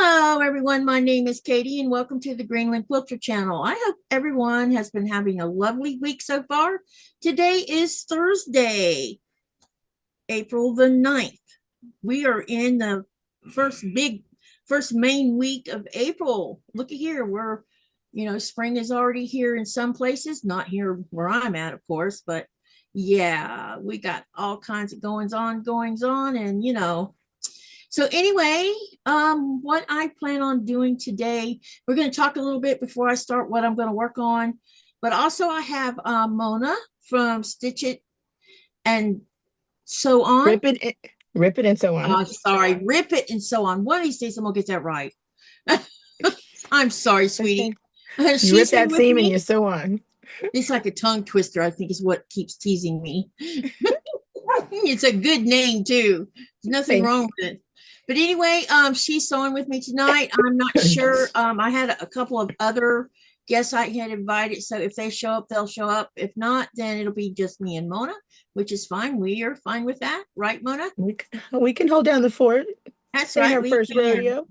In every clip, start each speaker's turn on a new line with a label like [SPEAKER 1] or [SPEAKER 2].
[SPEAKER 1] Hello, everyone. My name is Katie, and welcome to the Greenland Quilter channel. I hope everyone has been having a lovely week so far. Today is Thursday, April the 9th. We are in the first main week of April. Looky here, spring is already here in some places, not here where I'm at, of course, but yeah, we got all kinds of goings on, and so anyway, what I plan on doing today, we're going to talk a little bit before I start what I'm going to work on, but also I have Mona from Stitch It and Sew On.
[SPEAKER 2] Rip it and so on.
[SPEAKER 1] Rip it and so on. One of these days I'm going to get that right. I'm sorry, sweetie.
[SPEAKER 2] You rip that seam and you sew on.
[SPEAKER 1] It's like a tongue twister, I think is what keeps teasing me. It's a good name too. There's nothing wrong with it. But anyway, she's sewing with me tonight. I'm not sure. I had a couple of other guests I had invited. So if they show up, they'll show up. If not, then it'll be just me and Mona, which is fine. We are fine with that. Right, Mona?
[SPEAKER 2] We can hold down the fort.
[SPEAKER 1] That's right.
[SPEAKER 2] Our first rodeo.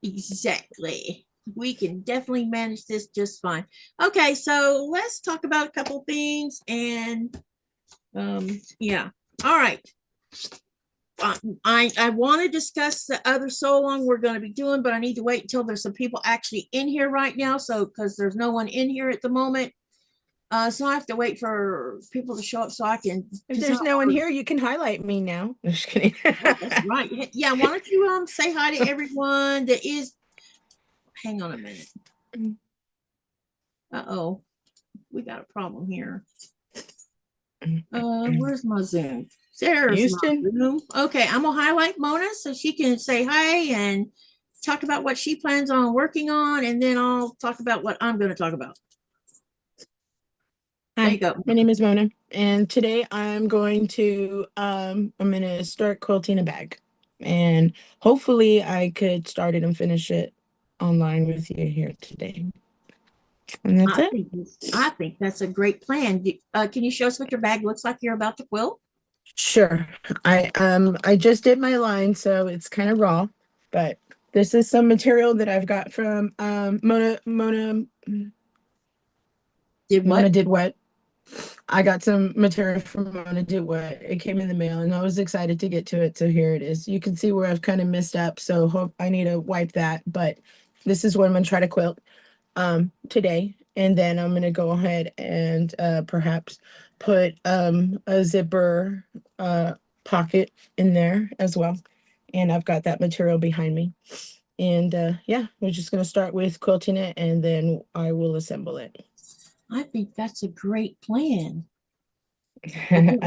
[SPEAKER 1] Exactly. We can definitely manage this just fine. Okay, so let's talk about a couple things. And yeah. All right. I want to discuss the other sew along we're going to be doing, but I need to wait until there's some people actually in here right now. So because there's no one in here at the moment, so I have to wait for people to show up so I can.
[SPEAKER 2] If there's no one here, you can highlight me now. I'm just kidding.
[SPEAKER 1] That's right. Yeah. Why don't you say hi to everyone that is? Hang on a minute. Uh-oh, we got a problem here. Where's my Zoom? There's
[SPEAKER 2] Houston.
[SPEAKER 1] my Zoom. Okay, I'm gonna highlight Mona so she can say hi and talk about what she plans on working on, and then I'll talk about what I'm going to talk about.
[SPEAKER 2] Hi, there you go. My name is Mona, and today I'm going to start quilting a bag, and hopefully I could start it and finish it online with you here today. And that's
[SPEAKER 1] I think that's a great plan. Can you show us what your bag looks like you're about to quilt?
[SPEAKER 2] Sure. I just did my line, so it's kind of raw, but this is some material that I've got from Mona Did What. I got some material from Mona Did What. It came in the mail and I was excited to get to it, so here it is. You can see where I've kind of messed up, so I need to wipe that, but this is what I'm going to try to quilt today, and then I'm going to go ahead and perhaps put a zipper pocket in there as well, and I've got that material behind me, and yeah, we're just going to start with quilting it and then I will assemble it.
[SPEAKER 1] I think that's a great plan.
[SPEAKER 2] I can't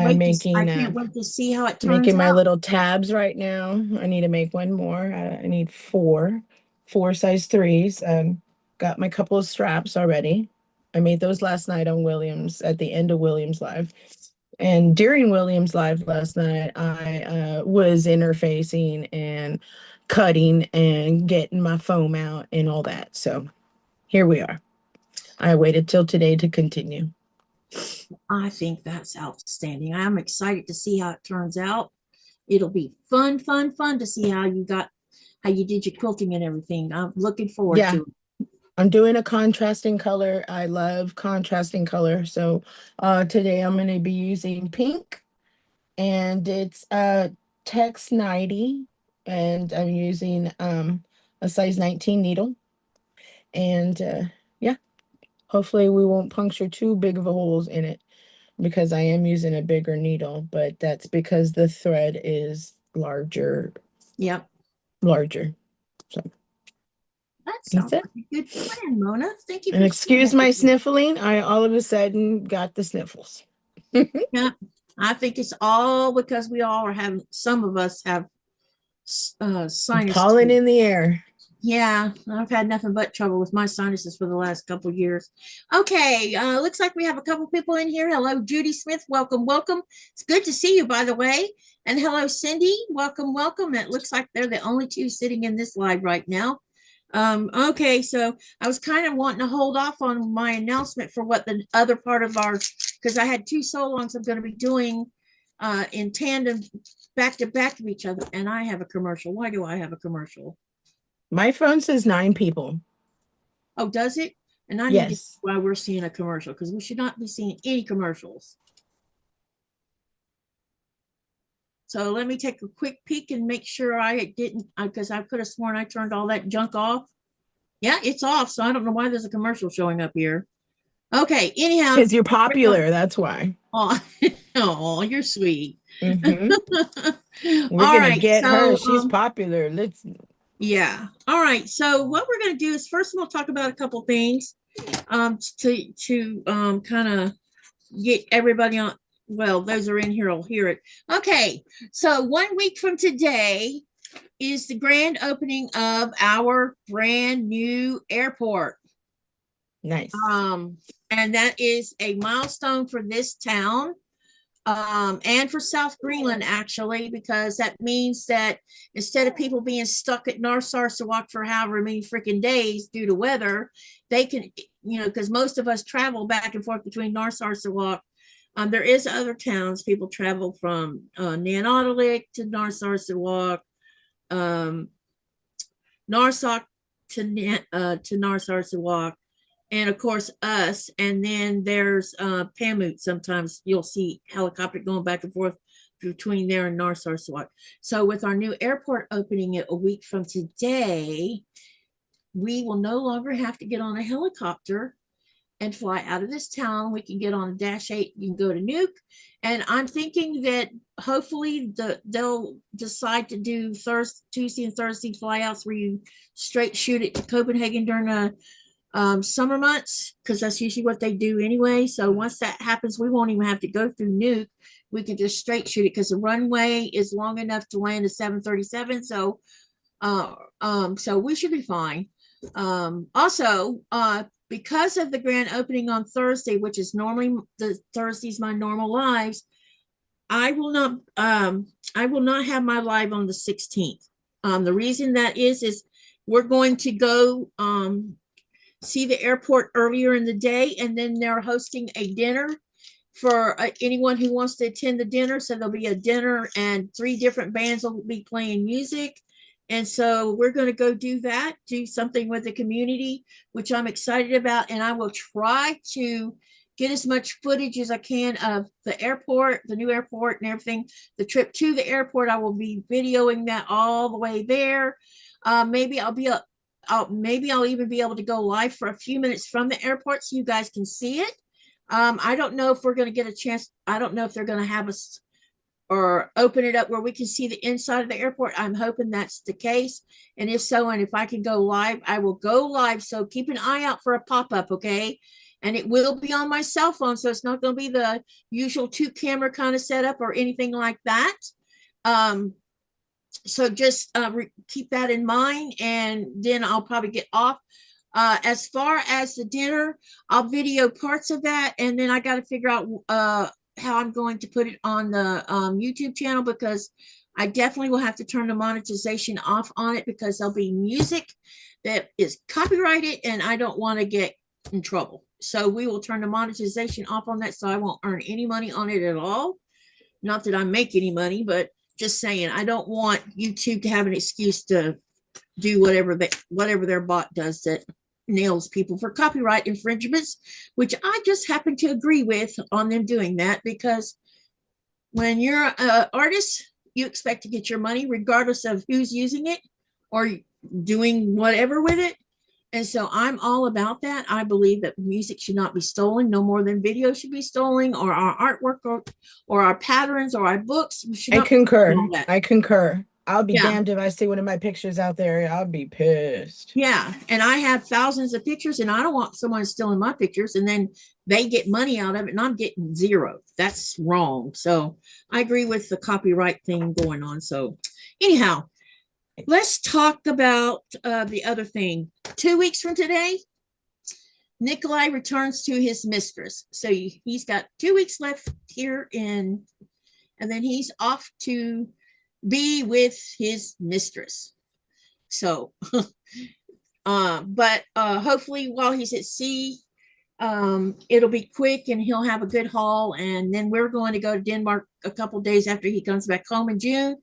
[SPEAKER 1] wait to see how it turns out.
[SPEAKER 2] Making my little tabs right now. I need to make one more. I need four size 3s. Got my couple of straps already. I made those last night on Williams at the end of Williams Live. And during Williams Live last night, I was interfacing and cutting and getting my foam out and all that. So here we are. I waited till today to continue.
[SPEAKER 1] I think that's outstanding. I'm excited to see how it turns out. It'll be fun to see how you did your quilting and everything. I'm looking forward to it.
[SPEAKER 2] I'm doing a contrasting color. I love contrasting color. So today I'm going to be using pink, and it's Tex 90, and I'm using a size 19 needle. And yeah, hopefully we won't puncture too big of a holes in it because I am using a bigger needle, but that's because the thread is larger.
[SPEAKER 1] Yep.
[SPEAKER 2] Larger. So.
[SPEAKER 1] That sounds like a good plan, Mona. Thank you.
[SPEAKER 2] And excuse my sniffling. I all of a sudden got the sniffles.
[SPEAKER 1] Yeah, I think it's all because we all are having. Some of us have sinus
[SPEAKER 2] pollen in the air.
[SPEAKER 1] Yeah, I've had nothing but trouble with my sinuses for the last couple of years. Okay, looks like we have a couple people in here. Hello, Judy Smith. Welcome. It's good to see you, by the way. And hello, Cindy. Welcome. It looks like they're the only two sitting in this live right now. Okay, so I was kind of wanting to hold off on my announcement for what the other part of because I had 2 sew-alongs I'm going to be doing in tandem, back to back of each other, and I have a commercial. Why do I have a commercial?
[SPEAKER 2] My phone says 9 people.
[SPEAKER 1] Oh, does it? And I need to see
[SPEAKER 2] Yes.
[SPEAKER 1] why we're seeing a commercial, because we should not be seeing any commercials. So let me take a quick peek and make sure I didn't, because I could have sworn I turned all that junk off. Yeah, it's off. So I don't know why there's a commercial showing up here. Okay, anyhow.
[SPEAKER 2] Because you're popular, that's why.
[SPEAKER 1] Oh, oh, you're sweet.
[SPEAKER 2] Mm-hmm. We're
[SPEAKER 1] All
[SPEAKER 2] gonna
[SPEAKER 1] right,
[SPEAKER 2] get her.
[SPEAKER 1] so
[SPEAKER 2] She's popular. Let's.
[SPEAKER 1] yeah. All right. So what we're going to do is first we'll talk about a couple things to kind of get everybody on. Well, those are in here will hear it. Okay. So 1 week from today is the grand opening of our brand new airport.
[SPEAKER 2] Nice.
[SPEAKER 1] And that is a milestone for this town. And for South Greenland, actually, because that means that instead of people being stuck at Narsarsuaq for however many freaking days due to weather, they can, because most of us travel back and forth between Narsarsuaq. There is other towns people travel from Nanotalik to Narsarsuaq, Narsarsuaq to Narsarsuaq, and of course us. And then there's Pamut. Sometimes you'll see helicopter going back and forth between there and Narsarsuaq. So with our new airport opening it a week from today, we will no longer have to get on a helicopter and fly out of this town. We can get on a Dash 8, you can go to Nuuk. And I'm thinking that hopefully they'll decide to do Tuesday and Thursday flyouts where you straight shoot it to Copenhagen during the summer months, because that's usually what they do anyway. So once that happens, we won't even have to go through Nuuk. We can just straight shoot it because the runway is long enough to land a 737. So so we should be fine. Also, because of the grand opening on Thursday, which is normally the Thursday's my normal lives, I will not have my live on the 16th. The reason that is we're going to go see the airport earlier in the day, and then they're hosting a dinner for anyone who wants to attend the dinner. So there'll be a dinner and 3 different bands will be playing music. And so we're going to go do that, do something with the community, which I'm excited about. And I will try to get as much footage as I can of the airport, the new airport and everything. The trip to the airport, I will be videoing that all the way there. Maybe I'll even be able to go live for a few minutes from the airport so you guys can see it. I don't know if we're going to get a chance. I don't know if they're going to have us or open it up where we can see the inside of the airport. I'm hoping that's the case. And if so, and if I can go live, I will go live. So keep an eye out for a pop-up, okay? And it will be on my cell phone. So it's not going to be the usual 2-camera kind of setup or anything like that. So just keep that in mind, and then I'll probably get off. As far as the dinner, I'll video parts of that, and then I got to figure out how I'm going to put it on the YouTube channel, because I definitely will have to turn the monetization off on it, because there'll be music that is copyrighted and I don't want to get in trouble. So we will turn the monetization off on that, so I won't earn any money on it at all. Not that I make any money, but just saying, I don't want YouTube to have an excuse to do whatever their bot does that nails people for copyright infringements, which I just happen to agree with on them doing that, because when you're an artist, you expect to get your money regardless of who's using it or doing whatever with it. And so I'm all about that. I believe that music should not be stolen, no more than video should be stolen, or our artwork, or our patterns, or our books.
[SPEAKER 2] I concur. I'll be damned if I see one of my pictures out there. I'll be pissed.
[SPEAKER 1] Yeah. And I have thousands of pictures, and I don't want someone stealing my pictures and then they get money out of it and I'm getting zero. That's wrong. So I agree with the copyright thing going on. So anyhow, let's talk about the other thing. 2 weeks from today, Nikolai returns to his mistress. So he's got 2 weeks left here and then he's off to be with his mistress. So, but hopefully while he's at sea, it'll be quick and he'll have a good haul. And then we're going to go to Denmark a couple days after he comes back home in June.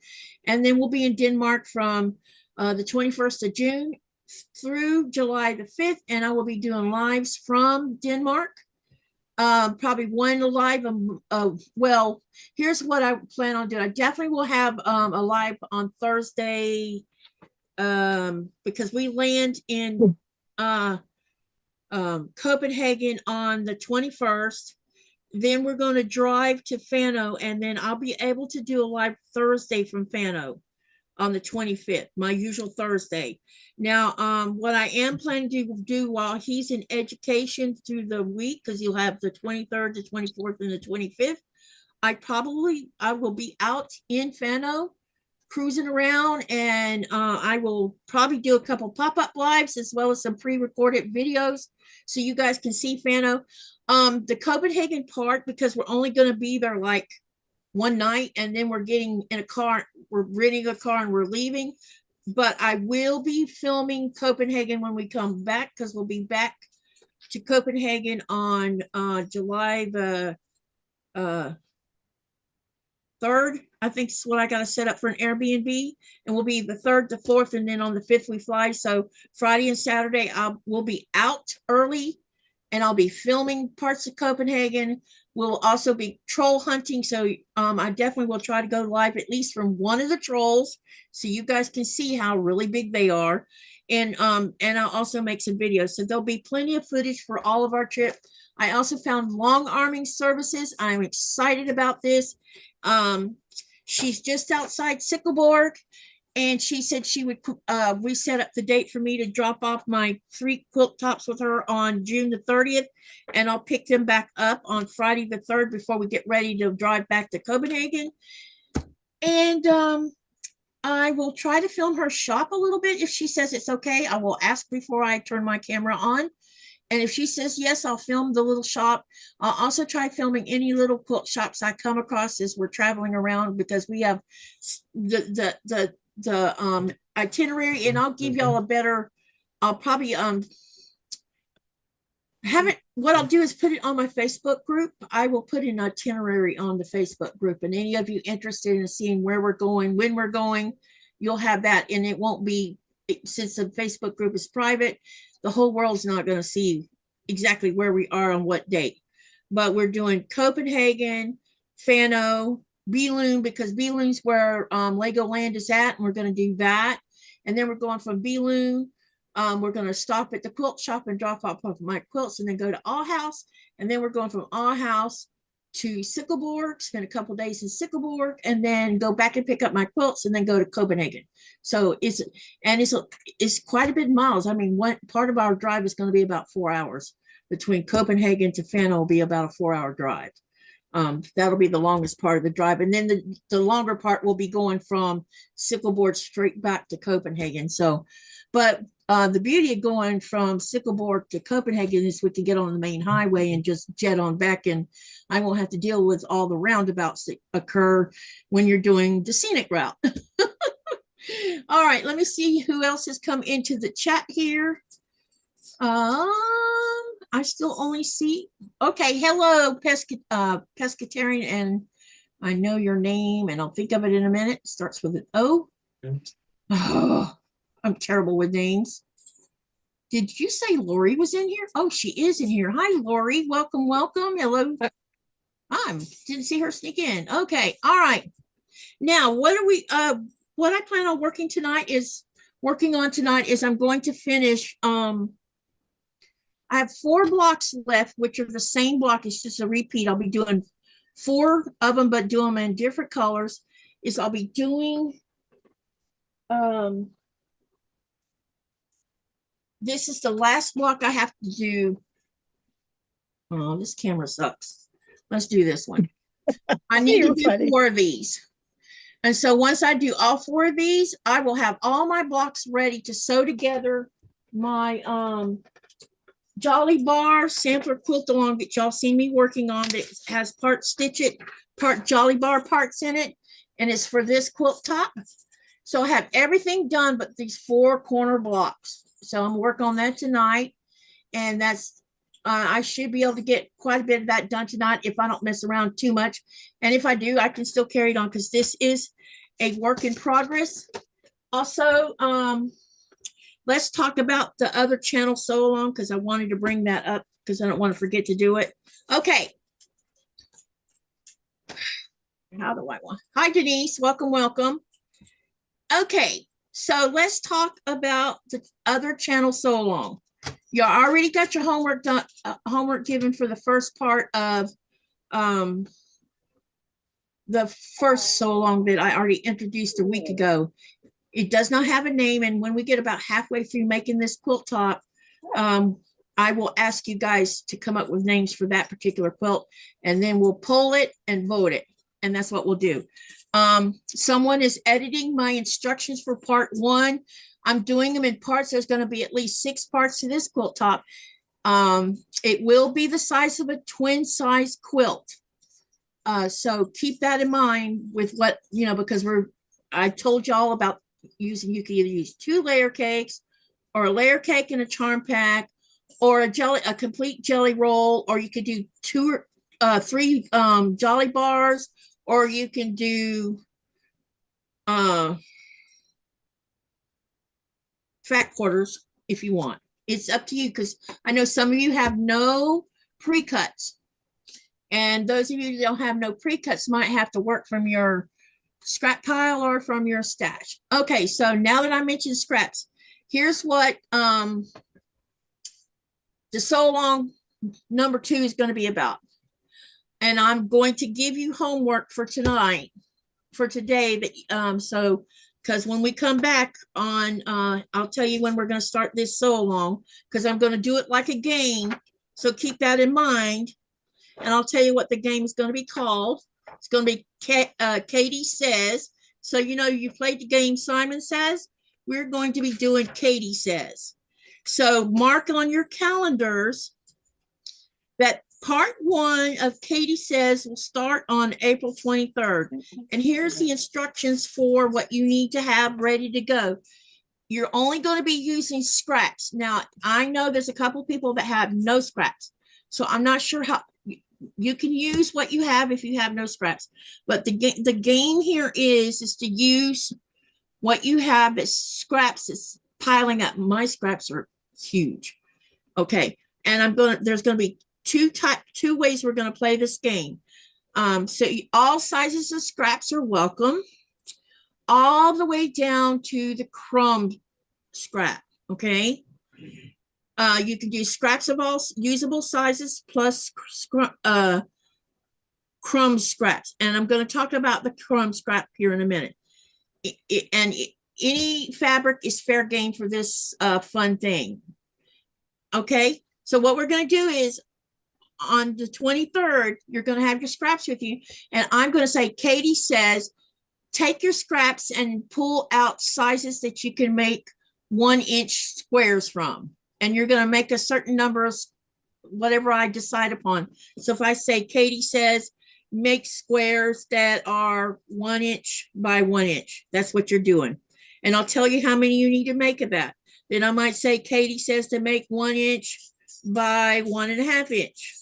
[SPEAKER 1] And then we'll be in Denmark from the 21st of June through July the 5th, and I will be doing lives from Denmark. Probably one live. Well, here's what I plan on doing. I definitely will have a live on Thursday, because we land in Copenhagen on the 21st. Then we're going to drive to Fano, and then I'll be able to do a live Thursday from Fano on the 25th, my usual Thursday. Now, what I am planning to do while he's in education through the week, because you'll have the 23rd, the 24th, and the 25th, I will be out in Fano cruising around, and I will probably do a couple pop-up lives as well as some pre-recorded videos so you guys can see Fano. The Copenhagen part, because we're only going to be there like one night, and then we're getting in a car, we're renting a car and we're leaving. But I will be filming Copenhagen when we come back, because we'll be back to Copenhagen on July the 3rd. I think is what I got to set up for an Airbnb, and we'll be the 3rd, the 4th, and then on the 5th we fly. So Friday and Saturday we'll be out early, and I'll be filming parts of Copenhagen. We'll also be troll hunting, so I definitely will try to go live at least from one of the trolls, so you guys can see how really big they are. And I'll also make some videos, so there'll be plenty of footage for all of our trip. I also found long arming services. I'm excited about this. She's just outside Sickleborg, and she said she would reset up the date for me to drop off my 3 quilt tops with her on June the 30th, and I'll pick them back up on Friday the 3rd before we get ready to drive back to Copenhagen. And I will try to film her shop a little bit. If she says it's okay, I will ask before I turn my camera on. And if she says yes, I'll film the little shop. I'll also try filming any little quilt shops I come across as we're traveling around, because we have the itinerary, and I'll give y'all a better, I'll probably have it, what I'll do is put it on my Facebook group. I will put an itinerary on the Facebook group, and any of you interested in seeing where we're going, when we're going, you'll have that. And it won't be, since the Facebook group is private, the whole world's not going to see exactly where we are on what date. But we're doing Copenhagen, Fano, Billund, because Billund's where Legoland is at, and we're going to do that. And then we're going from Billund. We're going to stop at the quilt shop and drop off my quilts, and then go to Aarhus. And then we're going from Aarhus to Sickleborg, spend a couple days in Sickleborg, and then go back and pick up my quilts, and then go to Copenhagen. So it's quite a bit of miles. I mean, one part of our drive is going to be about 4 hours. Between Copenhagen to Fano will be about a 4-hour drive. That'll be the longest part of the drive. And then the longer part will be going from Sickleborg straight back to Copenhagen. So, but the beauty of going from Sickleborg to Copenhagen is we can get on the main highway and just jet on back, and I won't have to deal with all the roundabouts that occur when you're doing the scenic route. All right, let me see who else has come into the chat here. I still only see, okay, hello, pescatarian, and I know your name, and I'll think of it in a minute. It starts with an O. Oh, I'm terrible with names. Did you say Lori was in here? Oh, she is in here. Hi, Lori. Welcome, welcome. Hello. Didn't see her sneak in. Okay, all right. Now, what I plan on working on tonight is I'm going to finish, I have 4 blocks left, which are the same block. It's just a repeat. I'll be doing 4 of them, but do them in different colors. I'll be doing, this is the last block I have to do. Oh, this camera sucks. Let's do this one. I need to do 4 of these. And so once I do all 4 of these, I will have all my blocks ready to sew together my Jolly Bar sampler quilt along that y'all seen me working on, that has part Stitch It, part Jolly Bar parts in it, and it's for this quilt top. So I have everything done but these 4 corner blocks. So I'm working on that tonight, and that's I should be able to get quite a bit of that done tonight if I don't mess around too much. And if I do, I can still carry it on, because this is a work in progress. Also, let's talk about the other channel sew along because I wanted to bring that up because I don't want to forget to do it. Okay. How do I want? Hi, Denise. Welcome, welcome. Okay, so let's talk about the other channel sew along. You already got your homework done, homework given for the first part of the first sew along that I already introduced a week ago. It does not have a name, and when we get about halfway through making this quilt top, I will ask you guys to come up with names for that particular quilt, and then we'll pull it and vote it, and that's what we'll do. Someone is editing my instructions for part 1. I'm doing them in parts. There's going to be at least 6 parts to this quilt top. It will be the size of a twin size quilt. So keep that in mind with what, you know, because I told y'all about using, you can either use 2 layer cakes or a layer cake in a charm pack or a complete jelly roll, or you could do 2 or 3 jolly bars, or you can do fat quarters if you want. It's up to you, because I know some of you have no pre-cuts, and those of you that don't have no pre-cuts might have to work from your scrap pile or from your stash. Okay, so now that I mentioned scraps, here's what the sew along number 2 is going to be about. And I'm going to give you homework for tonight, for today, that so because when we come back on, I'll tell you when we're going to start this sew along, because I'm going to do it like a game. So keep that in mind. And I'll tell you what the game is going to be called. It's going to be Katie Says. So, you know, you played the game Simon Says. We're going to be doing Katie Says. So mark on your calendars that part 1 of Katie Says will start on April 23rd. And here's the instructions for what you need to have ready to go. You're only going to be using scraps. Now, I know there's a couple people that have no scraps. So I'm not sure how you can use what you have if you have no scraps. But the game here is to use what you have as scraps is piling up. My scraps are huge. Okay. And there's going to be two ways we're going to play this game. So all sizes of scraps are welcome, all the way down to the crumb scrap. Okay. You can do scraps of all usable sizes plus crumb scraps. And I'm going to talk about the crumb scrap here in a minute. Any fabric is fair game for this fun thing. Okay. So what we're going to do is, on the 23rd, you're going to have your scraps with you. And I'm going to say, Katie Says, take your scraps and pull out sizes that you can make 1-inch squares from. And you're going to make a certain number of whatever I decide upon. So if I say, Katie Says, make squares that are 1 inch by 1 inch, that's what you're doing. And I'll tell you how many you need to make of that. Then I might say, Katie says to make 1 inch by 1.5 inch.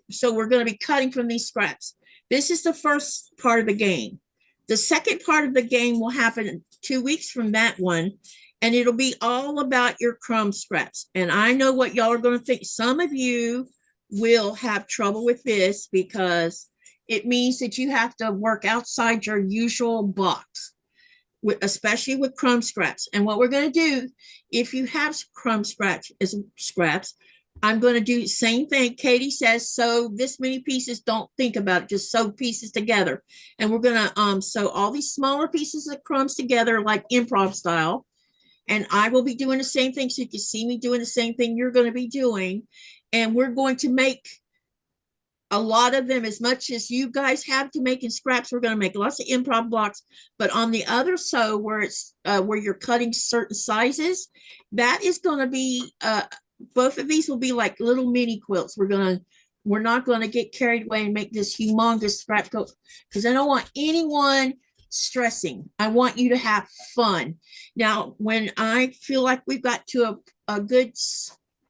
[SPEAKER 1] So we're going to be cutting from these scraps. This is the first part of the game. The second part of the game will happen 2 weeks from that one, and it'll be all about your crumb scraps. And I know what y'all are going to think. Some of you will have trouble with this because it means that you have to work outside your usual box, especially with crumb scraps. And what we're going to do, if you have crumb scraps, I'm going to do the same thing. Katie says, sew this many pieces. Don't think about it. Just sew pieces together. And we're going to sew all these smaller pieces of crumbs together like improv style. And I will be doing the same thing. So you can see me doing the same thing you're going to be doing. And we're going to make a lot of them, as much as you guys have to make in scraps. We're going to make lots of improv blocks. But on the other sew, where it's where you're cutting certain sizes, that is going to be both of these will be like little mini quilts. We're not going to get carried away and make this humongous scrap quilt, because I don't want anyone stressing. I want you to have fun. Now, when I feel like we've got to a good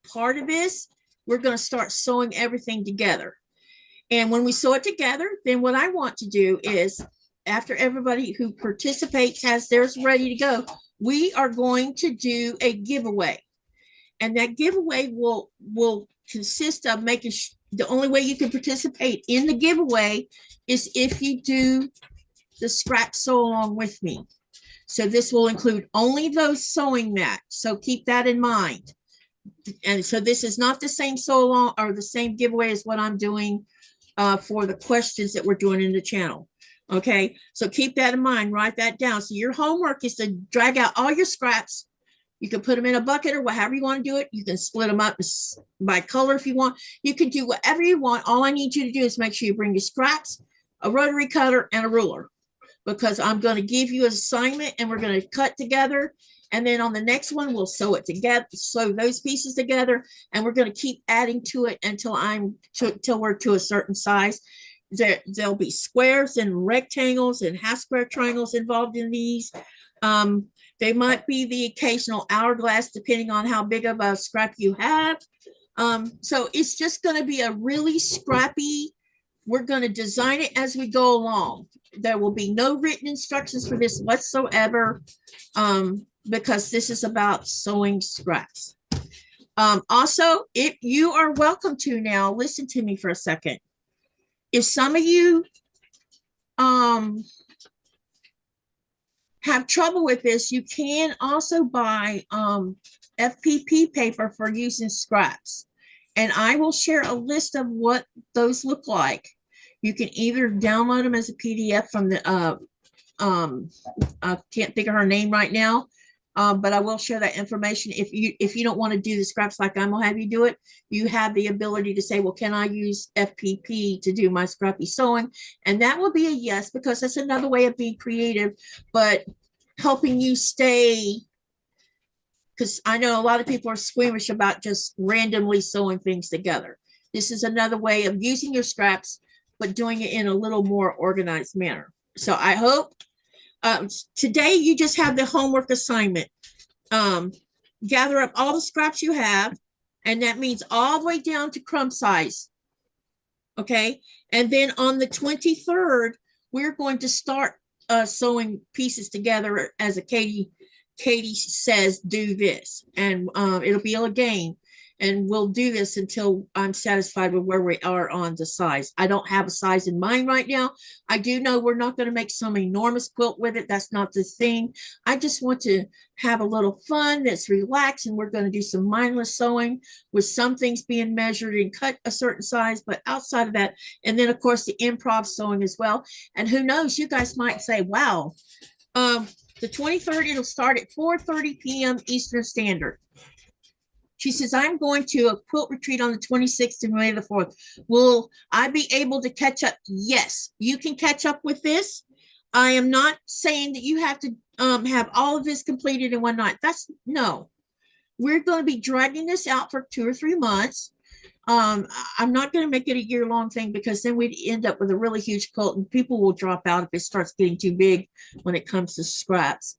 [SPEAKER 1] part of this, we're going to start sewing everything together. And when we sew it together, then what I want to do is, after everybody who participates has theirs ready to go, we are going to do a giveaway. And that giveaway will consist of making the only way you can participate in the giveaway is if you do the scrap sew along with me. So this will include only those sewing mats. So keep that in mind. And so this is not the same sew along or the same giveaway as what I'm doing for the questions that we're doing in the channel. Okay, so keep that in mind, write that down. So your homework is to drag out all your scraps. You can put them in a bucket or whatever you want to do it. You can split them up by color if you want. You can do whatever you want. All I need you to do is make sure you bring your scraps, a rotary cutter, and a ruler, because I'm going to give you an assignment and we're going to cut together. And then on the next one, we'll sew it together, sew those pieces together, and we're going to keep adding to it until we're to a certain size. There'll be squares and rectangles and half square triangles involved in these. They might be the occasional hourglass, depending on how big of a scrap you have. So it's just going to be a really scrappy. We're going to design it as we go along. There will be no written instructions for this whatsoever, because this is about sewing scraps. Also, if you are welcome to now, listen to me for a second. If some of you have trouble with this, you can also buy FPP paper for using scraps. And I will share a list of what those look like. You can either download them as a PDF from the, I can't think of her name right now, but I will share that information. If you don't want to do the scraps like I'm gonna have you do it, you have the ability to say, well, can I use FPP to do my scrappy sewing? And that will be a yes, because that's another way of being creative, but helping you stay, because I know a lot of people are squeamish about just randomly sewing things together. This is another way of using your scraps, but doing it in a little more organized manner. So I hope today you just have the homework assignment. Gather up all the scraps you have, and that means all the way down to crumb size. Okay, and then on the 23rd, we're going to start sewing pieces together as Katie says, do this, and it'll be a game. And we'll do this until I'm satisfied with where we are on the size. I don't have a size in mind right now. I do know we're not going to make some enormous quilt with it. That's not the thing. I just want to have a little fun that's relaxed, and we're going to do some mindless sewing with some things being measured and cut a certain size, but outside of that, and then of course the improv sewing as well. And who knows, you guys might say, wow, the 23rd, it'll start at 4:30 p.m. Eastern Standard. She says, I'm going to a quilt retreat on the 26th and May the 4th. Will I be able to catch up? Yes, you can catch up with this. I am not saying that you have to have all of this completed in one night. No. We're going to be dragging this out for 2 or 3 months. I'm not going to make it a year-long thing, because then we'd end up with a really huge quilt and people will drop out if it starts getting too big when it comes to scraps.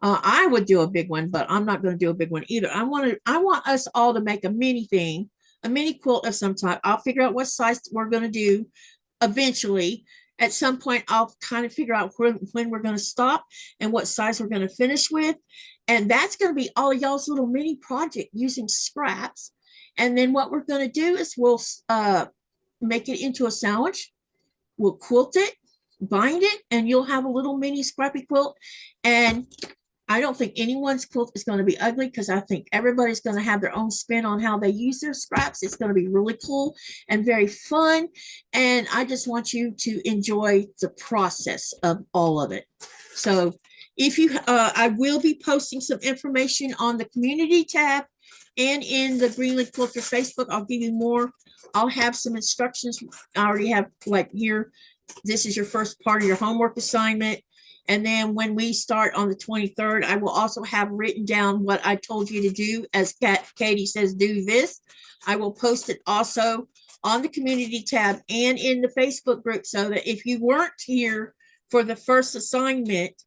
[SPEAKER 1] I would do a big one, but I'm not going to do a big one either. I want us all to make a mini thing, a mini quilt of some type. I'll figure out what size we're going to do eventually. At some point, I'll kind of figure out when we're going to stop and what size we're going to finish with. And that's going to be all of y'all's little mini project using scraps. And then what we're going to do is we'll make it into a sandwich. We'll quilt it, bind it, and you'll have a little mini scrappy quilt. And I don't think anyone's quilt is going to be ugly, because I think everybody's going to have their own spin on how they use their scraps. It's going to be really cool and very fun. And I just want you to enjoy the process of all of it. So if you, I will be posting some information on the community tab and in the Greenland Quilter Facebook. I'll give you more. I'll have some instructions. I already have, like, here, this is your first part of your homework assignment. And then when we start on the 23rd, I will also have written down what I told you to do. As Katie says, do this. I will post it also on the community tab and in the Facebook group, so that if you weren't here for the first assignment,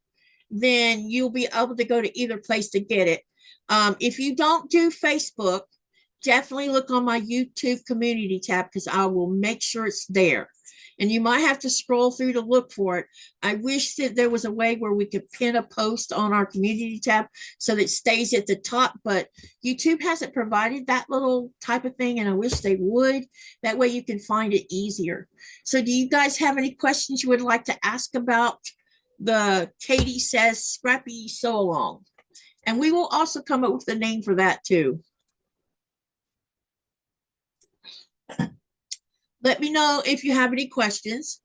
[SPEAKER 1] then you'll be able to go to either place to get it. If you don't do Facebook, definitely look on my YouTube community tab, because I will make sure it's there. and you might have to scroll through to look for it. I wish that there was a way where we could pin a post on our community tab so that it stays at the top, but YouTube hasn't provided that little type of thing, and I wish they would. That way you can find it easier. So do you guys have any questions you would like to ask about the Katie Says Scrappy Sew Along? And we will also come up with a name for that too. Let me know if you have any questions.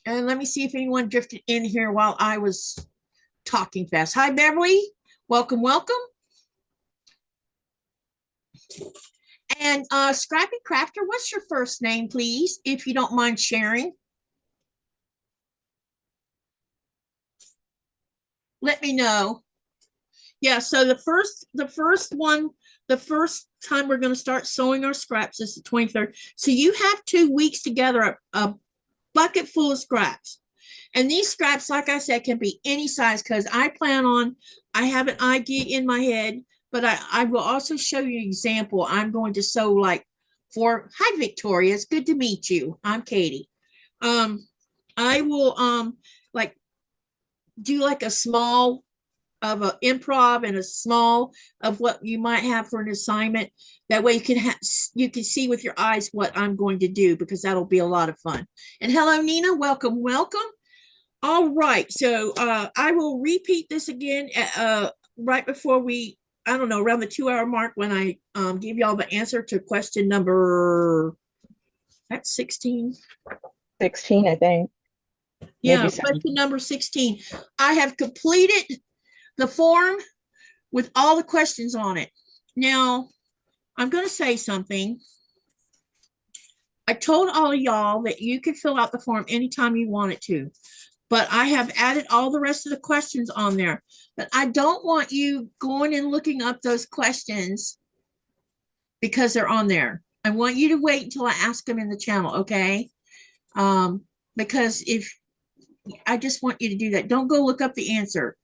[SPEAKER 1] And let me see if anyone drifted in here while I was talking fast. Hi, Beverly. Welcome, welcome. And Scrappy Crafter, what's your first name, please, if you don't mind sharing? Let me know. Yeah, so the first time we're going to start sewing our scraps is the 23rd. So you have 2 weeks together, a bucket full of scraps. And these scraps, like I said, can be any size, because I have an idea in my head, but I will also show you an example. I'm going to sew like hi, Victoria. It's good to meet you. I'm Katie. I will like do like a small of an improv and a small of what you might have for an assignment. That way you can see with your eyes what I'm going to do, because that'll be a lot of fun. And hello, Nina. Welcome, welcome. All right. So I will repeat this again right before I don't know, around the 2-hour mark, when I give y'all the answer to question number, that's 16.
[SPEAKER 3] 16, I think.
[SPEAKER 1] Yeah, question number 16. I have completed the form with all the questions on it. Now, I'm going to say something. I told all of y'all that you could fill out the form anytime you wanted to, but I have added all the rest of the questions on there. But I don't want you going and looking up those questions because they're on there. I want you to wait until I ask them in the channel, okay? Because I just want you to do that. Don't go look up the answer,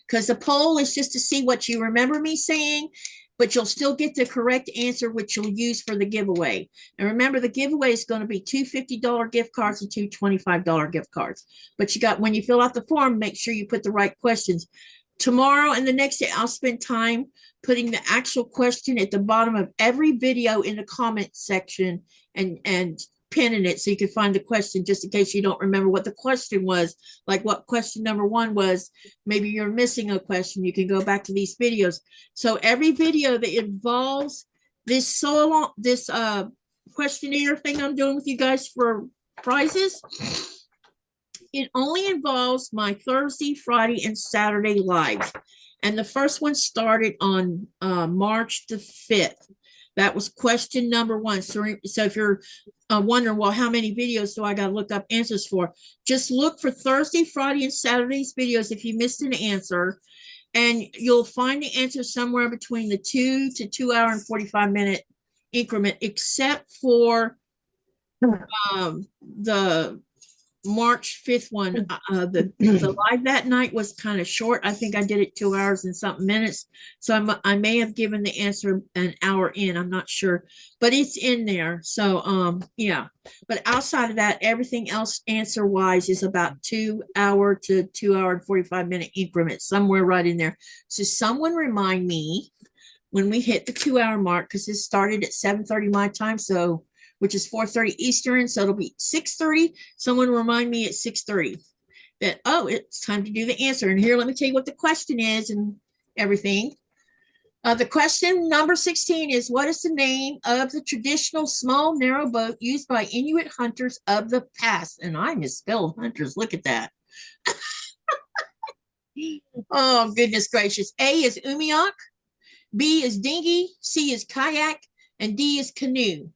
[SPEAKER 1] because the poll is just to see what you remember me saying, but you'll still get the correct answer, which you'll use for the giveaway. And remember, the giveaway is going to be 2 $50 gift cards and 2 $25 gift cards. But when you fill out the form, make sure you put the right questions. Tomorrow and the next day, I'll spend time putting the actual question at the bottom of every video in the comment section and pinning it so you can find the question, just in case you don't remember what the question was, like what question number 1 was. Maybe you're missing a question. You can go back to these videos. So every video that involves this questionnaire thing I'm doing with you guys for prizes, it only involves my Thursday, Friday, and Saturday lives. And the first one started on March the 5th. That was question number 1. So if you're wondering, well, how many videos do I got to look up answers for? Just look for Thursday, Friday, and Saturday's videos if you missed an answer. And you'll find the answer somewhere between the 2 to 2 hour and 45 minute increment, except for the March 5th one. The live that night was kind of short. I think I did it 2 hours and something minutes. So I may have given the answer an hour in. I'm not sure, but it's in there. So yeah. But outside of that, everything else answer wise is about 2 hour to 2 hour and 45 minute increments, somewhere right in there. So someone remind me when we hit the 2 hour mark, because this started at 7:30 my time. So which is 4:30 Eastern, so it'll be 6:30. Someone remind me at 6:30 that, oh, it's time to do the answer. And here, let me tell you what the question is and everything. The question number 16 is, what is the name of the traditional small, narrow boat used by Inuit hunters of the past? And I misspelled hunters. Look at that. Oh, goodness gracious. A is umiak, B is dinghy, C is kayak, and D is canoe.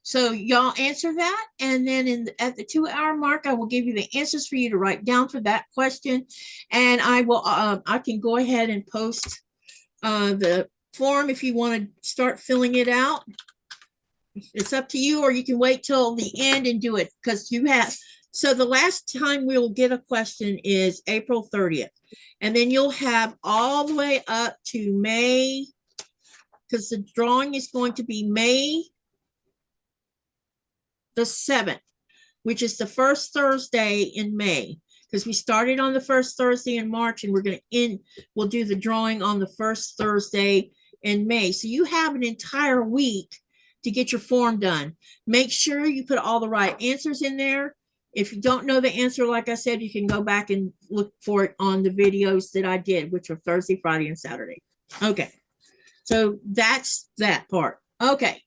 [SPEAKER 1] So y'all answer that, and then at the 2 hour mark, I will give you the answers for you to write down for that question, and I can go ahead and post the form if you want to start filling it out. It's up to you, or you can wait till the end and do it, because you have. So the last time we'll get a question is April 30th, and then you'll have all the way up to May, because the drawing is going to be May the 7th, which is the first Thursday in May, because we started on the first Thursday in March and we'll do the drawing on the first Thursday in May. So you have an entire week to get your form done. Make sure you put all the right answers in there. If you don't know the answer, like I said, you can go back and look for it on the videos that I did, which are Thursday, Friday, and Saturday. Okay. So that's that part. Okay.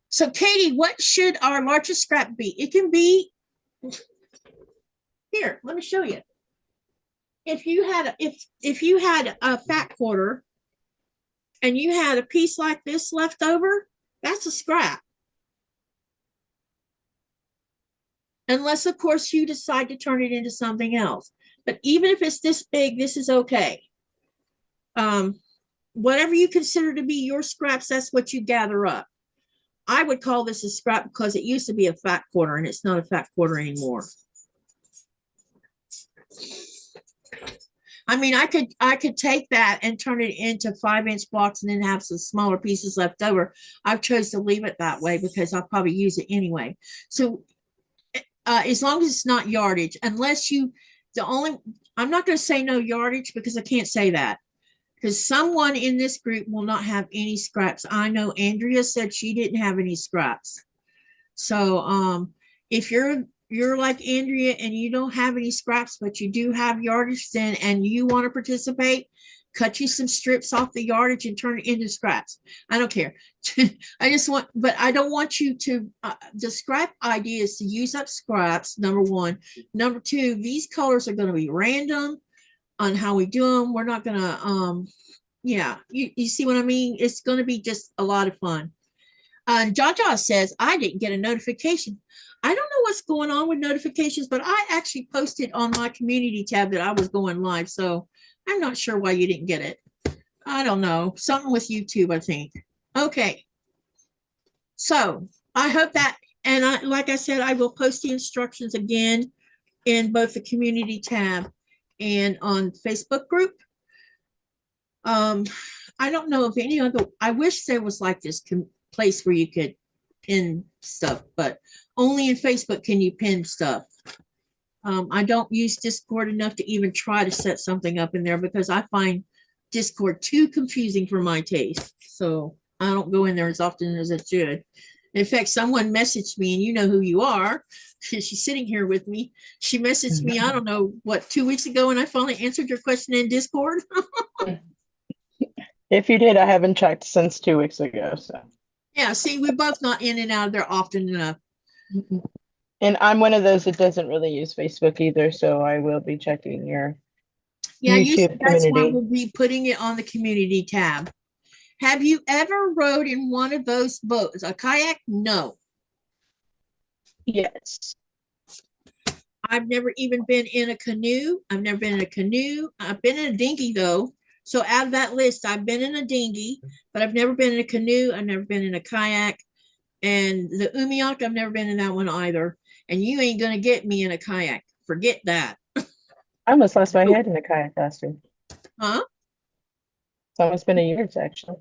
[SPEAKER 1] So Katie, what should our largest scrap be? It can be, here, let me show you. If you had a fat quarter and you had a piece like this left over, that's a scrap. Unless, of course, you decide to turn it into something else. But even if it's this big, this is okay. Whatever you consider to be your scraps, that's what you gather up. I would call this a scrap because it used to be a fat quarter and it's not a fat quarter anymore. I mean, I could take that and turn it into 5-inch blocks and then have some smaller pieces left over. I've chose to leave it that way because I'll probably use it anyway. So as long as it's not yardage, unless I'm not going to say no yardage because I can't say that. Because someone in this group will not have any scraps. I know Andrea said she didn't have any scraps. So if you're like Andrea and you don't have any scraps, but you do have yardage then and you want to participate, cut you some strips off the yardage and turn it into scraps. I don't care. But I don't want you to, the scrap idea is to use up scraps, number one. Number two, these colors are going to be random on how we do them. We're not gonna you see what I mean? It's gonna be just a lot of fun. Jaja says, I didn't get a notification. I don't know what's going on with notifications, but I actually posted on my community tab that I was going live, so I'm not sure why you didn't get it. I don't know, something with YouTube, I think. Okay, so I hope that, and like I said, I will post the instructions again in both the community tab and on Facebook group. I don't know if any other, I wish there was like this place where you could pin stuff, but only in Facebook can you pin stuff. I don't use Discord enough to even try to set something up in there because I find Discord too confusing for my taste. So I don't go in there as often as I should. In fact, someone messaged me, and you know who you are. She's sitting here with me. She messaged me, I don't know, what, 2 weeks ago, and I finally answered your question in Discord.
[SPEAKER 3] If you did, I haven't checked since 2 weeks ago. So
[SPEAKER 1] yeah, see, we're both not in and out of there often enough.
[SPEAKER 3] And I'm one of those that doesn't really use Facebook either, so I will be checking your YouTube
[SPEAKER 1] that's why
[SPEAKER 3] community.
[SPEAKER 1] we'll be putting it on the community tab. Have you ever rode in one of those boats? A kayak? No.
[SPEAKER 3] Yes.
[SPEAKER 1] I've never even been in a canoe. I've never been in a canoe. I've been in a dinghy, though. So out of that list, I've been in a dinghy, but I've never been in a canoe. I've never been in a kayak. And the umiak, I've never been in that one either. And you ain't going to get me in a kayak. Forget that.
[SPEAKER 3] I almost lost my head in a kayak last year.
[SPEAKER 1] Huh?
[SPEAKER 3] It's almost been a year, actually.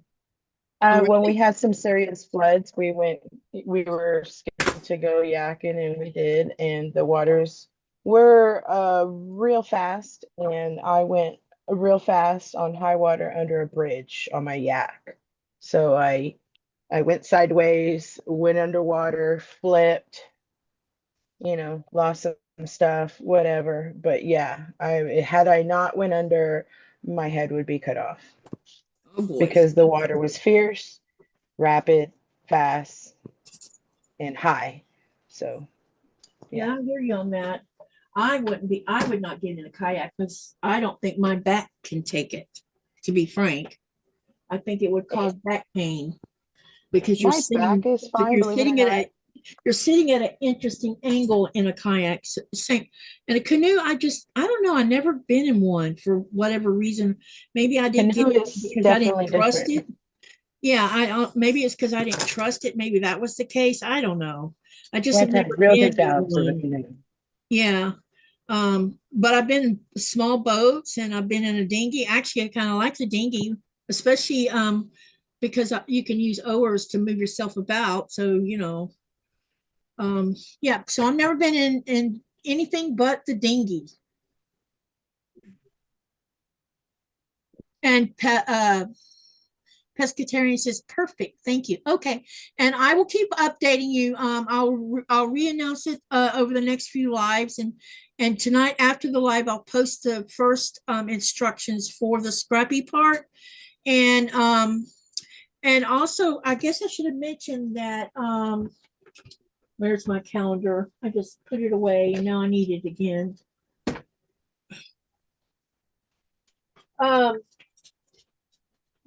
[SPEAKER 1] Oh,
[SPEAKER 3] When we
[SPEAKER 1] really?
[SPEAKER 3] had some serious floods, we were scared to go yakking, and we did, and the waters were real fast, and I went real fast on high water under a bridge on my yak. So I went sideways, went underwater, flipped, lost some stuff, whatever. But yeah, had I not went under, my head would be cut off.
[SPEAKER 1] Oh, boy.
[SPEAKER 3] Because the water was fierce, rapid, fast, and high. So,
[SPEAKER 1] Yeah, I hear you on that. I would not get in a kayak because I don't think my back can take it, to be frank. I think it would cause back pain because
[SPEAKER 3] my back is fine, believe it or not.
[SPEAKER 1] You're sitting at an interesting angle in a kayak. Same in a canoe. I don't know. I've never been in one for whatever reason. Maybe I didn't get
[SPEAKER 3] Canoe
[SPEAKER 1] it
[SPEAKER 3] is
[SPEAKER 1] because I didn't
[SPEAKER 3] definitely
[SPEAKER 1] trust
[SPEAKER 3] different.
[SPEAKER 1] it. Yeah, maybe it's because I didn't trust it. Maybe that was the case. I don't know. I just
[SPEAKER 3] You
[SPEAKER 1] have
[SPEAKER 3] have to
[SPEAKER 1] never
[SPEAKER 3] have real
[SPEAKER 1] been
[SPEAKER 3] good
[SPEAKER 1] in
[SPEAKER 3] balance in the
[SPEAKER 1] one.
[SPEAKER 3] canoe.
[SPEAKER 1] Yeah. But I've been in small boats and I've been in a dinghy. Actually, I kind of like the dinghy, especially because you can use oars to move yourself about. So, Yeah, so I've never been in anything but the dinghy. And Pescatarian says, perfect, thank you. Okay, and I will keep updating you. I'll re-announce it over the next few lives, and tonight after the live, I'll post the first instructions for the scrappy part, and also I guess I should have mentioned that where's my calendar? I just put it away and now I need it again.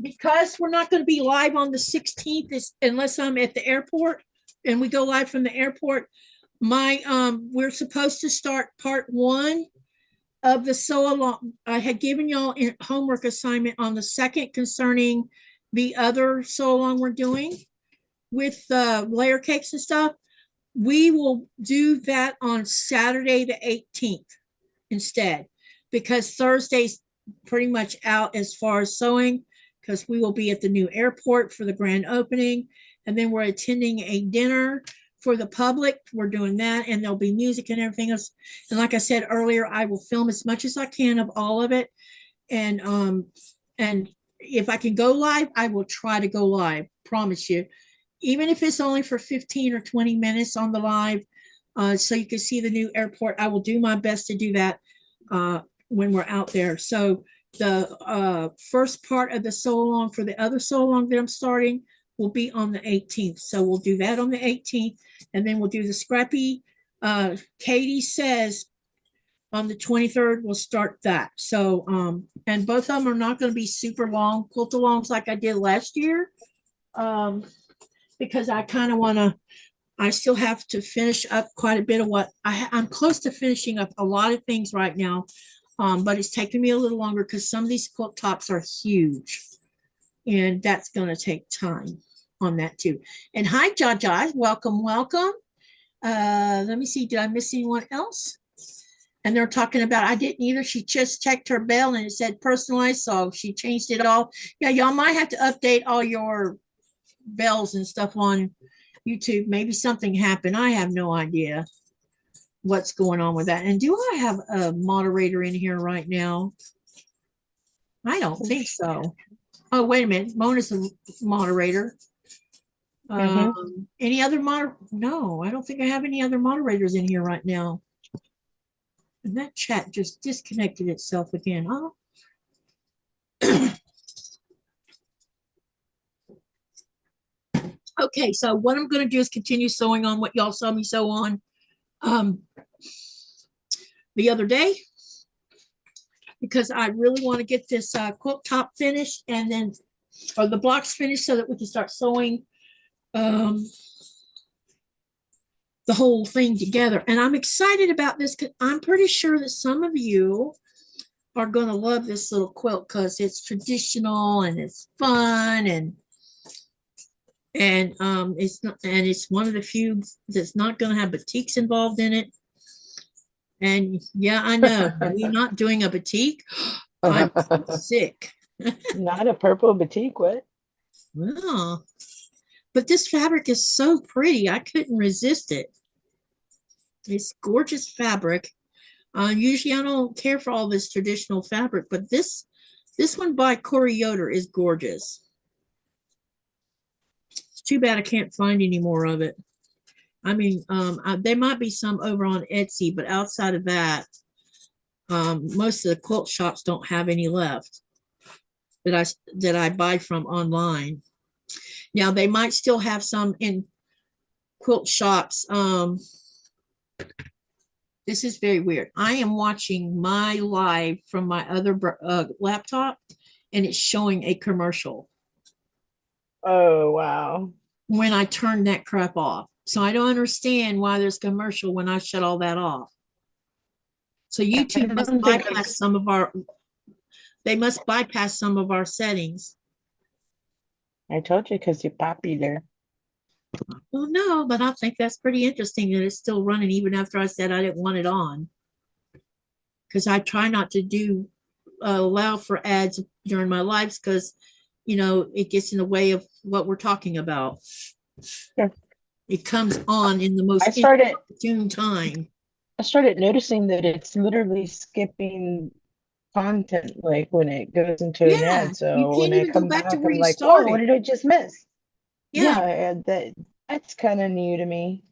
[SPEAKER 1] Because we're not going to be live on the 16th unless I'm at the airport and we go live from the airport. We're supposed to start part 1 of the sew along. I had given y'all a homework assignment on the 2nd concerning the other sew along we're doing with layer cakes and stuff. We will do that on Saturday the 18th instead, because Thursday's pretty much out as far as sewing, because we will be at the new airport for the grand opening, and then we're attending a dinner for the public. We're doing that, and there'll be music and everything else. And like I said earlier, I will film as much as I can of all of it, and if I can go live, I will try to go live, promise you, even if it's only for 15 or 20 minutes on the live, so you can see the new airport. I will do my best to do that when we're out there. So the first part of the sew along for the other sew along that I'm starting will be on the 18th. So we'll do that on the 18th, and then we'll do the scrappy. Katie says on the 23rd, we'll start that. So, and both of them are not going to be super long quilt alongs like I did last year. Because I kind of want to, I still have to finish up quite a bit of what I'm close to finishing up a lot of things right now. But it's taking me a little longer because some of these quilt tops are huge, and that's going to take time on that too. And hi, Jaja, welcome. Let me see, did I miss anyone else? And they're talking about, I didn't either. She just checked her bell and it said personalized, so she changed it all. Yeah, y'all might have to update all your bells and stuff on YouTube. Maybe something happened. I have no idea what's going on with that. And do I have a moderator in here right now? I don't think so. Oh, wait a minute. Mona's a moderator. Any other No, I don't think I have any other moderators in here right now. And that chat just disconnected itself again. Oh. Okay, so what I'm going to do is continue sewing on what y'all saw me sew on the other day, because I really want to get this quilt top finished, and then, or the blocks finished, so that we can start sewing the whole thing together. And I'm excited about this because I'm pretty sure that some of you are going to love this little quilt because it's traditional and it's fun, and it's not, and it's one of the few that's not going to have batiks involved in it. And yeah, I know we're not doing a batik. I'm sick.
[SPEAKER 3] Not a purple batik, what?
[SPEAKER 1] Well, but this fabric is so pretty, I couldn't resist it. It's gorgeous fabric. Usually I don't care for all this traditional fabric, but this one by Corey Yoder is gorgeous. It's too bad I can't find any more of it. I mean, there might be some over on Etsy, but outside of that, most of the quilt shops don't have any left that I buy from online. Now they might still have some in quilt shops. This is very weird. I am watching my live from my other laptop, and it's showing a commercial.
[SPEAKER 3] Oh, wow.
[SPEAKER 1] When I turn that crap off. So I don't understand why there's commercial when I shut all that off. So YouTube must bypass some of our, they must bypass some of our settings.
[SPEAKER 3] I told you, because you're popular.
[SPEAKER 1] Well, no, but I think that's pretty interesting that it's still running even after I said I didn't want it on. Because I try not to do allow for ads during my lives, because, you know, it gets in the way of what we're talking about.
[SPEAKER 3] Sure.
[SPEAKER 1] It comes on in the most
[SPEAKER 3] I started
[SPEAKER 1] opportune time.
[SPEAKER 3] I started noticing that it's literally skipping content like when it goes into an
[SPEAKER 1] Yeah,
[SPEAKER 3] ad.
[SPEAKER 1] you
[SPEAKER 3] So when
[SPEAKER 1] can't
[SPEAKER 3] I
[SPEAKER 1] even go
[SPEAKER 3] come
[SPEAKER 1] back to
[SPEAKER 3] back,
[SPEAKER 1] where
[SPEAKER 3] I'm
[SPEAKER 1] you
[SPEAKER 3] like, whoa, what
[SPEAKER 1] started.
[SPEAKER 3] did I just miss?
[SPEAKER 1] Yeah.
[SPEAKER 3] Yeah, that's kind of new to me.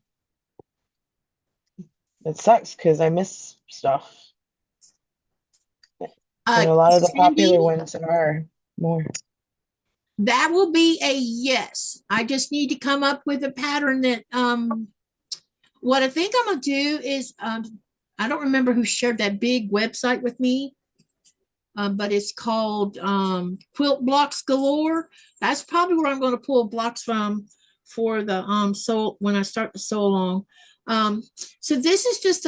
[SPEAKER 3] It sucks because I miss stuff. And a lot of the
[SPEAKER 1] Cindy,
[SPEAKER 3] popular ones are more.
[SPEAKER 1] that will be a yes. I just need to come up with a pattern that what I think I'm gonna do is I don't remember who shared that big website with me, but it's called Quilt Blocks Galore. That's probably where I'm going to pull blocks from for the sew when I start the sew along. So this is just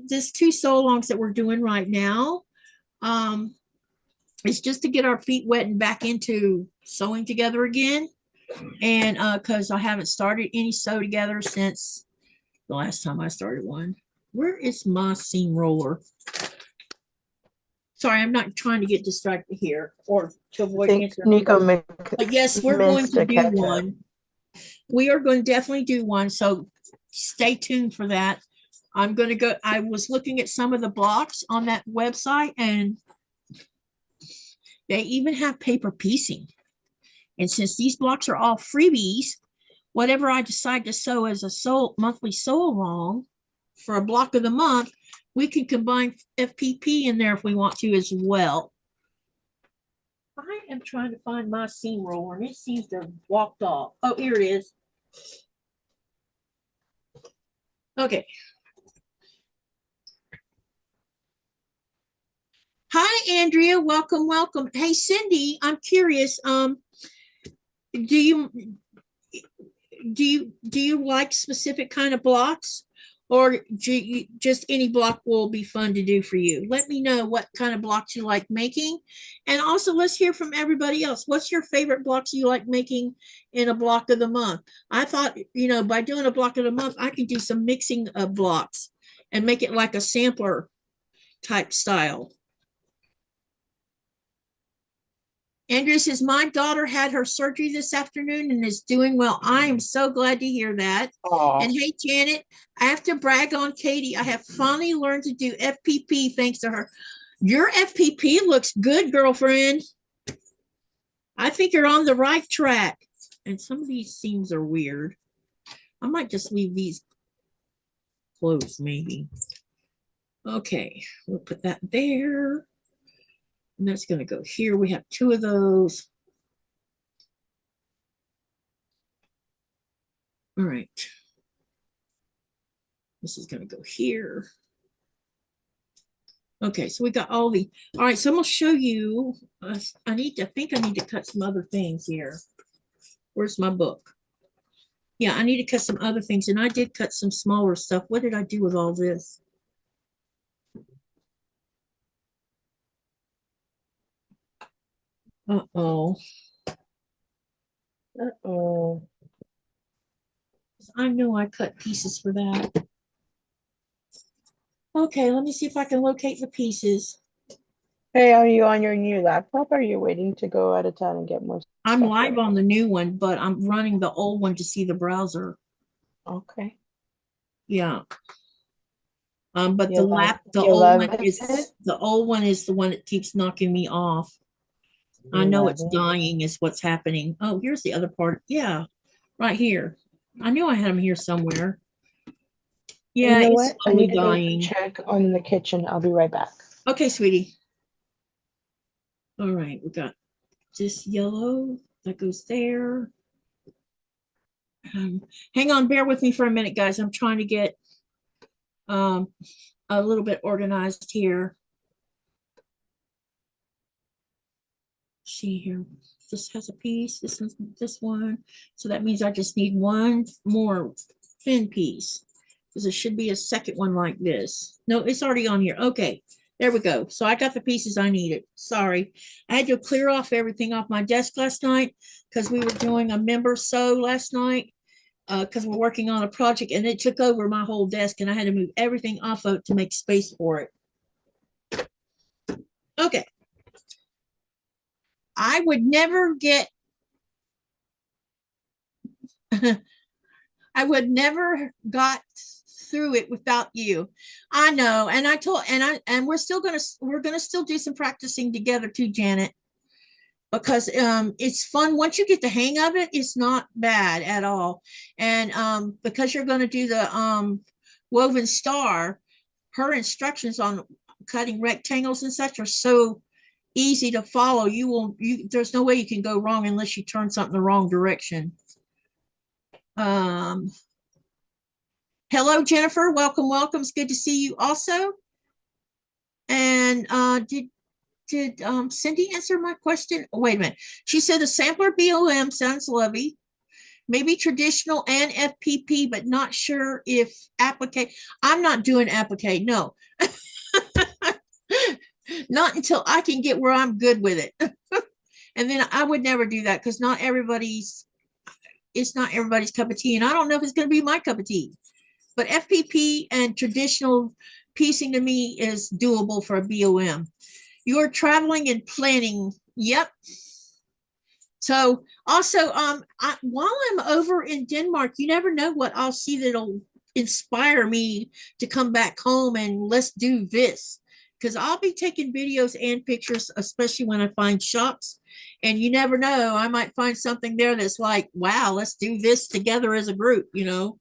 [SPEAKER 1] this two sew alongs that we're doing right now. It's just to get our feet wet and back into sewing together again. And because I haven't started any sew together since the last time I started one. Where is my seam roller? Sorry, I'm not trying to get distracted here or to
[SPEAKER 3] I
[SPEAKER 1] avoid
[SPEAKER 3] think
[SPEAKER 1] answering.
[SPEAKER 3] Nico
[SPEAKER 1] But yes, we're going
[SPEAKER 3] missed
[SPEAKER 1] to
[SPEAKER 3] a
[SPEAKER 1] do
[SPEAKER 3] catch up.
[SPEAKER 1] one. We are going to definitely do one. So stay tuned for that. I'm going to go. I was looking at some of the blocks on that website, and they even have paper piecing. And since these blocks are all freebies, whatever I decide to sew as a monthly sew along for a block of the month, we can combine FPP in there if we want to as well. I am trying to find my seam roller and it seems to have walked off. Oh, here it is. Okay. Hi, Andrea. Welcome, welcome. Hey, Cindy, I'm curious. Do you do you like specific kind of blocks, or just any block will be fun to do for you? Let me know what kind of blocks you like making, and also let's hear from everybody else. What's your favorite blocks you like making in a block of the month? I thought, by doing a block of the month, I could do some mixing of blocks and make it like a sampler type style. Andrew says, my daughter had her surgery this afternoon and is doing well. I am so glad to hear that.
[SPEAKER 3] Aww.
[SPEAKER 1] And hey, Janet, I have to brag on Katie. I have finally learned to do FPP thanks to her. Your FPP looks good, girlfriend. I think you're on the right track. And some of these seams are weird. I might just leave these closed, maybe. Okay, we'll put that there. And that's going to go here. We have two of those. All right. This is going to go here. Okay, so we got all right, so I'm going to show you. I think I need to cut some other things here. Where's my book? Yeah, I need to cut some other things, and I did cut some smaller stuff. What did I do with all this? Uh-oh.
[SPEAKER 3] Uh-oh.
[SPEAKER 1] I know I cut pieces for that. Okay, let me see if I can locate the pieces.
[SPEAKER 3] Hey, are you on your new laptop or are you waiting to go out of town and get more
[SPEAKER 1] I'm
[SPEAKER 3] stuff
[SPEAKER 1] live
[SPEAKER 3] ready?
[SPEAKER 1] on the new one, but I'm running the old one to see the browser.
[SPEAKER 3] Okay.
[SPEAKER 1] Yeah. But
[SPEAKER 3] You
[SPEAKER 1] the old one is the one that keeps knocking me off. I know it's dying is what's happening. Oh, here's the other part. Yeah, right here. I knew I had them here somewhere. Yeah,
[SPEAKER 3] You know
[SPEAKER 1] it's
[SPEAKER 3] what? I need to go
[SPEAKER 1] dying.
[SPEAKER 3] check on the kitchen. I'll be right back.
[SPEAKER 1] Okay, sweetie. All right, we got this yellow that goes there. Hang on, bear with me for a minute, guys. I'm trying to get a little bit organized here. See here, this has a piece, this one. So that means I just need one more thin piece because there should be a second one like this. No, it's already on here. Okay, there we go. So I got the pieces I needed. Sorry, I had to clear off everything off my desk last night because we were doing a member sew last night because we're working on a project and it took over my whole desk and I had to move everything off of it to make space for it. Okay. I would never get I would never got through it without you. I know. And I told, and we're gonna still do some practicing together too, Janet, because it's fun. Once you get the hang of it, it's not bad at all. And because you're going to do the woven star, her instructions on cutting rectangles and such are so easy to follow. There's no way you can go wrong unless you turn something the wrong direction. Hello, Jennifer. Welcome. It's good to see you also. And did Cindy answer my question? Oh, wait a minute. She said the sampler BOM sounds lovely, maybe traditional and FPP, but not sure if applique. I'm not doing applique. No, not until I can get where I'm good with it. And then I would never do that because it's not everybody's cup of tea. And I don't know if it's going to be my cup of tea, but FPP and traditional piecing to me is doable for a BOM. You're traveling and planning. Yep. So also, while I'm over in Denmark, you never know what I'll see that'll inspire me to come back home and let's do this. Because I'll be taking videos and pictures, especially when I find shops. And you never know, I might find something there that's like, wow, let's do this together as a group, you know.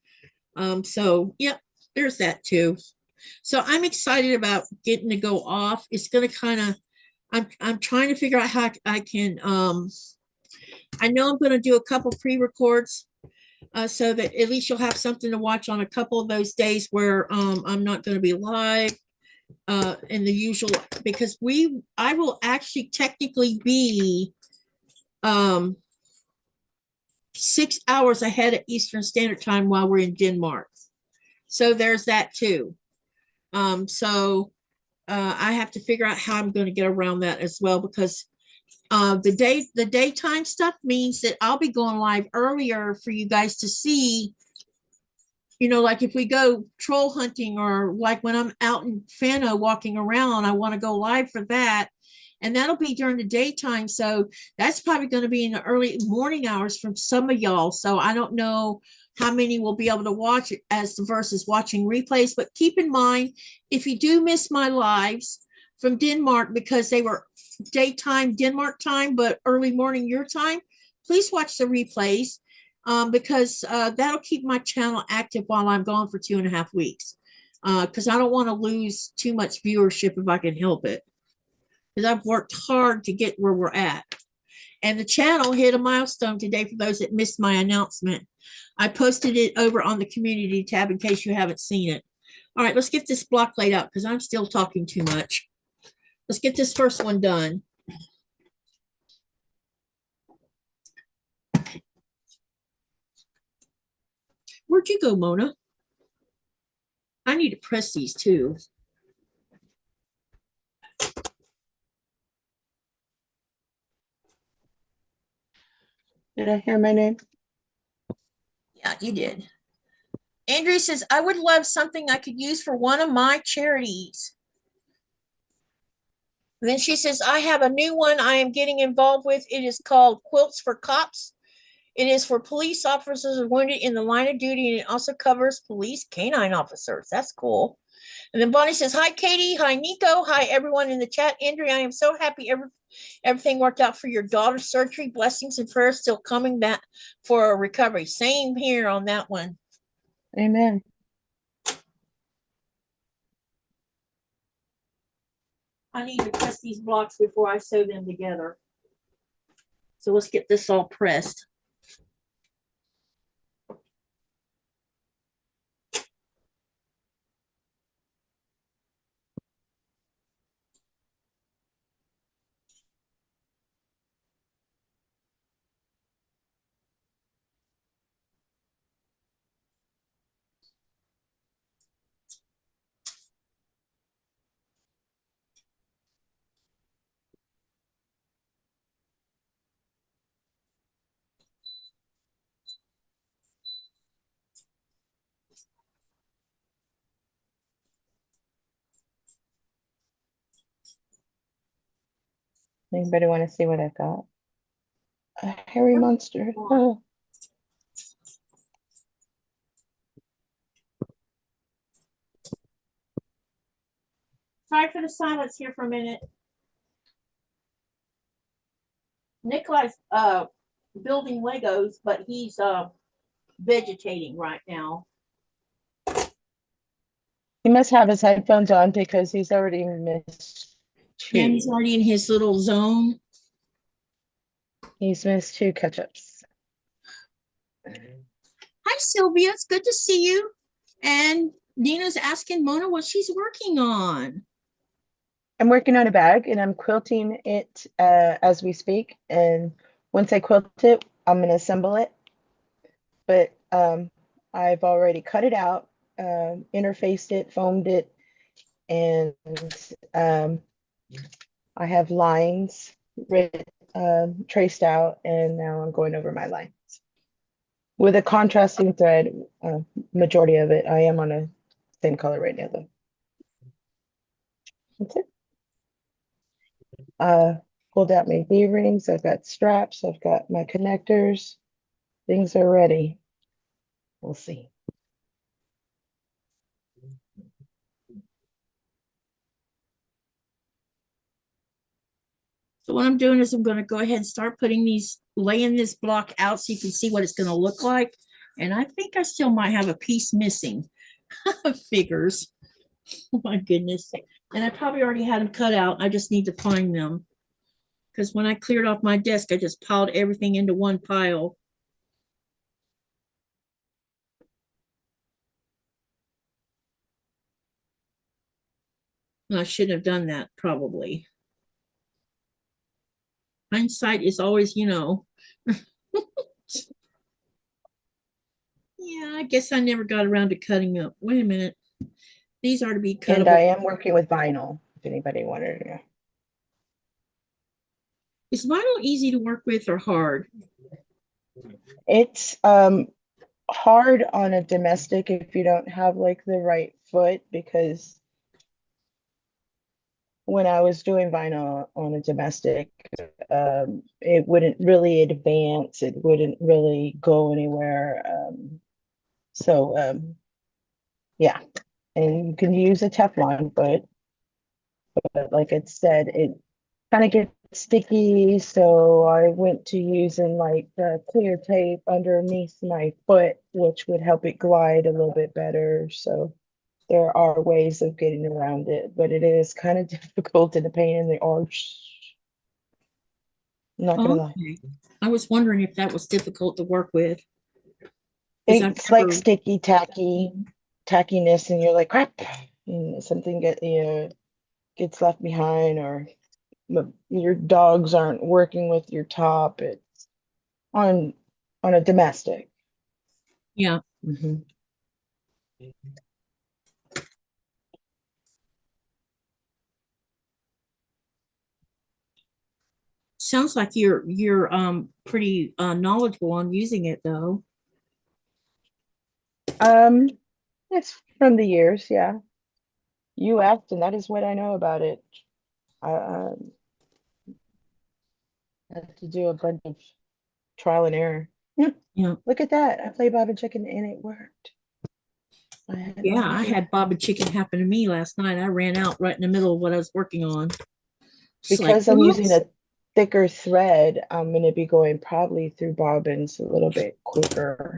[SPEAKER 1] So yep, there's that too. So I'm excited about getting to go off. It's going to kind of, I'm trying to figure out how I can, I know I'm going to do a couple pre-records so that at least you'll have something to watch on a couple of those days where I'm not going to be live in the usual, because I will actually technically be 6 hours ahead of Eastern Standard Time while we're in Denmark. So there's that too. So I have to figure out how I'm going to get around that as well, because the daytime stuff means that I'll be going live earlier for you guys to see, you know, like if we go troll hunting or like when I'm out in Fano walking around, I want to go live for that. And that'll be during the daytime. So that's probably going to be in the early morning hours from some of y'all. So I don't know how many will be able to watch it as versus watching replays. But keep in mind, if you do miss my lives from Denmark because they were daytime Denmark time, but early morning your time, please watch the replays because that'll keep my channel active while I'm gone for 2.5 weeks. Because I don't want to lose too much viewership if I can help it. Because I've worked hard to get where we're at. And the channel hit a milestone today for those that missed my announcement. I posted it over on the community tab in case you haven't seen it. All right, let's get this block laid out because I'm still talking too much. Let's get this first one done. Where'd you go, Mona? I need to press these too.
[SPEAKER 3] Did I hear my name?
[SPEAKER 1] Yeah, you did. Andrea says, I would love something I could use for one of my charities. And then she says, I have a new one I am getting involved with. It is called Quilts for Cops. It is for police officers wounded in the line of duty, and it also covers police canine officers. That's cool. And then Bonnie says, hi, Katie. Hi, Nico. Hi, everyone in the chat. Andrea, I am so happy everything worked out for your daughter's surgery. Blessings and prayers still coming back for a recovery. Same here on that one.
[SPEAKER 3] Amen.
[SPEAKER 1] I need to press these blocks before I sew them together. So let's get this all pressed.
[SPEAKER 3] Anybody want to see what I got? A hairy monster. Oh.
[SPEAKER 1] Sorry for the silence here for a minute. Nikolai's building Legos, but he's vegetating right now.
[SPEAKER 3] He must have his headphones on because he's already missed two.
[SPEAKER 1] And he's already in his little zone.
[SPEAKER 3] He's missed 2 catch-ups.
[SPEAKER 1] Hi, Sylvia. It's good to see you. And Nina's asking Mona what she's working on.
[SPEAKER 3] I'm working on a bag and I'm quilting it as we speak. And once I quilt it, I'm going to assemble it. But I've already cut it out, interfaced it, foamed it, and I have lines traced out, and now I'm going over my lines. With a contrasting thread, majority of it, I am on a same color right now though. That's it. Pulled out my D-rings, I've got straps, I've got my connectors. Things are ready. We'll see.
[SPEAKER 1] So what I'm doing is I'm going to go ahead and start laying this block out so you can see what it's going to look like. And I think I still might have a piece missing. Figures. Oh my goodness. And I probably already had them cut out. I just need to find them. Because when I cleared off my desk, I just piled everything into one pile. And I shouldn't have done that, probably. Hindsight is always, Yeah, I guess I never got around to cutting up. Wait a minute. These are to be cut.
[SPEAKER 3] And I am working with vinyl, if anybody wanted to know.
[SPEAKER 1] Is vinyl easy to work with or hard?
[SPEAKER 3] It's hard on a domestic if you don't have like the right foot, because when I was doing vinyl on a domestic, it wouldn't really advance, it wouldn't really go anywhere. Yeah, and you can use a Teflon, but like it said, it kind of gets sticky, so I went to using like the clear tape underneath my foot, which would help it glide a little bit better. So there are ways of getting around it, but it is kind of difficult and a pain in the arse. I'm not gonna lie.
[SPEAKER 1] I was wondering if that was difficult to work with.
[SPEAKER 3] It's like sticky, tackiness, and you're like, crap, and something gets left behind, or your dogs aren't working with your top. It's on a domestic.
[SPEAKER 1] Yeah.
[SPEAKER 3] Mm-hmm.
[SPEAKER 1] Sounds like you're pretty knowledgeable on using it though.
[SPEAKER 3] It's from the years, yeah. You asked, and that is what I know about it. I had to do a bunch of trial and error.
[SPEAKER 1] Yeah.
[SPEAKER 3] Look at that. I played Bob and Chicken and it worked.
[SPEAKER 1] I had Bob and Chicken happen to me last night. I ran out right in the middle of what I was working on.
[SPEAKER 3] Because I'm using a thicker thread, I'm going to be going probably through bobbins a little bit quicker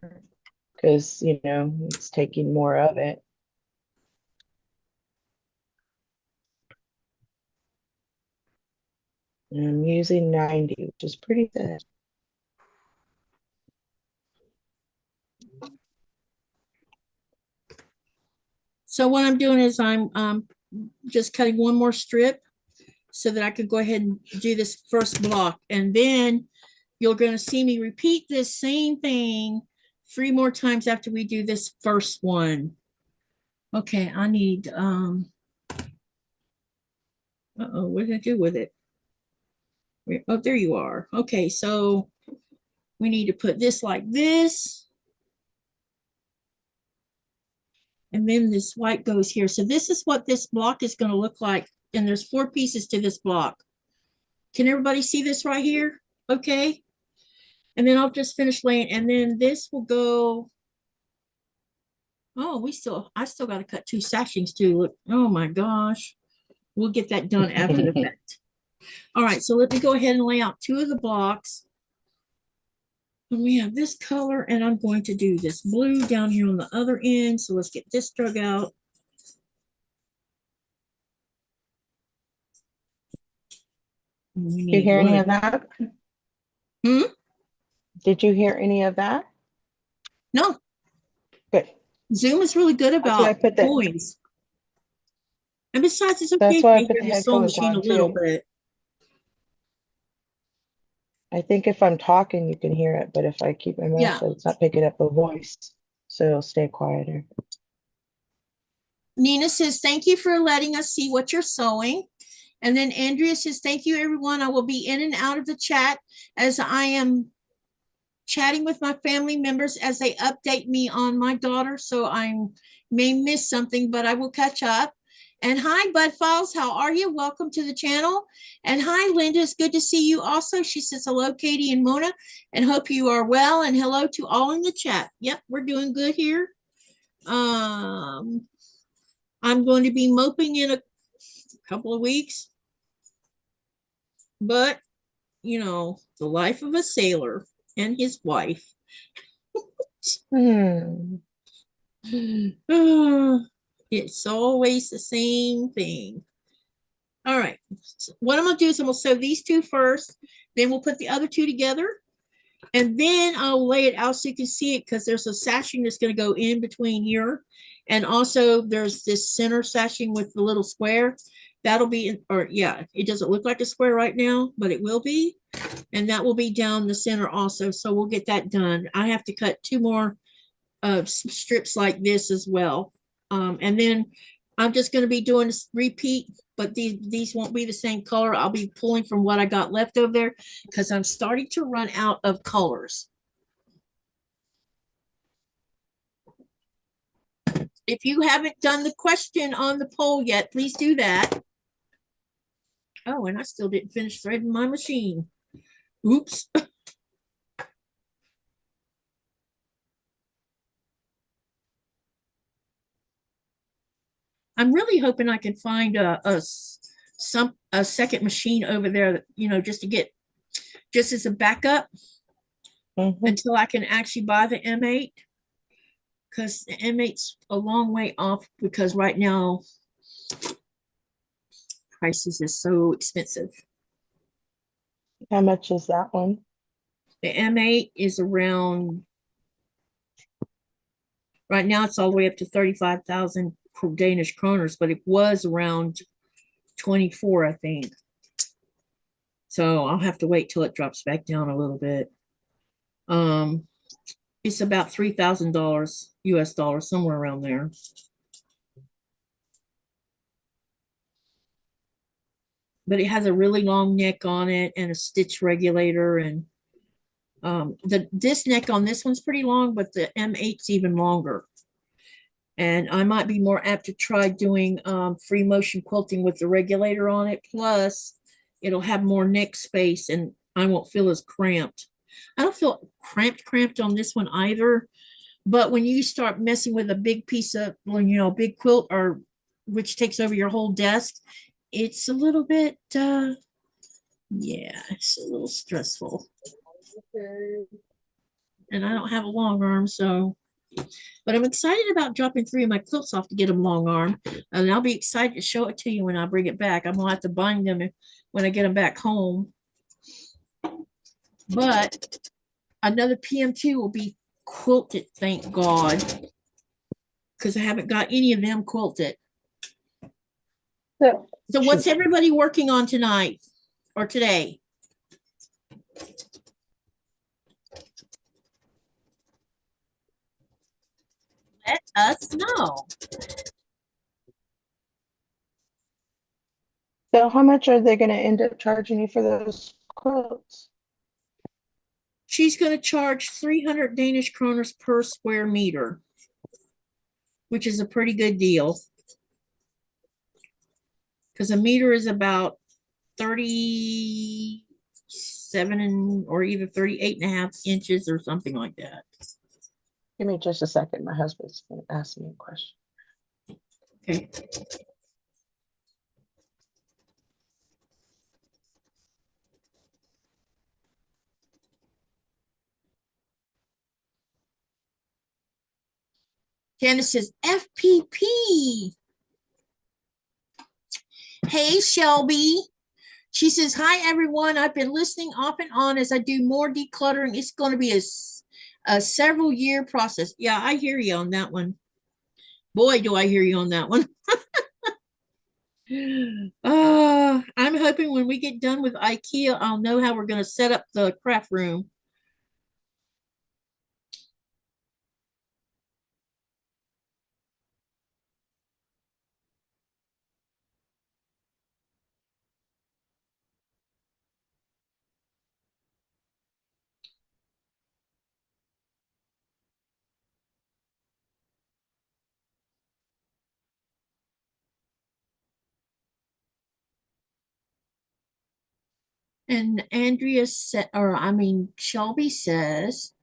[SPEAKER 3] because, it's taking more of it. And I'm using 90, which is pretty good.
[SPEAKER 1] So what I'm doing is I'm just cutting one more strip so that I could go ahead and do this first block. And then you're going to see me repeat this same thing 3 more times after we do this first one. Okay, I need, what did I do with it? Oh, there you are. Okay, so we need to put this like this. And then this white goes here. So this is what this block is going to look like. And there's 4 pieces to this block. Can everybody see this right here? Okay. And then I'll just finish laying. And then this will go. Oh, I still got to cut 2 sections too. Look, oh my gosh. We'll get that done after the fact. All right, so let me go ahead and lay out 2 of the blocks. And we have this color, and I'm going to do this blue down here on the other end. So let's get this drug out.
[SPEAKER 3] Did you hear any of that?
[SPEAKER 1] Hmm?
[SPEAKER 3] Did you hear any of that?
[SPEAKER 1] No.
[SPEAKER 3] Good.
[SPEAKER 1] Zoom is really good
[SPEAKER 3] That's why I
[SPEAKER 1] about
[SPEAKER 3] put that.
[SPEAKER 1] noise. And besides, it's okay
[SPEAKER 3] That's
[SPEAKER 1] if
[SPEAKER 3] why I
[SPEAKER 1] you
[SPEAKER 3] put
[SPEAKER 1] hear
[SPEAKER 3] the
[SPEAKER 1] the sewing
[SPEAKER 3] headphones
[SPEAKER 1] machine a
[SPEAKER 3] on
[SPEAKER 1] little
[SPEAKER 3] too.
[SPEAKER 1] bit.
[SPEAKER 3] I think if I'm talking, you can hear it, but if I keep my mouth
[SPEAKER 1] Yeah.
[SPEAKER 3] shut, it's not picking up the voice. So it'll stay quieter.
[SPEAKER 1] Nina says, thank you for letting us see what you're sewing. And then Andrea says, thank you, everyone. I will be in and out of the chat as I am chatting with my family members as they update me on my daughter. So I may miss something, but I will catch up. And hi, Bud Files. How are you? Welcome to the channel. And hi, Linda. It's good to see you also. She says, hello, Katie and Mona, and hope you are well. And hello to all in the chat. Yep, we're doing good here. I'm going to be moping in a couple of weeks. But, you know, the life of a sailor and his wife. It's always the same thing. All right. So what I'm going to do is I'm going to sew these 2 first. Then we'll put the other 2 together. And then I'll lay it out so you can see it because there's a sashing that's going to go in between here. And also there's this center sashing with the little square. That'll be, it doesn't look like a square right now, but it will be. And that will be down the center also. So we'll get that done. I have to cut 2 more strips like this as well. And then I'm just going to be doing this repeat, but these won't be the same color. I'll be pulling from what I got left over there because I'm starting to run out of colors. If you haven't done the question on the poll yet, please do that. Oh, and I still didn't finish threading my machine. Oops. I'm really hoping I can find a second machine over there, you know, just as a backup until I can actually buy the M8, because the M8's a long way off because right now prices is so expensive.
[SPEAKER 3] How much is that one?
[SPEAKER 1] The M8 is around, right now it's all the way up to 35,000 Danish kroners, but it was around 24, I think. So I'll have to wait till it drops back down a little bit. It's about $3,000 US dollars, somewhere around there. But it has a really long neck on it and a stitch regulator, and this neck on this one's pretty long, but the M8's even longer. And I might be more apt to try doing free motion quilting with the regulator on it. Plus, it'll have more neck space and I won't feel as cramped. I don't feel cramped on this one either. But when you start messing with a big piece of, you know, big quilt, or which takes over your whole desk, it's a little bit, yeah, it's a little stressful. And I don't have a long arm, so. But I'm excited about dropping 3 of my quilts off to get them long arm. And I'll be excited to show it to you when I bring it back. I'm going to have to bind them when I get them back home. But another PM2 will be quilted, thank God. Because I haven't got any of them quilted. So what's everybody working on tonight or today? Let us know.
[SPEAKER 3] So how much are they going to end up charging you for those quilts?
[SPEAKER 1] She's going to charge 300 Danish kroners per square meter, which is a pretty good deal. Because a meter is about 37 or either 38.5 inches or something like that.
[SPEAKER 3] Give me just a second. My husband's going to ask me a question.
[SPEAKER 1] Okay. Janice says FPP. Hey, Shelby. She says, hi, everyone. I've been listening off and on as I do more decluttering. It's going to be a several year process. Yeah, I hear you on that one. Boy, do I hear you on that one. I'm hoping when we get done with IKEA, I'll know how we're going to set up the craft room. And Andrea said, Shelby says,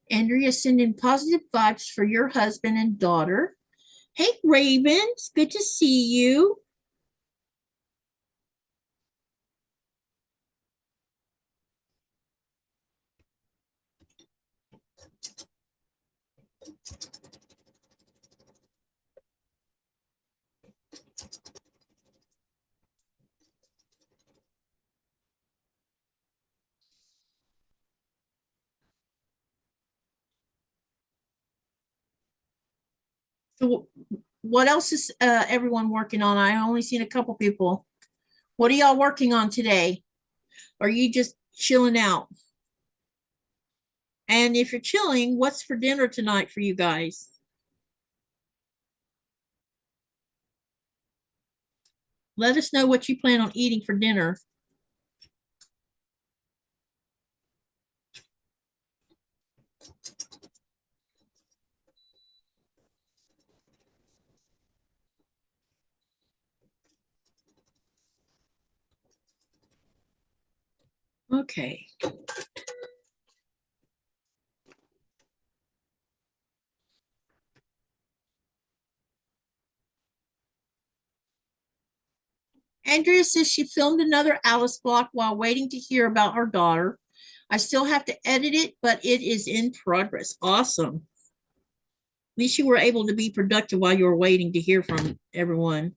[SPEAKER 1] Andrea sending positive vibes for your husband and daughter. Hey, Raven, it's good to see you. So what else is everyone working on? I only seen a couple people. What are y'all working on today? Are you just chilling out? And if you're chilling, what's for dinner tonight for you guys? Let us know what you plan on eating for dinner. Okay. Andrea says she filmed another Alice block while waiting to hear about her daughter. I still have to edit it, but it is in progress. Awesome. At least you were able to be productive while you were waiting to hear from everyone.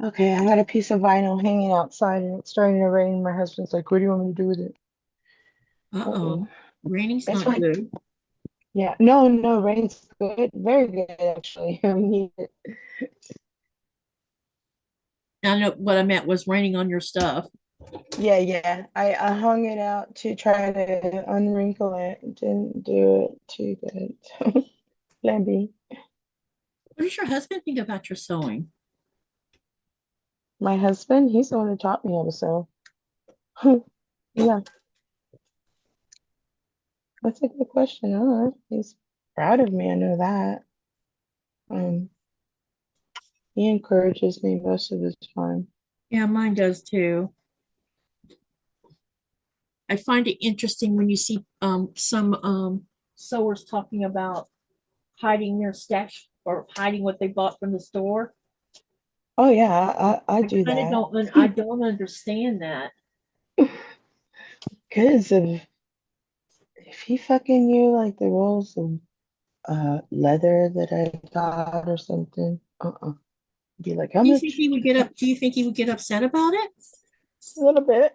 [SPEAKER 3] Okay, I had a piece of vinyl hanging outside and it's starting to rain. My husband's like, what do you want me to do with it?
[SPEAKER 1] Uh-oh. Raining's
[SPEAKER 3] That's
[SPEAKER 1] not
[SPEAKER 3] fine.
[SPEAKER 1] good.
[SPEAKER 3] Yeah, no, rain's good. Very good, actually. We need it.
[SPEAKER 1] I know what I meant was raining on your stuff.
[SPEAKER 3] Yeah. I hung it out to try to unwrinkle it. Didn't do it too good. Maybe.
[SPEAKER 1] What does your husband think about your sewing?
[SPEAKER 3] My husband, he's the one who taught me how to sew. Yeah, that's a good question. He's proud of me. I know that. Um, he encourages me most of the time.
[SPEAKER 1] Yeah, mine does too. I find it interesting when you see some sewers talking about hiding their stash or hiding what they bought from the store.
[SPEAKER 3] Oh yeah, I do
[SPEAKER 1] kind of
[SPEAKER 3] that
[SPEAKER 1] I don't understand that.
[SPEAKER 3] because of if he fucking knew like the rules of leather that I got or something. Be like, how
[SPEAKER 1] Do you think
[SPEAKER 3] much?
[SPEAKER 1] he would get up? Do you think he would get upset about it?
[SPEAKER 3] A little bit.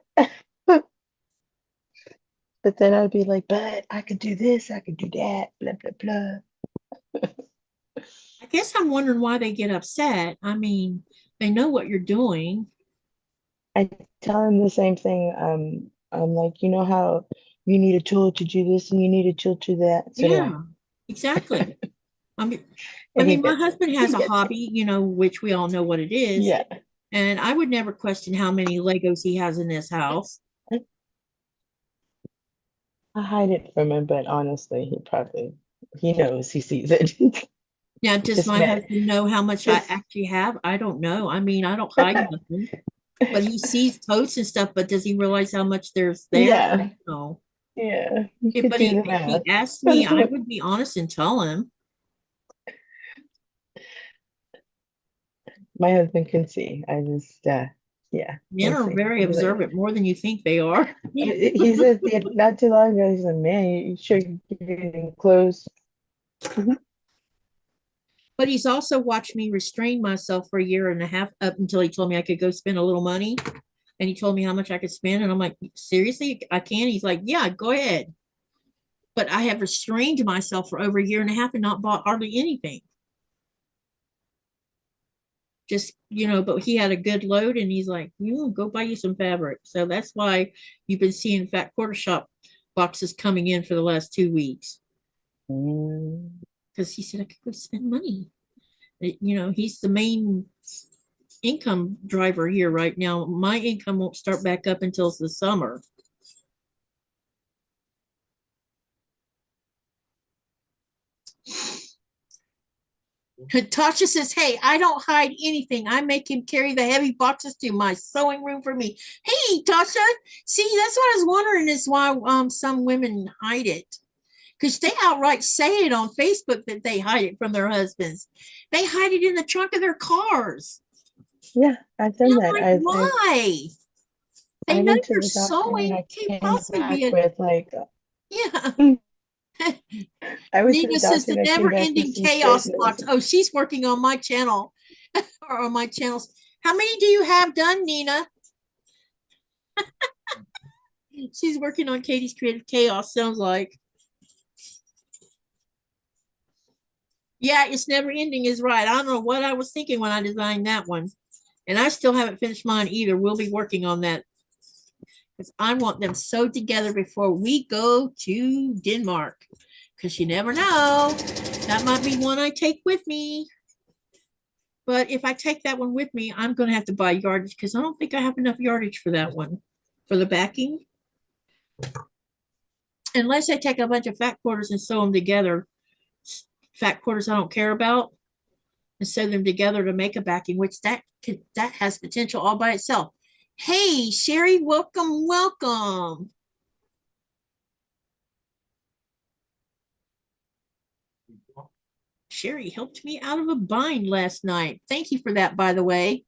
[SPEAKER 3] But then I'd be like, but I could do this, I could do that, blah blah blah.
[SPEAKER 1] I guess I'm wondering why they get upset. I mean, they know what you're doing.
[SPEAKER 3] I tell him the same thing. I'm like, you know how you need a tool to do this and you need a tool to that. So yeah.
[SPEAKER 1] Yeah, exactly. I mean,
[SPEAKER 3] And he
[SPEAKER 1] my
[SPEAKER 3] gets it.
[SPEAKER 1] husband
[SPEAKER 3] He
[SPEAKER 1] has a
[SPEAKER 3] gets it.
[SPEAKER 1] hobby, which we all know what it is.
[SPEAKER 3] Yeah.
[SPEAKER 1] And I would never question how many Legos he has in this house.
[SPEAKER 3] I hide it from him, but honestly, he knows, he sees it.
[SPEAKER 1] Now, does
[SPEAKER 3] Just
[SPEAKER 1] my
[SPEAKER 3] met.
[SPEAKER 1] husband know how much I
[SPEAKER 3] Just
[SPEAKER 1] actually have? I don't know. I mean, I don't hide nothing, but he sees totes and stuff, but does he realize how much there's there?
[SPEAKER 3] yeah.
[SPEAKER 1] No.
[SPEAKER 3] Yeah. You
[SPEAKER 1] If,
[SPEAKER 3] could
[SPEAKER 1] but
[SPEAKER 3] do the
[SPEAKER 1] if he
[SPEAKER 3] math.
[SPEAKER 1] asked me, I would be honest and tell him.
[SPEAKER 3] My husband can see. I just Yeah.
[SPEAKER 1] Men
[SPEAKER 3] we'll
[SPEAKER 1] are
[SPEAKER 3] see.
[SPEAKER 1] very
[SPEAKER 3] He's like,
[SPEAKER 1] observant, more than you think they are.
[SPEAKER 3] he says not too long ago, he's like, man, you should get getting close.
[SPEAKER 1] But he's also watched me restrain myself for a year and a half up until he told me I could go spend a little money. And he told me how much I could spend. And I'm like, seriously, I can? He's like, yeah, go ahead. But I have restrained myself for over a year and a half and not bought hardly anything. Just, but he had a good load and he's like, you go buy you some fabric. So that's why you've been seeing Fat Quarter Shop boxes coming in for the last 2 weeks. Because he said I could go spend money. He's the main income driver here right now. My income won't start back up until the summer. Tasha says, hey, I don't hide anything. I make him carry the heavy boxes to my sewing room for me. Hey, Tasha, see, that's what I was wondering is why some women hide it. Because they outright say it on Facebook that they hide it from their husbands. They hide it in the trunk of their cars.
[SPEAKER 3] Yeah, I've done that.
[SPEAKER 1] Like, why? They know you're sewing. Can't possibly be a...
[SPEAKER 3] with like,
[SPEAKER 1] yeah.
[SPEAKER 3] I went to
[SPEAKER 1] Nina
[SPEAKER 3] the
[SPEAKER 1] says
[SPEAKER 3] doctor
[SPEAKER 1] the
[SPEAKER 3] and I came back with
[SPEAKER 1] never-ending
[SPEAKER 3] some
[SPEAKER 1] chaos
[SPEAKER 3] straighteners.
[SPEAKER 1] box. Oh, she's working on my channel or on my channels. How many do you have done, Nina? She's working on Katie's Creative Chaos, sounds like. Yeah, it's never ending is right. I don't know what I was thinking when I designed that one. And I still haven't finished mine either. We'll be working on that. Because I want them sewed together before we go to Denmark. Because you never know. That might be one I take with me. But if I take that one with me, I'm going to have to buy yardage because I don't think I have enough yardage for that one. For the backing. Unless I take a bunch of fat quarters and sew them together. Fat quarters I don't care about. And sew them together to make a backing, which that has potential all by itself. Hey, Sherry, welcome, welcome. Sherry helped me out of a bind last night. Thank you for that, by the way.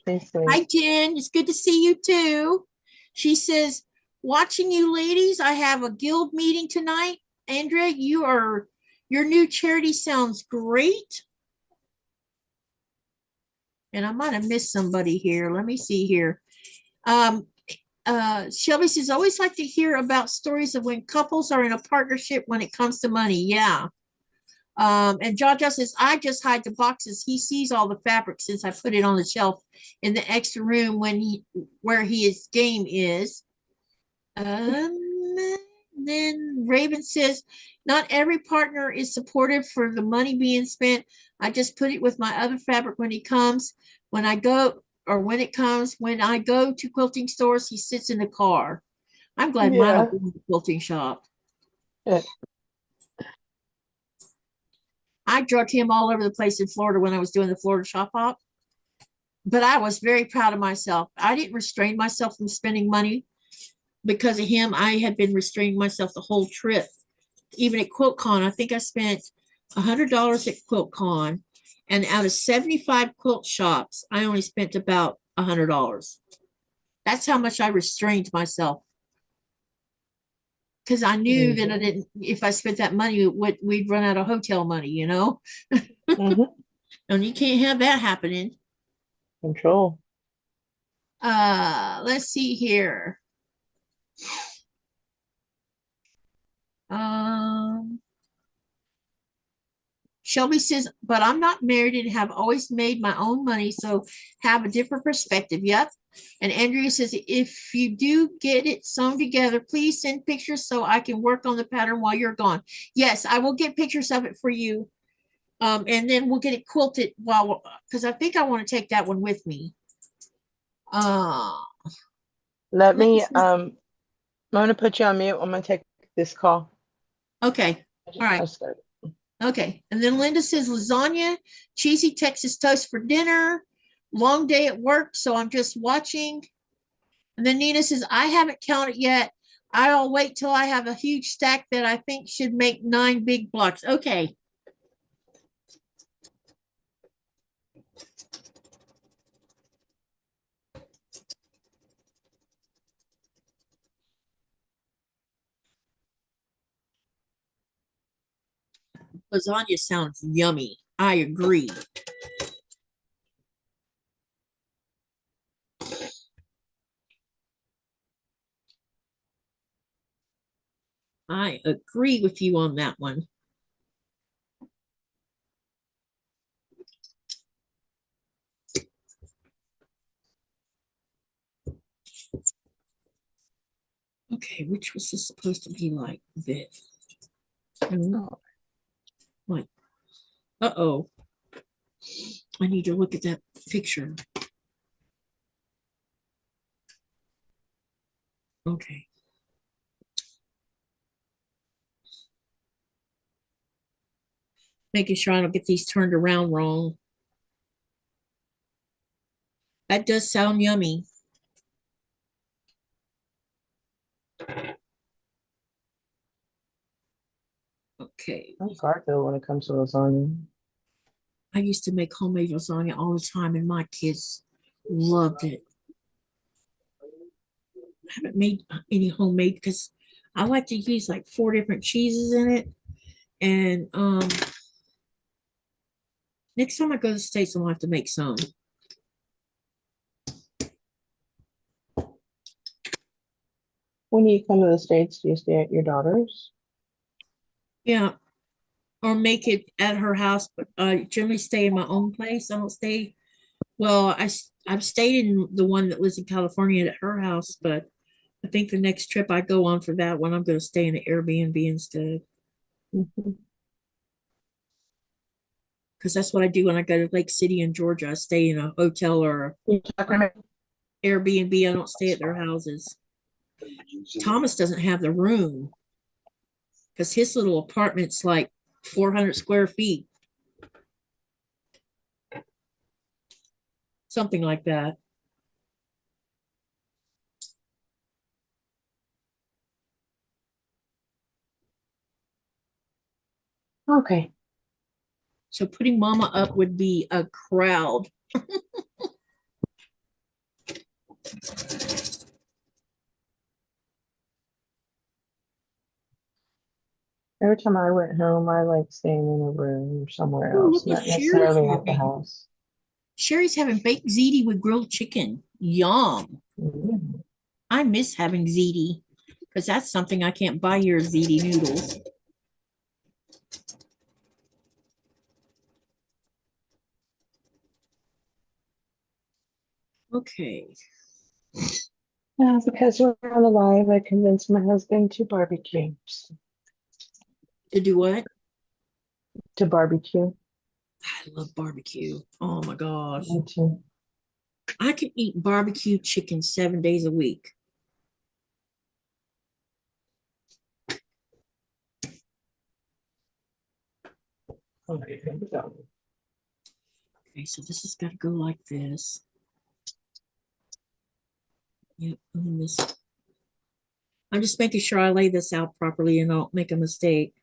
[SPEAKER 1] Hi, Jen. It's good to see you too. She says, watching you ladies, I have a guild meeting tonight. Andrea, your new charity sounds great. And I might have missed somebody here. Let me see here. Shelby says, always like to hear about stories of when couples are in a partnership when it comes to money. Yeah. And Jaja says, I just hide the boxes. He sees all the fabric since I put it on the shelf in the extra room where his game is. Then Raven says, not every partner is supportive for the money being spent. I just put it with my other fabric when he comes. When I go to quilting stores, he sits in the car. I'm glad mine will be in the quilting shop.
[SPEAKER 3] Yeah.
[SPEAKER 1] I drug him all over the place in Florida when I was doing the Florida shop hop. But I was very proud of myself. I didn't restrain myself from spending money because of him. I had been restraining myself the whole trip. Even at QuiltCon, I think I spent $100 at QuiltCon. And out of 75 quilt shops, I only spent about $100. That's how much I restrained myself. Because I knew that I didn't, if I spent that money, we'd run out of hotel money, you know? And you can't have that happening.
[SPEAKER 3] Control.
[SPEAKER 1] Let's see here. Shelby says, but I'm not married and have always made my own money, so have a different perspective. Yep. And Andrea says, if you do get it sewn together, please send pictures so I can work on the pattern while you're gone. Yes, I will get pictures of it for you. And then we'll get it quilted because I think I want to take that one with me.
[SPEAKER 3] Let me, I'm going to put you on mute. I'm going to take this call.
[SPEAKER 1] Okay. All right. Okay. And then Linda says lasagna, cheesy Texas toast for dinner, long day at work, so I'm just watching. And then Nina says, I haven't counted yet. I'll wait till I have a huge stack that I think should make 9 big blocks. Okay. Lasagna sounds yummy. I agree. I agree with you on that one. Okay, which was this supposed to be like this? Like, uh-oh. I need to look at that picture. Okay. Making sure I don't get these turned around wrong. That does sound yummy. Okay.
[SPEAKER 3] I'm Garfield when it comes to lasagna.
[SPEAKER 1] I used to make homemade lasagna all the time, and my kids loved it. I haven't made any homemade because I like to use like 4 different cheeses in it. And next time I go to the States, I'm gonna have to make some.
[SPEAKER 3] When you come to the States, do you stay at your daughter's?
[SPEAKER 1] Yeah. Or make it at her house, but I generally stay in my own place. I don't stay, well, I've stayed in the one that lives in California at her house, but I think the next trip I go on for that one, I'm going to stay in an Airbnb instead. Because that's what I do when I go to Lake City in Georgia. I stay in a hotel or Airbnb. I don't stay at their houses. Thomas doesn't have the room because his little apartment's like 400 square feet. Something like that.
[SPEAKER 3] Okay.
[SPEAKER 1] So putting mama up would be a crowd.
[SPEAKER 3] Every time I went home, I like staying in a room or somewhere
[SPEAKER 1] Ooh,
[SPEAKER 3] else,
[SPEAKER 1] look what
[SPEAKER 3] not
[SPEAKER 1] Sherry's
[SPEAKER 3] necessarily at the
[SPEAKER 1] having.
[SPEAKER 3] house.
[SPEAKER 1] Sherry's having baked ziti with grilled chicken. Yum.
[SPEAKER 3] Mm.
[SPEAKER 1] I miss having ziti because that's something I can't buy here, ziti noodles. Okay.
[SPEAKER 3] Because we're on the live, I convinced my husband to barbecue.
[SPEAKER 1] To do what?
[SPEAKER 3] To barbecue.
[SPEAKER 1] I love barbecue. Oh my gosh.
[SPEAKER 3] Me too.
[SPEAKER 1] I can eat barbecue chicken 7 days a week.
[SPEAKER 3] Okay,
[SPEAKER 1] Okay, so this has got to go like this. Yep, and then this. I'm just making sure I lay this out properly and I don't make a mistake.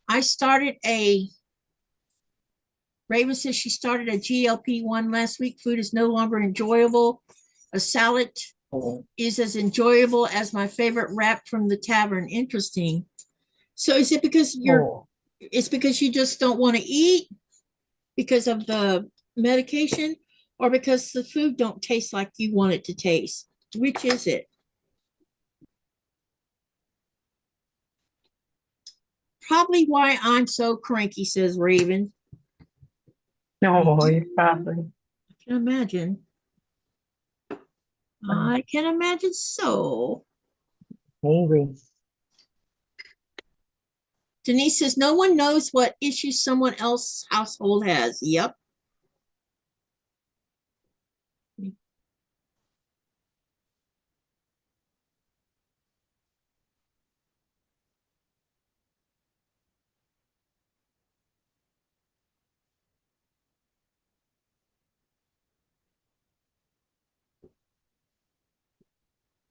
[SPEAKER 1] I started Raven says she started a GLP-1 last week. Food is no longer enjoyable. A salad is as enjoyable as my favorite wrap from the tavern. Interesting. So is it because it's because you just don't want to eat because of the medication, or because the food don't taste like you want it to taste? Which is it? Probably why I'm so cranky, says Raven.
[SPEAKER 3] No, you're probably
[SPEAKER 1] I can imagine. I can imagine so.
[SPEAKER 3] angry.
[SPEAKER 1] Denise says, no one knows what issues someone else's household has. Yep.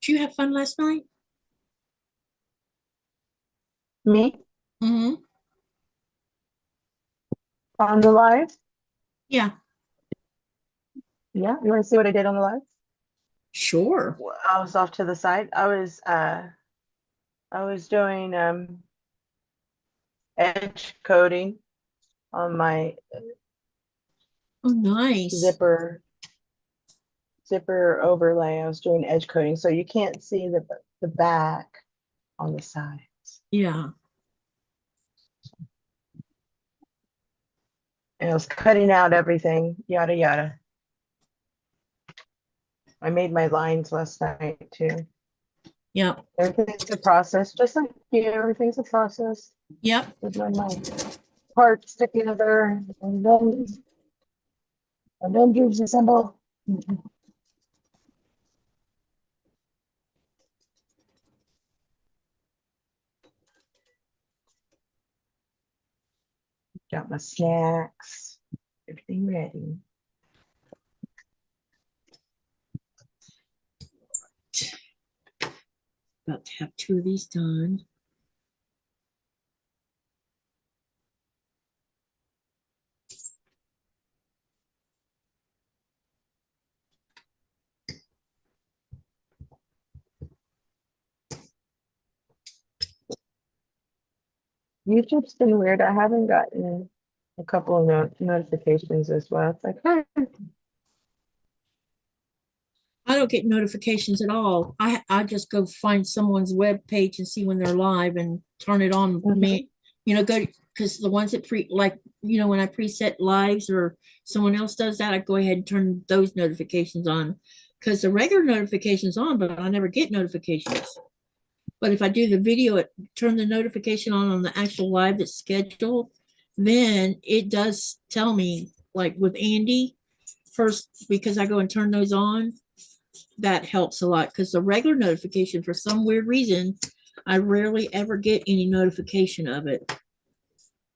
[SPEAKER 1] Did you have fun last night?
[SPEAKER 3] Me?
[SPEAKER 1] Mm-hmm.
[SPEAKER 3] On the live?
[SPEAKER 1] Yeah.
[SPEAKER 3] Yeah, you want to see what I did on the live?
[SPEAKER 1] Sure.
[SPEAKER 3] I was off to the side. I was doing edge coating on my
[SPEAKER 1] Oh, nice.
[SPEAKER 3] zipper overlay. I was doing edge coating, so you can't see the back on the sides.
[SPEAKER 1] Yeah.
[SPEAKER 3] And I was cutting out everything, yada yada. I made my lines last night too.
[SPEAKER 1] Yep.
[SPEAKER 3] Everything's a process, just like you. Everything's a process.
[SPEAKER 1] Yep.
[SPEAKER 3] With my parts together, and then disassemble. Got my snacks, everything ready.
[SPEAKER 1] About to have 2 of these done.
[SPEAKER 3] YouTube's been weird. I haven't gotten a couple of notifications as well. It's like, hey,
[SPEAKER 1] I don't get notifications at all. I just go find someone's web page and see when they're live and turn it on. Me, go because the ones that when I preset lives or someone else does that, I go ahead and turn those notifications on because the regular notifications on, but I never get notifications. But if I do the video, turn the notification on the actual live that's scheduled, then it does tell me, like with Andy first, because I go and turn those on. That helps a lot because the regular notification, for some weird reason, I rarely ever get any notification of it,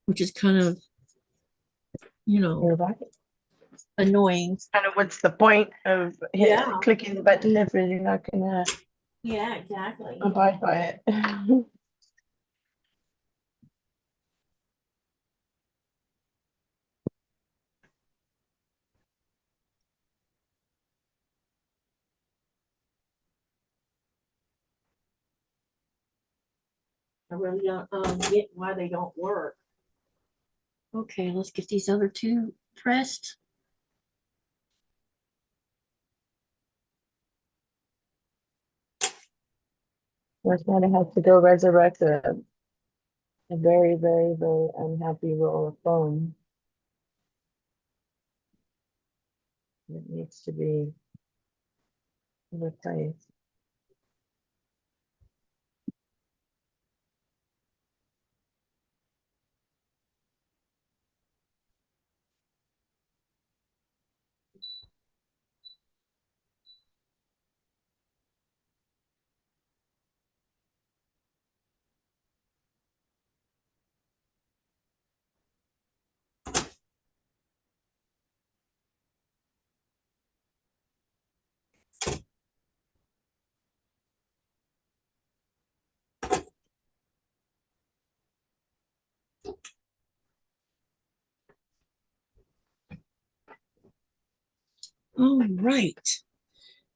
[SPEAKER 1] which is kind of,
[SPEAKER 3] you're right.
[SPEAKER 1] annoying.
[SPEAKER 3] Kind of what's the point of clicking the button if you're not gonna
[SPEAKER 1] Yeah, exactly.
[SPEAKER 3] abide by it?
[SPEAKER 1] I really don't get why they don't work. Okay, let's get these other 2 pressed.
[SPEAKER 3] We're gonna have to go resurrect a very, very, very unhappy roll of foam. It needs to be replaced.
[SPEAKER 1] All right.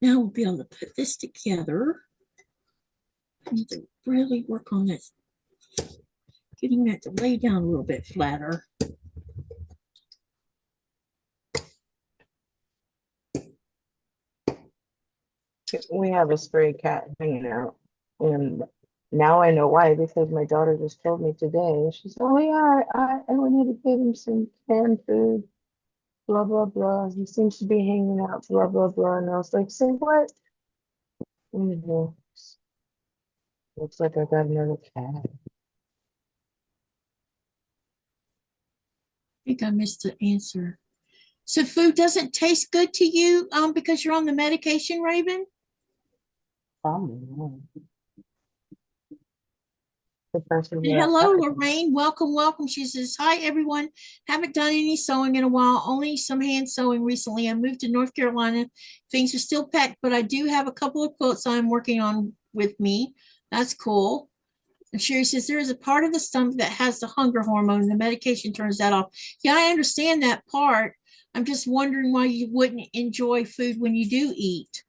[SPEAKER 1] Now we'll be able to put this together. I need to really work on this, getting that to lay down a little bit flatter.
[SPEAKER 3] We have a stray cat hanging out, and now I know why, because my daughter just told me today. She's, oh yeah, I wanted to give him some canned food, blah blah blah. He seems to be hanging out, blah blah blah. And I was like, say what? Mhm. Looks like I got another cat.
[SPEAKER 1] I think I missed the answer. So food doesn't taste good to you because you're on the medication, Raven?
[SPEAKER 3] Probably not. The person
[SPEAKER 1] And
[SPEAKER 3] that
[SPEAKER 1] hello, Lorraine. Welcome, welcome. She says, hi, everyone. Haven't done any sewing in a while, only some hand sewing recently. I moved to North Carolina. Things are still packed, but I do have a couple of quilts I'm working on with me. That's cool. And Sherry says, there is a part of the stomach that has the hunger hormone, and the medication turns that off. Yeah, I understand that part. I'm just wondering why you wouldn't enjoy food when you do eat.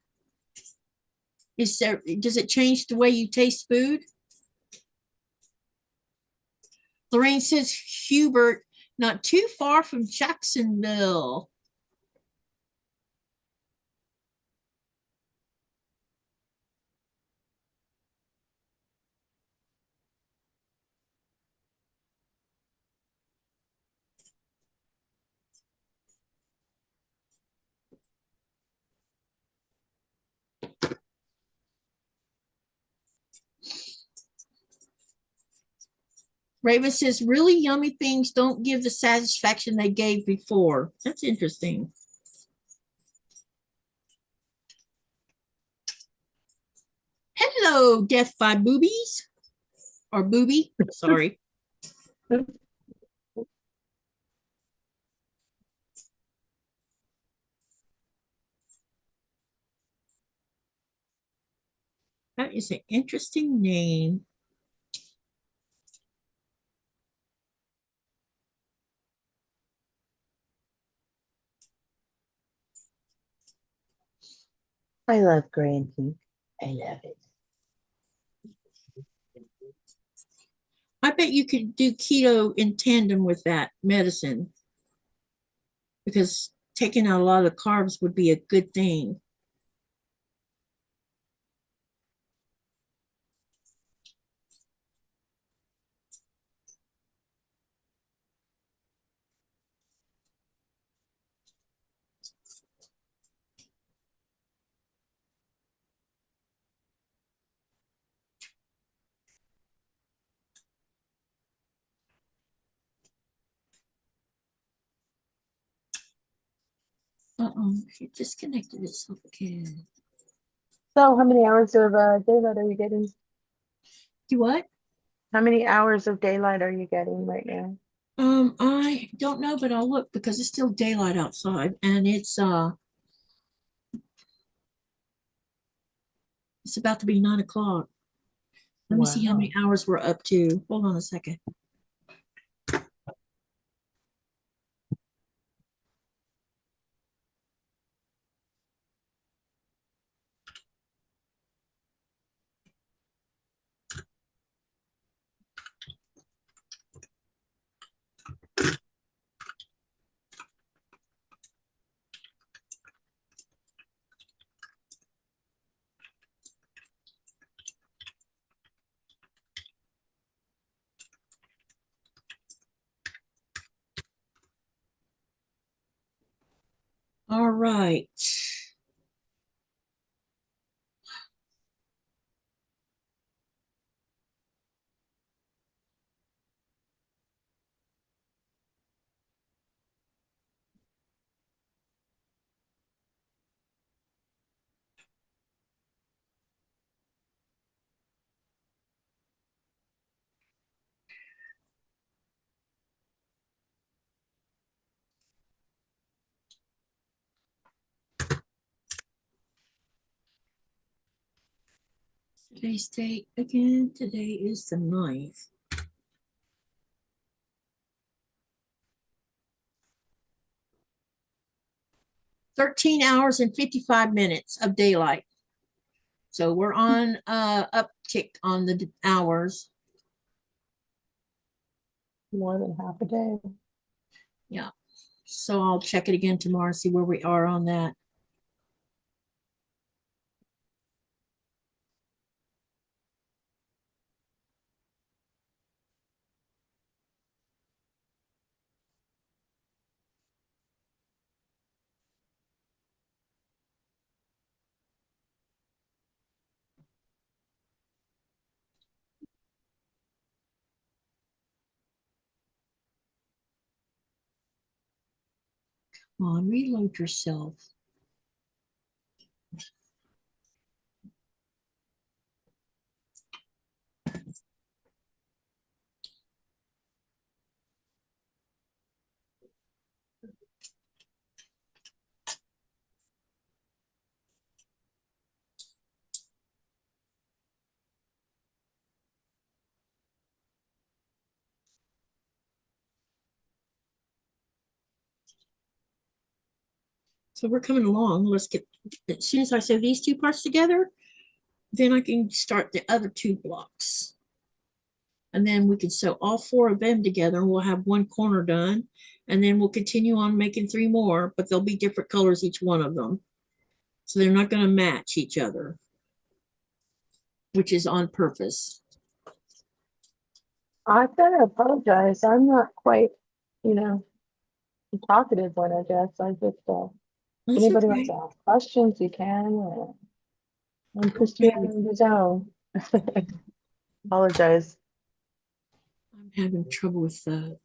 [SPEAKER 1] Does it change the way you taste food? Lorraine says Hubert, not too far from Jacksonville. Raven says, really yummy things don't give the satisfaction they gave before. That's interesting. Hello, Death by Boobies. Or Booby, sorry. That is an interesting name.
[SPEAKER 3] I love gray and pink. I love it.
[SPEAKER 1] I bet you could do keto in tandem with that medicine because taking out a lot of carbs would be a good thing. Uh-oh, she disconnected itself again.
[SPEAKER 3] So how many hours of daylight are you getting?
[SPEAKER 1] Do what?
[SPEAKER 3] How many hours of daylight are you getting right now?
[SPEAKER 1] I don't know, but I'll look because it's still daylight outside and it's about to be 9 o'clock. Let me see how many hours we're up to. Hold on a second. All right. Today's date again. Today is the 9th. $13 and 55 minutes of daylight. So we're on uptick on the hours.
[SPEAKER 3] More than half a day.
[SPEAKER 1] Yeah. So I'll check it again tomorrow, see where we are on that. Come on, reload yourself. So we're coming along. Let's get, as soon as I sew these two parts together, then I can start the other two blocks. and then we can sew all 4 of them together, and we'll have one corner done, and then we'll continue on making 3 more, but they'll be different colors, each one of them. So they're not going to match each other, which is on purpose.
[SPEAKER 3] I gotta apologize. I'm not quite, you know, talkative one, I guess. I just,
[SPEAKER 1] That's
[SPEAKER 3] anybody
[SPEAKER 1] okay.
[SPEAKER 3] wants to ask questions, you can. I'm just
[SPEAKER 1] Okay.
[SPEAKER 3] in the zone. Apologize.
[SPEAKER 1] I'm having trouble with the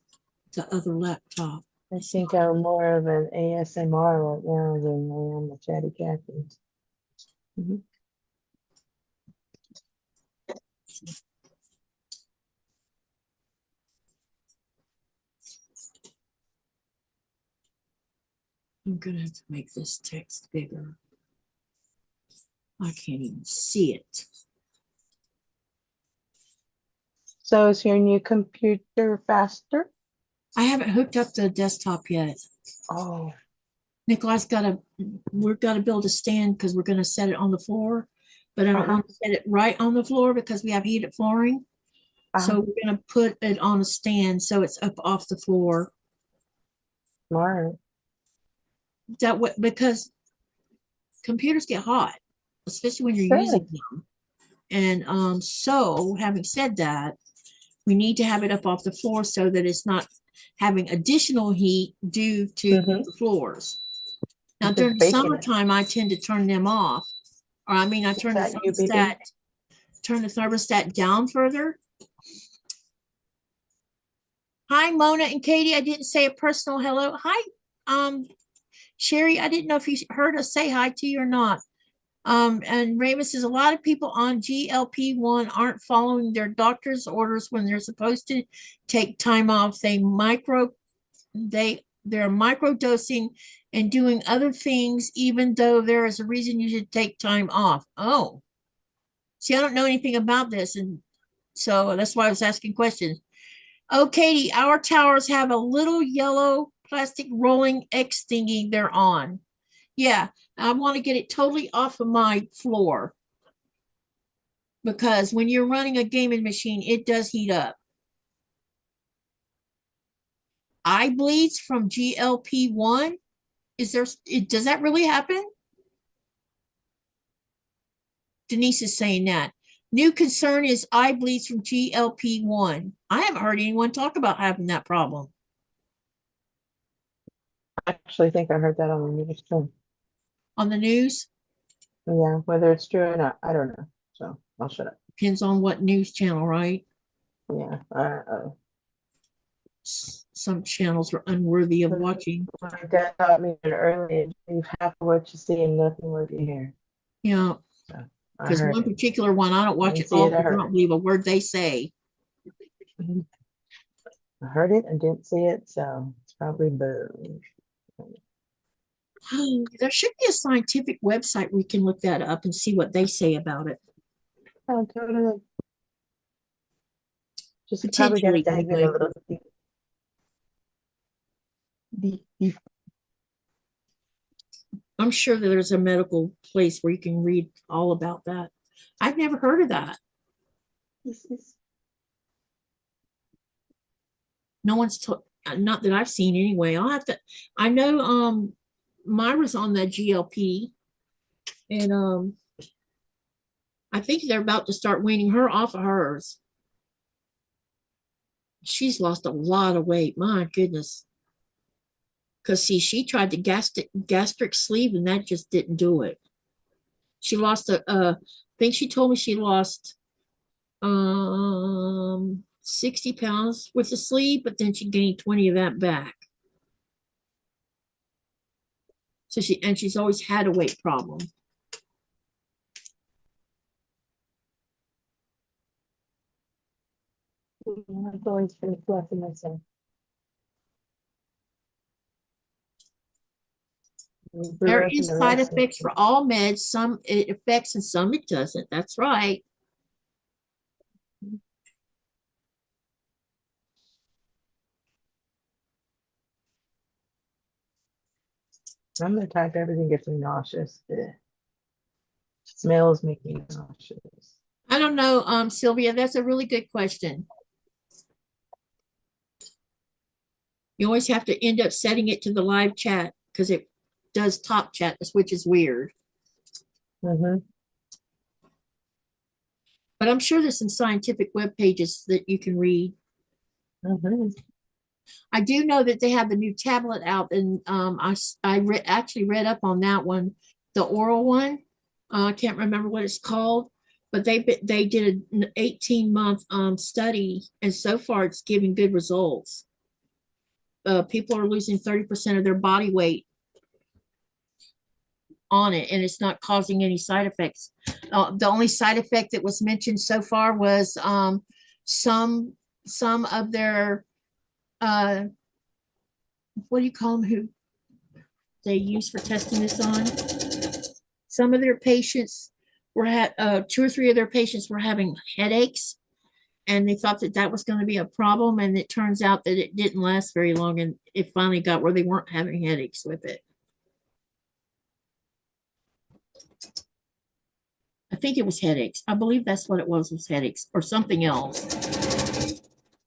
[SPEAKER 1] other laptop.
[SPEAKER 3] I think I'm more of an ASMR right now than I am a chatty Cathy. Mhm.
[SPEAKER 1] I'm gonna have to make this text bigger. I can't even see it.
[SPEAKER 3] So is your new computer faster?
[SPEAKER 1] I haven't hooked up the desktop yet.
[SPEAKER 3] Oh,
[SPEAKER 1] Nikolai's we're gotta build a stand because we're gonna set it on the floor, but I don't want to set it right on the floor because we have heated flooring. So we're gonna put it on a stand so it's up off the floor.
[SPEAKER 3] smart.
[SPEAKER 1] That way, because computers get hot, especially when you're
[SPEAKER 3] Sure.
[SPEAKER 1] using them. And so having said that, we need to have it up off the floor so that it's not having additional heat due to
[SPEAKER 3] Mhm.
[SPEAKER 1] the floors. Now
[SPEAKER 3] Just
[SPEAKER 1] during the
[SPEAKER 3] baking it.
[SPEAKER 1] summertime, I tend to turn them off. Or I mean, I turn the
[SPEAKER 3] that you, baby?
[SPEAKER 1] thermostat down further. Hi, Mona and Katie. I didn't say a personal hello. Hi, Sherry. I didn't know if you heard us say hi to you or not. And Raymond says a lot of people on GLP-1 aren't following their doctor's orders when they're supposed to take time off. They're microdosing and doing other things, even though there is a reason you should take time off. Oh, see, I don't know anything about this, and so that's why I was asking questions. Oh, Katie, our towers have a little yellow plastic rolling X thingy they're on. Yeah, I want to get it totally off of my floor because when you're running a gaming machine, it does heat up. Eye bleeds from GLP-1. Does that really happen? Denise is saying that. New concern is eye bleeds from GLP-1. I haven't heard anyone talk about having that problem.
[SPEAKER 3] I actually think I heard that on the news too.
[SPEAKER 1] On the news?
[SPEAKER 3] Yeah, whether it's true or not, I don't know. So I'll shut up.
[SPEAKER 1] Depends on what news channel, right?
[SPEAKER 3] Yeah.
[SPEAKER 1] Some channels are unworthy of watching.
[SPEAKER 3] My dad taught me at an early age, leave half of what you see and nothing what you hear.
[SPEAKER 1] Yeah.
[SPEAKER 3] So I
[SPEAKER 1] Because
[SPEAKER 3] heard
[SPEAKER 1] one
[SPEAKER 3] it.
[SPEAKER 1] particular one, I don't watch
[SPEAKER 3] Didn't
[SPEAKER 1] it
[SPEAKER 3] see
[SPEAKER 1] all
[SPEAKER 3] it, I
[SPEAKER 1] because I
[SPEAKER 3] heard
[SPEAKER 1] don't
[SPEAKER 3] it.
[SPEAKER 1] believe a word they say.
[SPEAKER 3] I heard it and didn't see it, so it's probably boo.
[SPEAKER 1] There should be a scientific website where you can look that up and see what they say about it.
[SPEAKER 3] Oh, totally. Just probably gotta
[SPEAKER 1] Potentially,
[SPEAKER 3] dive in
[SPEAKER 1] anyway.
[SPEAKER 3] a little deep.
[SPEAKER 1] I'm sure that there's a medical place where you can read all about that. I've never heard of that. No one's told, not that I've seen anyway. I know Myra's on that GLP, and I think they're about to start weaning her off of hers. She's lost a lot of weight. My goodness. Because see, she tried the gastric sleeve and that just didn't do it. She lost I think she told me she lost 60 pounds with the sleeve, but then she gained 20 of that back. So she's always had a weight problem.
[SPEAKER 3] I've always been fluffing myself.
[SPEAKER 1] There is side effects for all meds. Some it affects and some it doesn't. That's right.
[SPEAKER 3] I'm the type everything gets me nauseous. The smells make me nauseous.
[SPEAKER 1] I don't know, Sylvia. That's a really good question. You always have to end up setting it to the live chat because it does top chat, which is weird.
[SPEAKER 3] Mm-hmm.
[SPEAKER 1] But I'm sure there's some scientific web pages that you can read.
[SPEAKER 3] Mm-hmm.
[SPEAKER 1] I do know that they have the new tablet out, and actually read up on that one, the oral one. I can't remember what it's called, but they did an 18-month study, and so far it's giving good results. People are losing 30% of their body weight on it, and it's not causing any side effects. The only side effect that was mentioned so far was some of their what do you call them, who they use for testing this on? Some of their patients were had 2 or 3 of their patients were having headaches, and they thought that that was going to be a problem, and it turns out that it didn't last very long, and it finally got where they weren't having headaches with it. I think it was headaches. I believe that's what it was headaches or something else.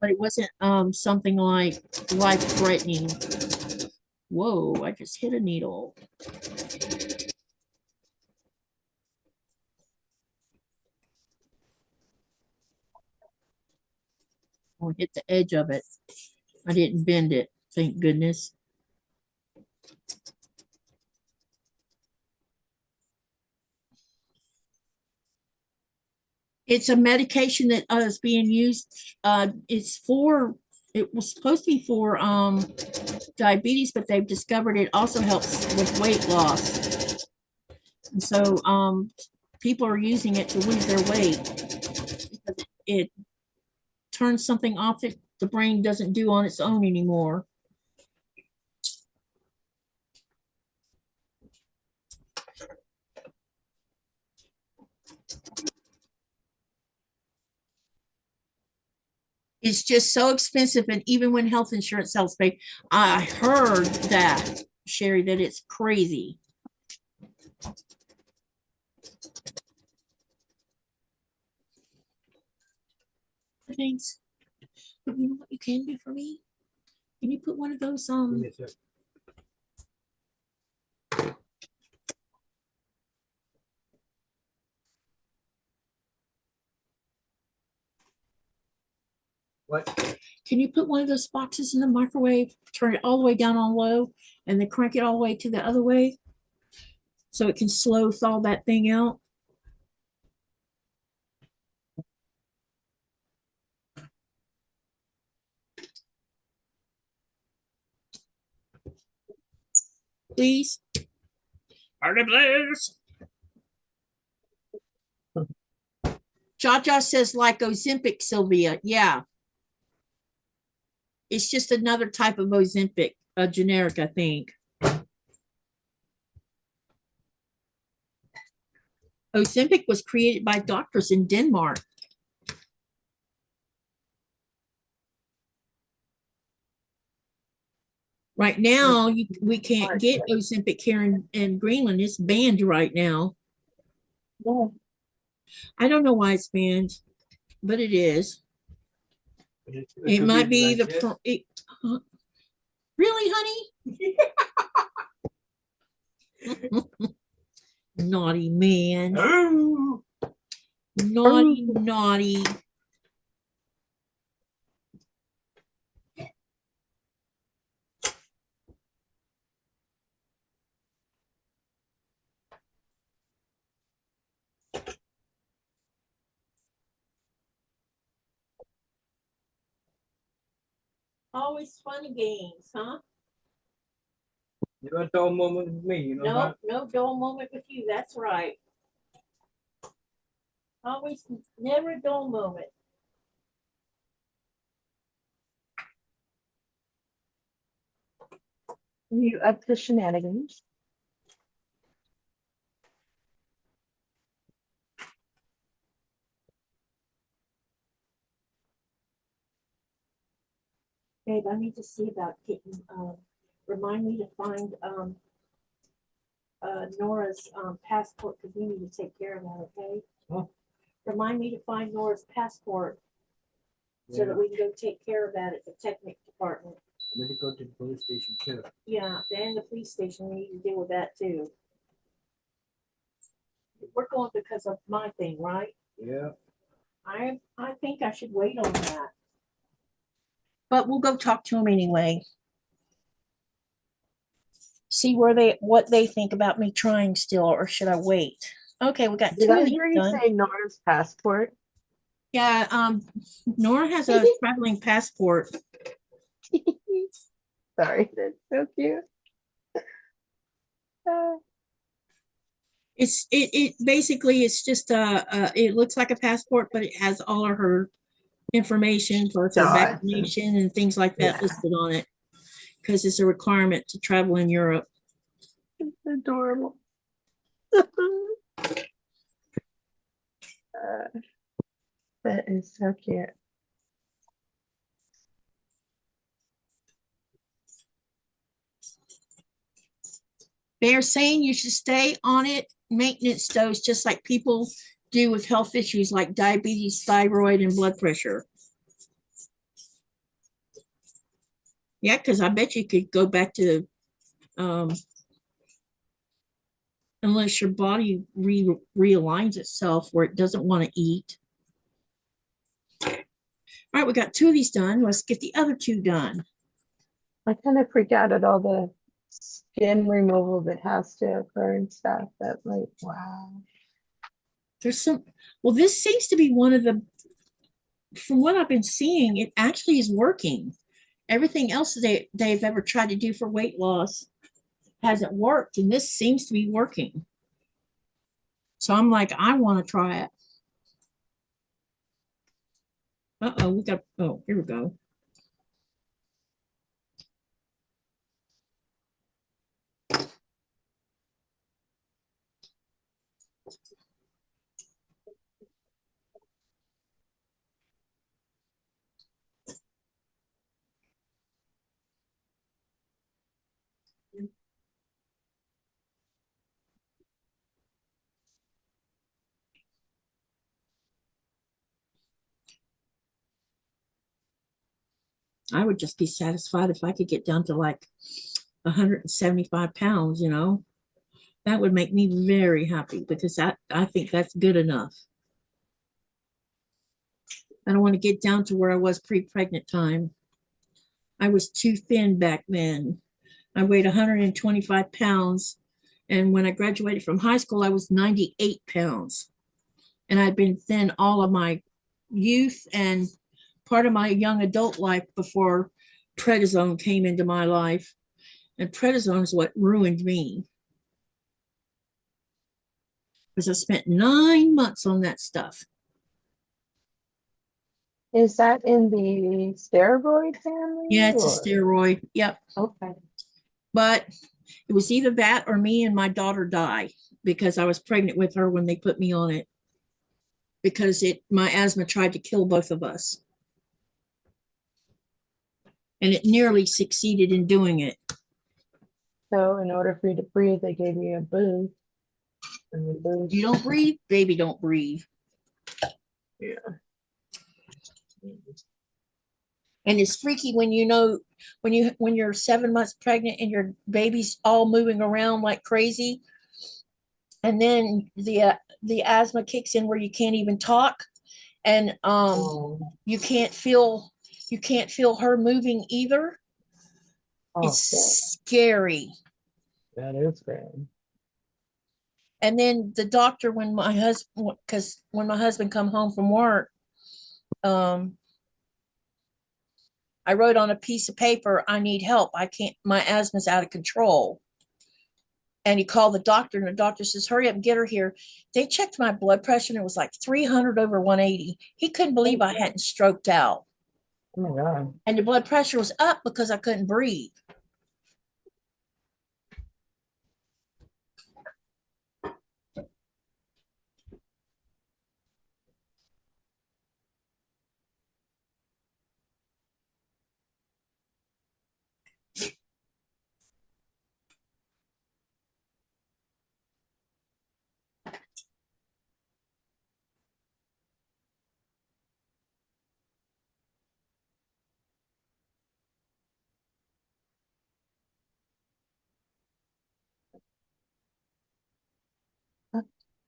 [SPEAKER 1] But it wasn't something like life-threatening. Whoa, I just hit a needle. I hit the edge of it. I didn't bend it, thank goodness. It's a medication that is being used. It was supposed to be for diabetes, but they've discovered it also helps with weight loss. And so people are using it to lose their weight because it turns something off that the brain doesn't do on its own anymore. It's just so expensive, and even when health insurance helps pay, I heard that, Sherry, that it's crazy. Thanks. But you know what you can do for me? Can you put one of those
[SPEAKER 4] What?
[SPEAKER 1] Can you put one of those boxes in the microwave, turn it all the way down on low, and then crank it all the way to the other way so it can slow thaw that thing out? Please. Party please. Jaja says like Ozempic, Sylvia. Yeah. It's just another type of Ozempic, a generic, I think. Ozempic was created by doctors in Denmark. Right now, we can't get Ozempic here in Greenland. It's banned right now.
[SPEAKER 3] Yeah.
[SPEAKER 1] I don't know why it's banned, but it is. It might be the really, honey? Naughty man.
[SPEAKER 4] Oh.
[SPEAKER 1] Naughty, naughty. Always funny games, huh?
[SPEAKER 4] You got a dull moment with me, you know
[SPEAKER 1] No,
[SPEAKER 4] that?
[SPEAKER 1] no dull moment with you. That's right. Always, never a dull moment.
[SPEAKER 3] You up to shenanigans?
[SPEAKER 1] Babe, I need to see about getting, remind me to find Nora's passport because we need to take care of that, okay?
[SPEAKER 4] Huh?
[SPEAKER 1] Remind me to find Nora's passport so that we can go take care of that at the technic department.
[SPEAKER 4] Let me go to the police station too.
[SPEAKER 1] Yeah, and the police station, we need to deal with that too. We're going because of my thing, right?
[SPEAKER 4] Yeah.
[SPEAKER 1] I think I should wait on that. But we'll go talk to them anyway. See what they think about me trying still, or should I wait? Okay, we got
[SPEAKER 3] Did
[SPEAKER 1] two
[SPEAKER 3] I
[SPEAKER 1] of these
[SPEAKER 3] hear you
[SPEAKER 1] done.
[SPEAKER 3] say Nora's passport?
[SPEAKER 1] Yeah, Nora has a traveling passport.
[SPEAKER 3] Sorry, that's so cute.
[SPEAKER 1] It basically it's just it looks like a passport, but it has all of her information for her
[SPEAKER 3] Dots.
[SPEAKER 1] vaccination and things like that
[SPEAKER 3] Yeah.
[SPEAKER 1] listed on it, because it's a requirement to travel in Europe.
[SPEAKER 3] It's adorable. That is so cute.
[SPEAKER 1] They're saying you should stay on it, maintenance dose, just like people do with health issues like diabetes, thyroid, and blood pressure. Yeah, because I bet you could go back to, unless your body realigns itself where it doesn't want to eat. All right, we got two of these done. Let's get the other two done.
[SPEAKER 3] I kind of freak out at all the skin removal that has to occur and stuff. That like, wow.
[SPEAKER 1] There's some, well, this seems to be one of the, from what I've been seeing, it actually is working. Everything else they've ever tried to do for weight loss hasn't worked, and this seems to be working. So I'm like, I want to try it. Uh-oh, we got, oh, here we go. I would just be satisfied if I could get down to like 175 pounds, you know. That would make me very happy, because I think that's good enough. I don't want to get down to where I was pre-pregnant time. I was too thin back then. I weighed 125 pounds. And when I graduated from high school, I was 98 pounds. And I'd been thin all of my youth and part of my young adult life before prednisone came into my life. And prednisone is what ruined me, because I spent 9 months on that stuff.
[SPEAKER 3] Is that in the steroid family?
[SPEAKER 1] Yeah, it's a
[SPEAKER 3] or-
[SPEAKER 1] steroid. Yep.
[SPEAKER 3] Okay.
[SPEAKER 1] But it was either that or me and my daughter die, because I was pregnant with her when they put me on it, because my asthma tried to kill both of us. And it nearly succeeded in doing it.
[SPEAKER 3] So in order for you to breathe, they gave you a boost. And the boost.
[SPEAKER 1] You don't breathe, baby don't breathe.
[SPEAKER 3] Yeah.
[SPEAKER 1] And it's freaky when you know, when you're 7 months pregnant and your baby's all moving around like crazy, and then the asthma kicks in where you can't even talk, and you can't feel her moving either.
[SPEAKER 3] Oh,
[SPEAKER 1] It's scary.
[SPEAKER 3] that is bad.
[SPEAKER 1] And then the doctor, when my husband come home from work, I wrote on a piece of paper, I need help. I can't, my asthma's out of control. And he called the doctor, and the doctor says, hurry up and get her here. They checked my blood pressure, and it was like 300 over 180. He couldn't believe I hadn't stroked out.
[SPEAKER 3] Oh my God.
[SPEAKER 1] And the blood pressure was up because I couldn't breathe.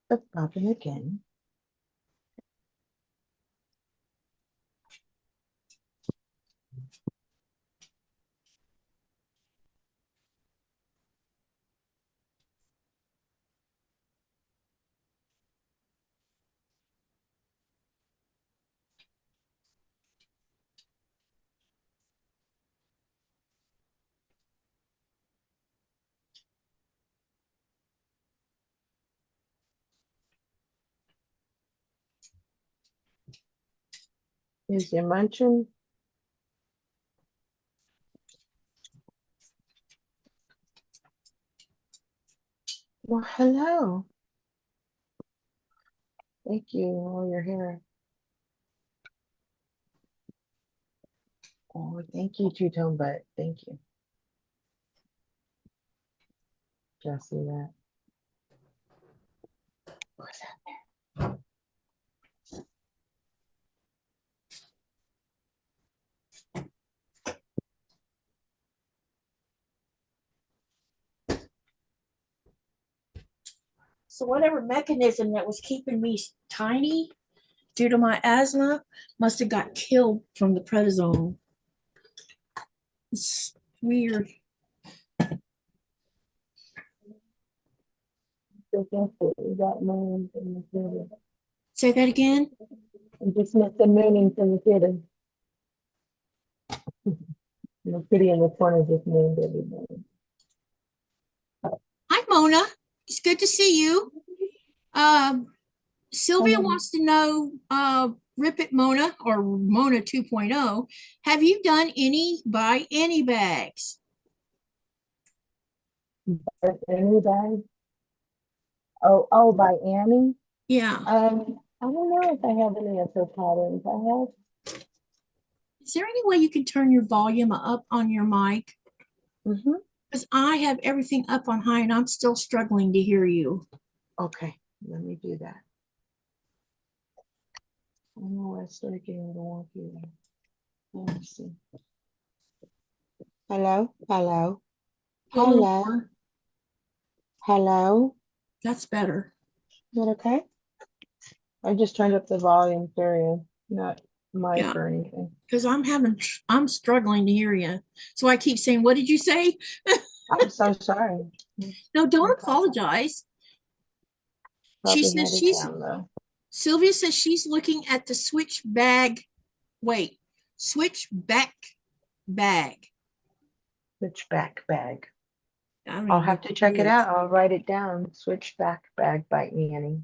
[SPEAKER 3] It's popping again. Is you munching? Well, hello. Thank you. Oh, your hair. Oh, thank you, two-tone butt. Thank you. Just see that. What's that?
[SPEAKER 1] So whatever mechanism that was keeping me tiny due to my asthma must have got killed from the prednisone. It's weird.
[SPEAKER 3] You got millions in the theater.
[SPEAKER 1] Say that again.
[SPEAKER 3] And just missed the millions in the theater. The kitty in the corner just named everybody.
[SPEAKER 1] Hi, Mona. It's good to see you. Sylvia
[SPEAKER 3] Hello.
[SPEAKER 1] wants to know, Rip It Mona or Mona 2.0, have you done any buy any bags?
[SPEAKER 3] Any bag? Oh, by Annie.
[SPEAKER 1] Yeah.
[SPEAKER 3] I don't know if I have any of her patterns. I have.
[SPEAKER 1] Is there any way you can turn your volume up on your mic? Because I have everything up on high and I'm still struggling to hear you.
[SPEAKER 3] Okay, let me do that. I know where I started getting the wonky there. Let me see. Hello, hello,
[SPEAKER 1] A little
[SPEAKER 3] hello,
[SPEAKER 1] more.
[SPEAKER 3] hello.
[SPEAKER 1] That's better.
[SPEAKER 3] Is that okay? I just turned up the volume for you, not mic
[SPEAKER 1] Yeah.
[SPEAKER 3] or anything.
[SPEAKER 1] Because I'm struggling to hear you. So I keep saying, what did you say?
[SPEAKER 3] I'm so sorry.
[SPEAKER 1] No, don't apologize. She
[SPEAKER 3] Probably
[SPEAKER 1] says
[SPEAKER 3] had it
[SPEAKER 1] she's,
[SPEAKER 3] down low.
[SPEAKER 1] Sylvia says she's looking at the switch back bag.
[SPEAKER 3] Switchback bag.
[SPEAKER 1] I don't
[SPEAKER 3] I'll
[SPEAKER 1] even know
[SPEAKER 3] have to
[SPEAKER 1] what
[SPEAKER 3] check it
[SPEAKER 1] is.
[SPEAKER 3] out. I'll write it down. Switchback bag by Annie.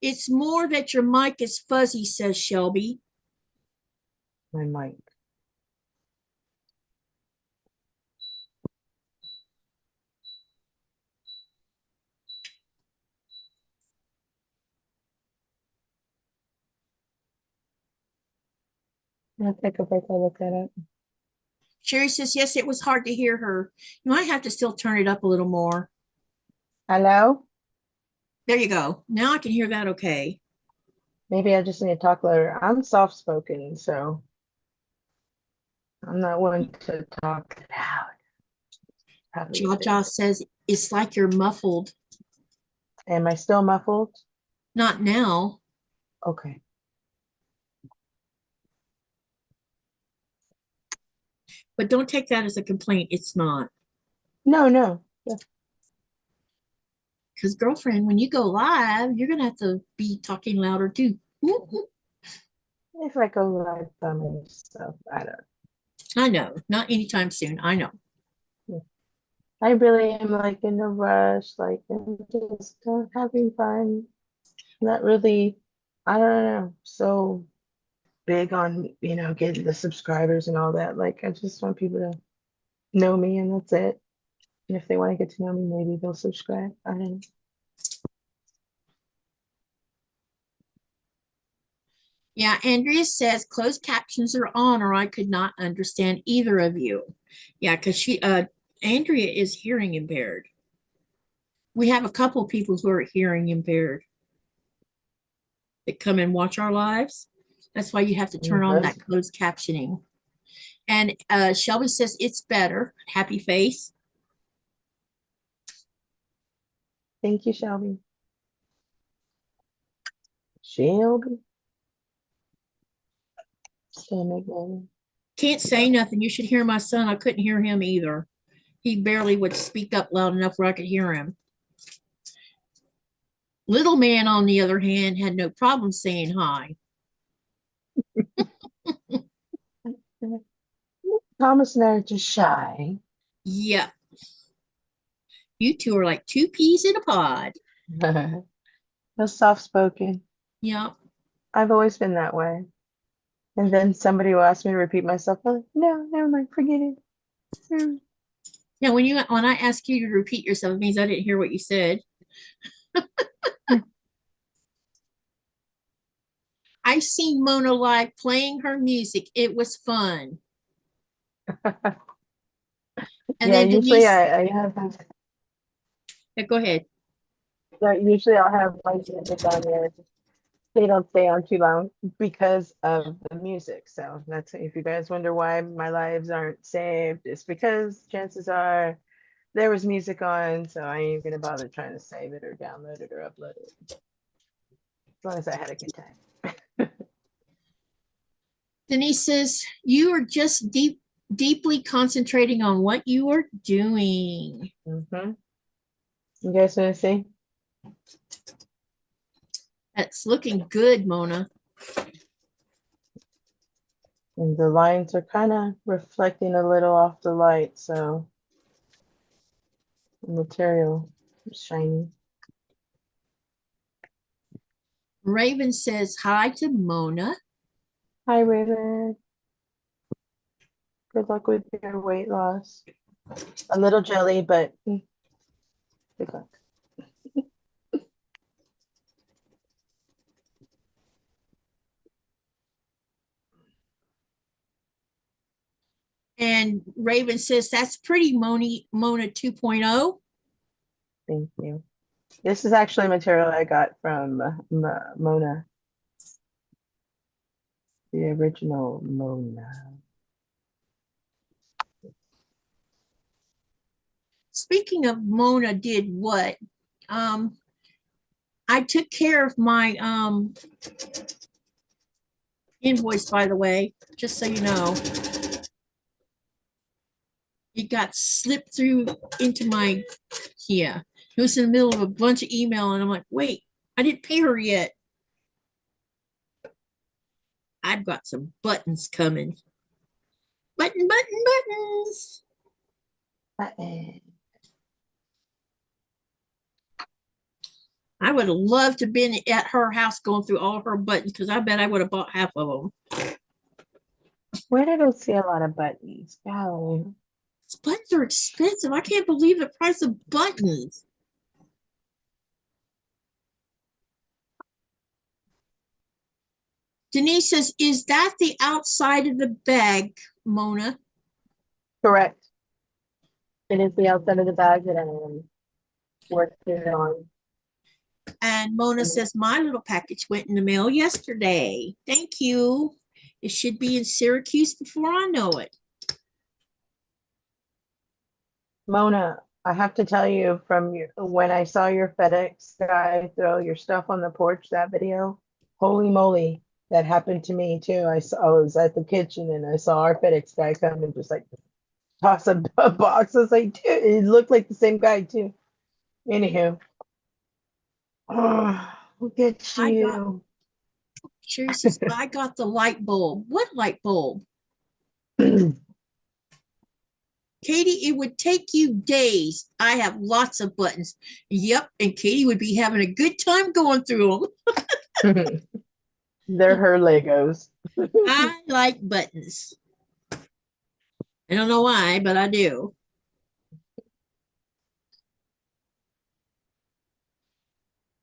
[SPEAKER 1] It's more that your mic is fuzzy, says Shelby.
[SPEAKER 3] My mic. I'll take a break. I'll look that up.
[SPEAKER 1] Sherry says, yes, it was hard to hear her. You might have to still turn it up a little more.
[SPEAKER 3] Hello?
[SPEAKER 1] There you go. Now I can hear that okay.
[SPEAKER 3] Maybe I just need to talk louder. I'm soft spoken, so I'm not one to talk loud. Probably a bit.
[SPEAKER 1] Jaja says, it's like you're muffled.
[SPEAKER 3] Am I still muffled?
[SPEAKER 1] Not now.
[SPEAKER 3] Okay.
[SPEAKER 1] But don't take that as a complaint. It's not.
[SPEAKER 3] No, no. Yeah.
[SPEAKER 1] Because, girlfriend, when you go live, you're going to have to be talking louder too.
[SPEAKER 3] If I go live by myself, I don't.
[SPEAKER 1] I know. Not anytime soon. I know.
[SPEAKER 3] I really am like in a rush, like I'm just having fun. Not really, I don't know, so big on, getting the subscribers and all that. Like I just want people to know me and that's it. And if they want to get to know me, maybe they'll subscribe. I don't know.
[SPEAKER 1] Yeah, Andrea says closed captions are on or I could not understand either of you. Yeah, because Andrea is hearing impaired. We have a couple of people who are hearing impaired that come and watch our lives. That's why you have to turn on that closed captioning. And Shelby says it's better. Happy face.
[SPEAKER 3] Thank you, Shelby. Shelby. Shelby.
[SPEAKER 1] Can't say nothing. You should hear my son. I couldn't hear him either. He barely would speak up loud enough where I could hear him. Little man, on the other hand, had no problem saying hi.
[SPEAKER 3] Thomas and I are just shy.
[SPEAKER 1] Yep. You two are like two peas in a pod.
[SPEAKER 3] No soft spoken.
[SPEAKER 1] Yep.
[SPEAKER 3] I've always been that way. And then somebody will ask me to repeat myself. I'm like, no, never mind, forget it.
[SPEAKER 1] Now, when I ask you to repeat yourself, it means I didn't hear what you said. I've seen Mona live playing her music. It was fun. And
[SPEAKER 3] Yeah,
[SPEAKER 1] then
[SPEAKER 3] usually
[SPEAKER 1] Denise,
[SPEAKER 3] I have.
[SPEAKER 1] yeah, go ahead.
[SPEAKER 3] Usually I'll have my music on there. They don't stay on too long because of the music. So that's, if you guys wonder why my lives aren't saved, it's because chances are there was music on, so I ain't gonna bother trying to save it or download it or upload it. As long as I had a good time.
[SPEAKER 1] Denise says, you are just deeply concentrating on what you are doing.
[SPEAKER 3] Mm-hmm. You guys want to see?
[SPEAKER 1] That's looking good, Mona.
[SPEAKER 3] And the lines are kind of reflecting a little off the light, so the material is shiny.
[SPEAKER 1] Raven says hi to Mona.
[SPEAKER 3] Hi, Raven. Good luck with your weight loss. A little jelly, but good luck.
[SPEAKER 1] And Raven says, that's pretty, Mona 2.0.
[SPEAKER 3] Thank you. This is actually material I got from Mona, the original Mona.
[SPEAKER 1] Speaking of Mona did what? I took care of my invoice, by the way, just so you know. It got slipped through into my, yeah. It was in the middle of a bunch of email, and I'm like, wait, I didn't pay her yet. I've got some buttons coming. Buttons. I would have loved to have been at her house going through all her buttons, because I bet I would have bought half of them.
[SPEAKER 3] Where did I see a lot of buttons? Golly.
[SPEAKER 1] Buttons are expensive. I can't believe the price of buttons. Denise says, is that the outside of the bag, Mona?
[SPEAKER 3] Correct. It is the outside of the bag that I am working on.
[SPEAKER 1] And Mona says, my little package went in the mail yesterday. Thank you. It should be in Syracuse before I know it.
[SPEAKER 3] Mona, I have to tell you, from when I saw your FedEx guy throw your stuff on the porch, that video, holy moly, that happened to me too. I was at the kitchen and I saw our FedEx guy come and just like toss a box. I was like, dude, it looked like the same guy too. Anywho, oh, look at you.
[SPEAKER 1] Sherry says, I got the light bulb. What light bulb? Katie, it would take you days. I have lots of buttons. Yep, and Katie would be having a good time going through them.
[SPEAKER 3] They're her Legos.
[SPEAKER 1] I like buttons. I don't know why, but I do.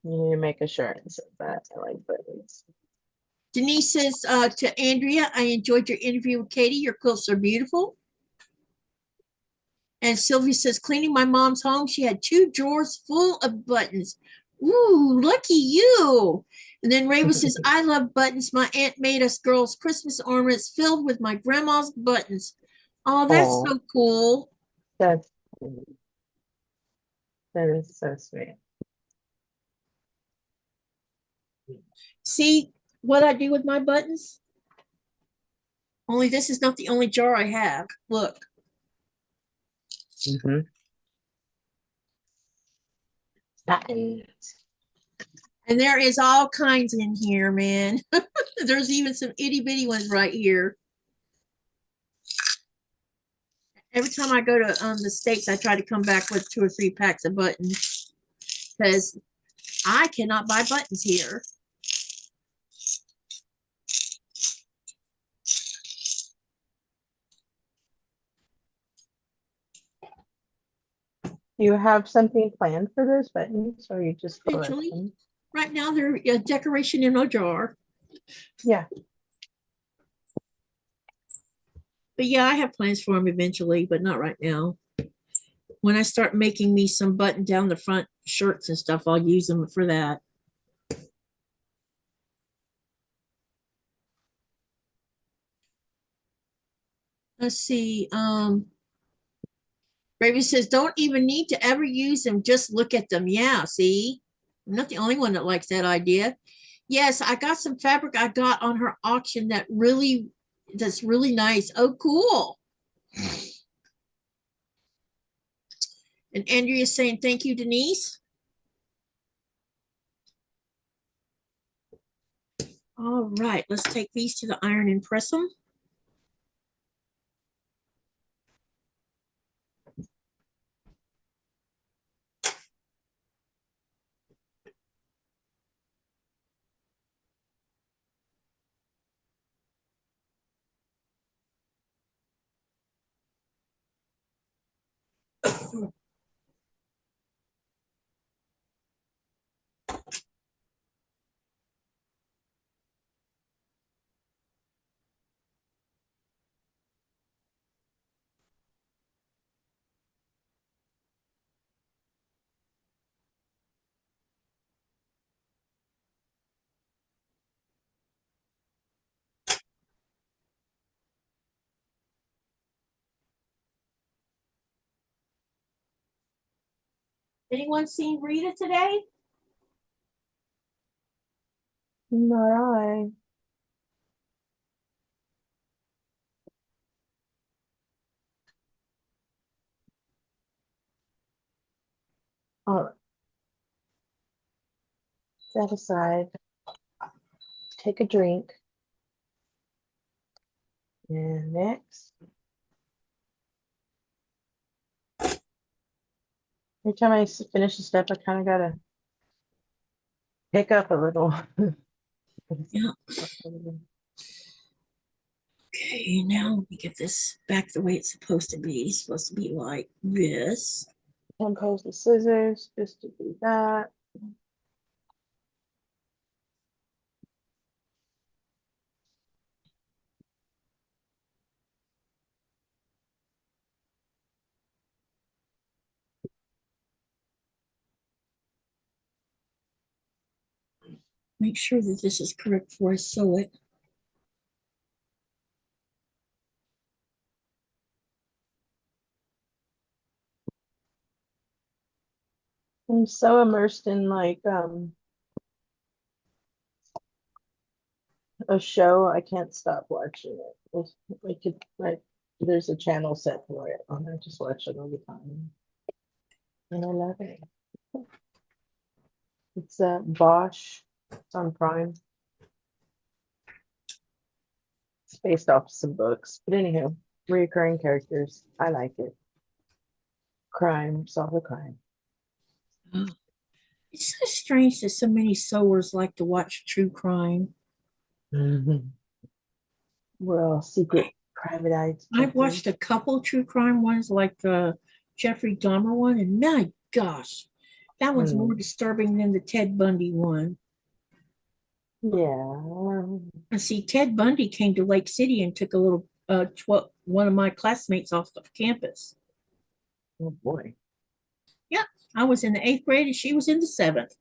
[SPEAKER 3] You need to make a shirt and say that. I like buttons.
[SPEAKER 1] Denise says to Andrea, I enjoyed your interview with Katie. Your quilts are beautiful. And Sylvia says, cleaning my mom's home, she had 2 drawers full of buttons. Ooh, lucky you. And then Raven says, I love buttons. My aunt made us girls Christmas ornaments filled with my grandma's buttons. Oh, that's so cool.
[SPEAKER 3] That is so sweet.
[SPEAKER 1] See what I do with my buttons? Only this is not the only jar I have. Look.
[SPEAKER 3] Mm-hmm.
[SPEAKER 1] And there is all kinds in here, man. There's even some itty bitty ones right here. Every time I go to the States, I try to come back with 2 or 3 packs of buttons because I cannot buy buttons here.
[SPEAKER 3] Do you have something planned for those buttons, or you just collect
[SPEAKER 1] Eventually.
[SPEAKER 3] them?
[SPEAKER 1] Right now, they're a decoration in a jar.
[SPEAKER 3] Yeah.
[SPEAKER 1] But yeah, I have plans for them eventually, but not right now. When I start making me some button down the front shirts and stuff, I'll use them for that. Let's see. Raven says, don't even need to ever use them. Just look at them. Yeah, see? I'm not the only one that likes that idea. Yes, I got some fabric I got on her auction that's really nice. Oh, cool. And Andrea is saying, thank you, Denise. All right, let's take these to the iron and press them. Anyone seen Rita today?
[SPEAKER 3] Not I. All right. Set aside. Take a drink. And next. Every time I finish a step, I kind of gotta pick up a little.
[SPEAKER 1] Yeah. Okay, now let me get this back the way it's supposed to be. It's supposed to be like this.
[SPEAKER 3] Compose the scissors just to do that.
[SPEAKER 1] Make sure that this is correct before I sew it.
[SPEAKER 3] I'm so immersed in like a show, I can't stop watching it. Like there's a channel set for it, and I just watch it all the time, and I love it. It's Bosch. It's on Prime. It's based off some books, but anyhow, reoccurring characters. I like it. Crime, solve a crime.
[SPEAKER 1] It's so strange that so many sewers like to watch true crime.
[SPEAKER 3] We're all secret private eyes.
[SPEAKER 1] I've watched a couple true crime ones, like the Jeffrey Dahmer one, and my gosh, that one's more disturbing than the Ted Bundy one.
[SPEAKER 3] Yeah.
[SPEAKER 1] And see, Ted Bundy came to Lake City and took a little one of my classmates off of campus.
[SPEAKER 3] Oh boy.
[SPEAKER 1] Yeah, I was in the 8th grade and she was in the 7th.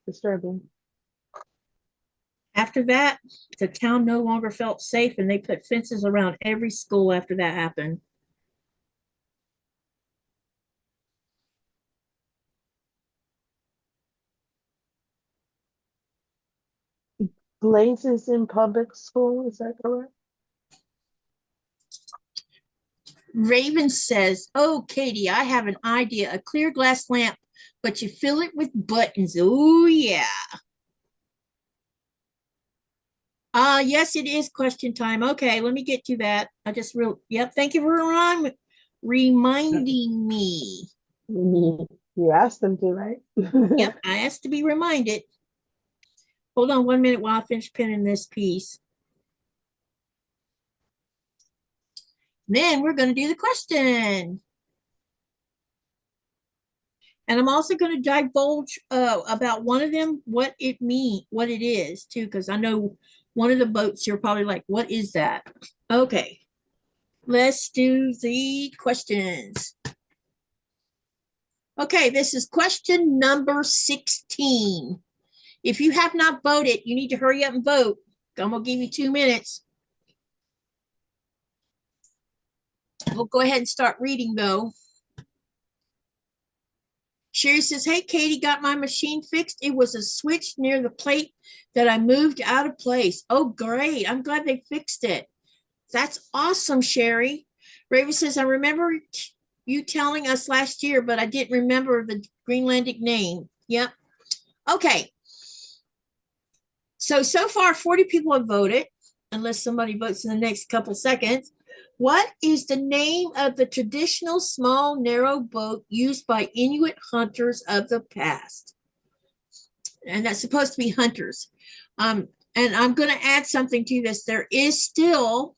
[SPEAKER 3] Disturbing.
[SPEAKER 1] After that, the town no longer felt safe and they put fences around every school after that happened.
[SPEAKER 3] places in public school, is that correct?
[SPEAKER 1] Raven says, oh, Katie, I have an idea. A clear glass lamp, but you fill it with buttons. Oh, yeah. Yes, it is question time. Okay, let me get to that. Yep, thank you for reminding me.
[SPEAKER 3] You asked them to, right?
[SPEAKER 1] Yep, I asked to be reminded. Hold on 1 minute while I finish pinning this piece. Then we're going to do the question. And I'm also going to divulge about one of them, what it is too, because I know one of the boats you're probably like, what is that? Okay, let's do the questions. Okay, this is question number 16. If you have not voted, you need to hurry up and vote. I'm going to give you 2 minutes. We'll go ahead and start reading though. Sherry says, hey, Katie, got my machine fixed. It was a switch near the plate that I moved out of place. Oh, great. I'm glad they fixed it. That's awesome, Sherry. Raven says, I remember you telling us last year, but I didn't remember the Greenlandic name. Yep. Okay. So far, 40 people have voted, unless somebody votes in the next couple seconds. What is the name of the traditional small, narrow boat used by Inuit hunters of the past? And that's supposed to be hunters. And I'm going to add something to this. There is still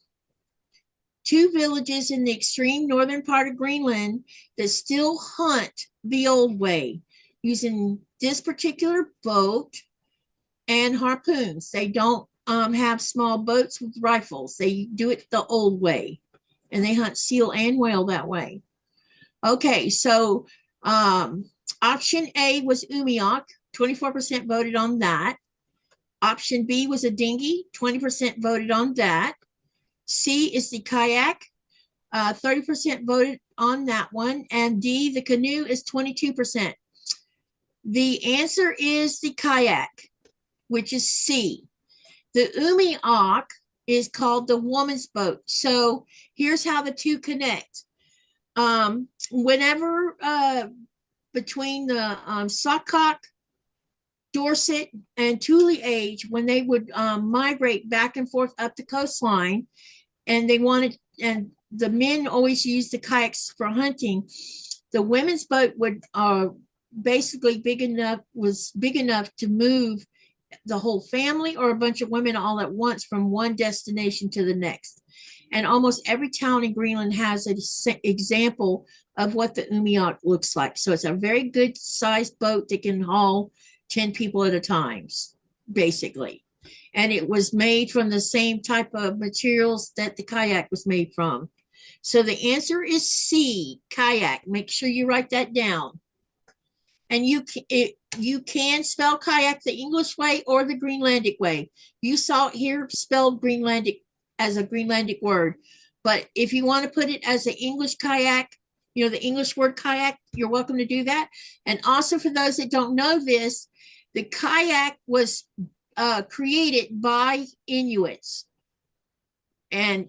[SPEAKER 1] 2 villages in the extreme northern part of Greenland that still hunt the old way using this particular boat and harpoons. They don't have small boats with rifles. They do it the old way. And they hunt seal and whale that way. Okay, so option A was Umiak, 24% voted on that. Option B was a dinghy, 20% voted on that. C is the kayak, 30% voted on that one. And D, the canoe, is 22%. The answer is the kayak, which is C. The Umiak is called the woman's boat. So here's how the two connect. Whenever between the Saukok, Dorset, and Thule age, when they would migrate back and forth up the coastline, and the men always used the kayaks for hunting, the women's boat would basically was big enough to move the whole family or a bunch of women all at once from one destination to the next. And almost every town in Greenland has an example of what the Umiak looks like. So it's a very good sized boat that can haul 10 people at a time, basically. And it was made from the same type of materials that the kayak was made from. So the answer is C, kayak. Make sure you write that down. And you can spell kayak the English way or the Greenlandic way. You saw it here spelled Greenlandic as a Greenlandic word. But if you want to put it as an English kayak, the English word kayak, you're welcome to do that. And also for those that don't know this, the kayak was created by Inuits and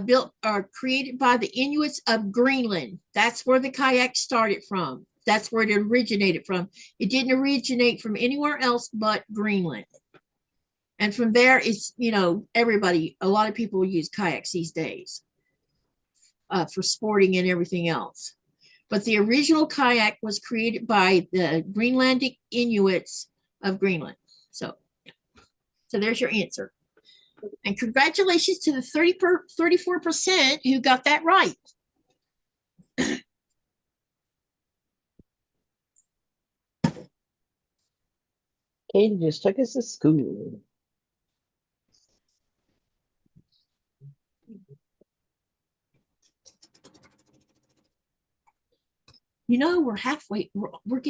[SPEAKER 1] built or created by the Inuits of Greenland. That's where the kayak started from. That's where it originated from. It didn't originate from anywhere else but Greenland. And from there, it's, a lot of people use kayaks these days for sporting and everything else. But the original kayak was created by the Greenlandic Inuits of Greenland. So there's your answer. And congratulations to the 34% who got that right.
[SPEAKER 3] Katie just took us to school.
[SPEAKER 1] We're halfway. We're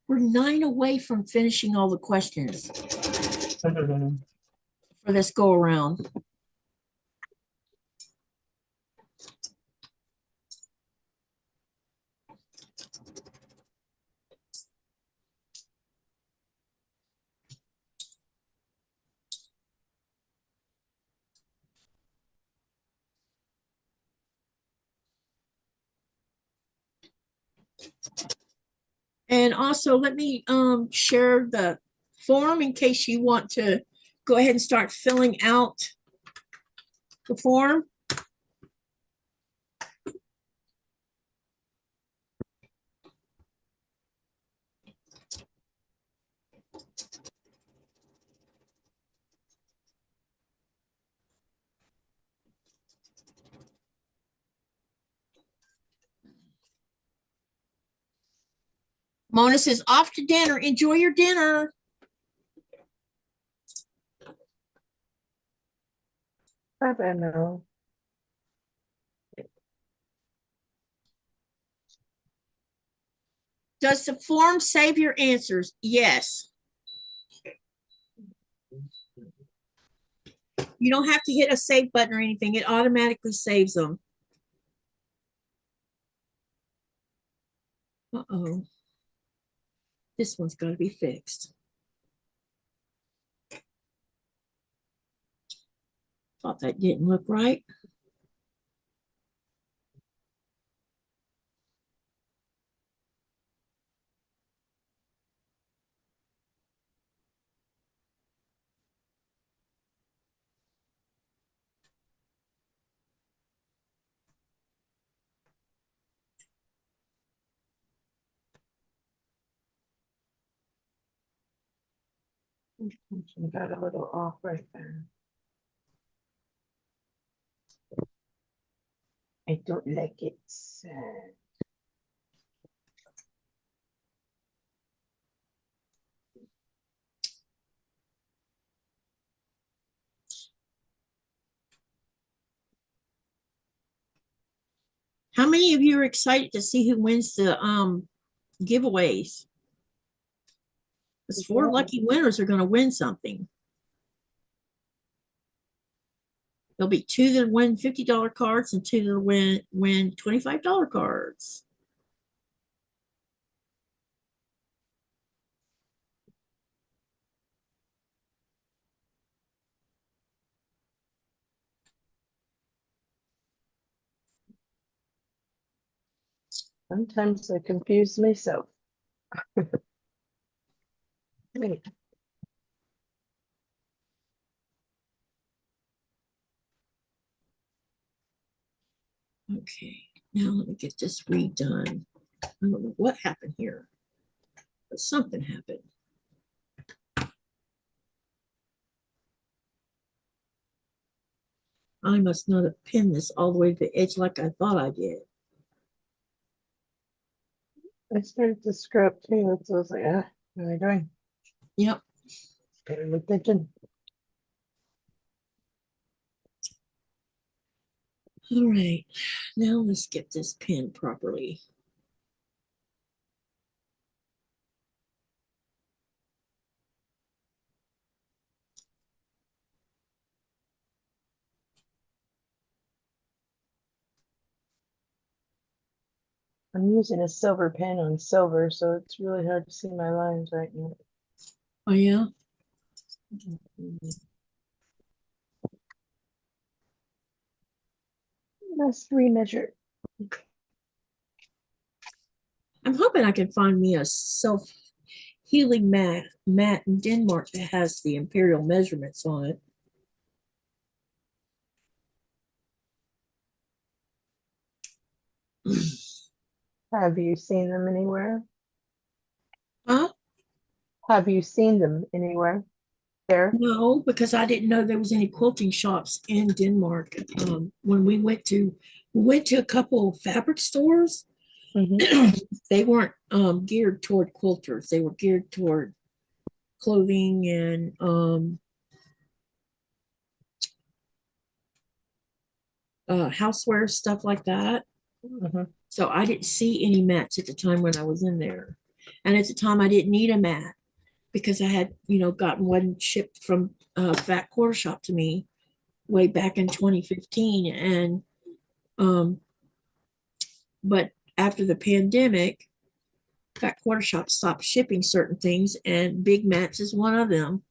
[SPEAKER 1] 9 away from finishing all the questions for this go around. And also let me share the form in case you want to go ahead and start filling out the form. Mona says, off to dinner. Enjoy your dinner.
[SPEAKER 3] I don't know.
[SPEAKER 1] Does the form save your answers? Yes. You don't have to hit a save button or anything. It automatically saves them. Uh-oh. This one's got to be fixed. Thought that didn't look right.
[SPEAKER 3] Got a little off right there. I don't like it.
[SPEAKER 1] How many of you are excited to see who wins the giveaways? Because 4 lucky winners are going to win something. There'll be 2 that win $50 cards and 2 that win $25 cards.
[SPEAKER 3] Sometimes I confuse myself. Wait.
[SPEAKER 1] Okay, now let me get this redone. I don't know what happened here, but something happened. I must not have pinned this all the way to the edge like I thought I did.
[SPEAKER 3] I started to scrub too, so I was like, what am I doing?
[SPEAKER 1] Yep.
[SPEAKER 3] Better look attention.
[SPEAKER 1] All right, now let's get this pinned properly.
[SPEAKER 3] I'm using a silver pen on silver, so it's really hard to see my lines right now.
[SPEAKER 1] Oh, yeah?
[SPEAKER 3] Let's remeasure.
[SPEAKER 1] I'm hoping I can find me a self-healing mat in Denmark that has the imperial measurements on it.
[SPEAKER 3] Have you seen them anywhere?
[SPEAKER 1] Huh?
[SPEAKER 3] Have you seen them anywhere? There?
[SPEAKER 1] No, because I didn't know there was any quilting shops in Denmark. When we went to a couple of fabric stores.
[SPEAKER 3] Mhm.
[SPEAKER 1] They weren't geared toward quilters. They were geared toward clothing and houseware, stuff like that.
[SPEAKER 3] Mhm.
[SPEAKER 1] So I didn't see any mats at the time when I was in there. And at the time I didn't need a mat because I had, gotten one shipped from Fat Quarter Shop to me way back in 2015. And but after the pandemic, Fat Quarter Shop stopped shipping certain things, and big mats is one of them.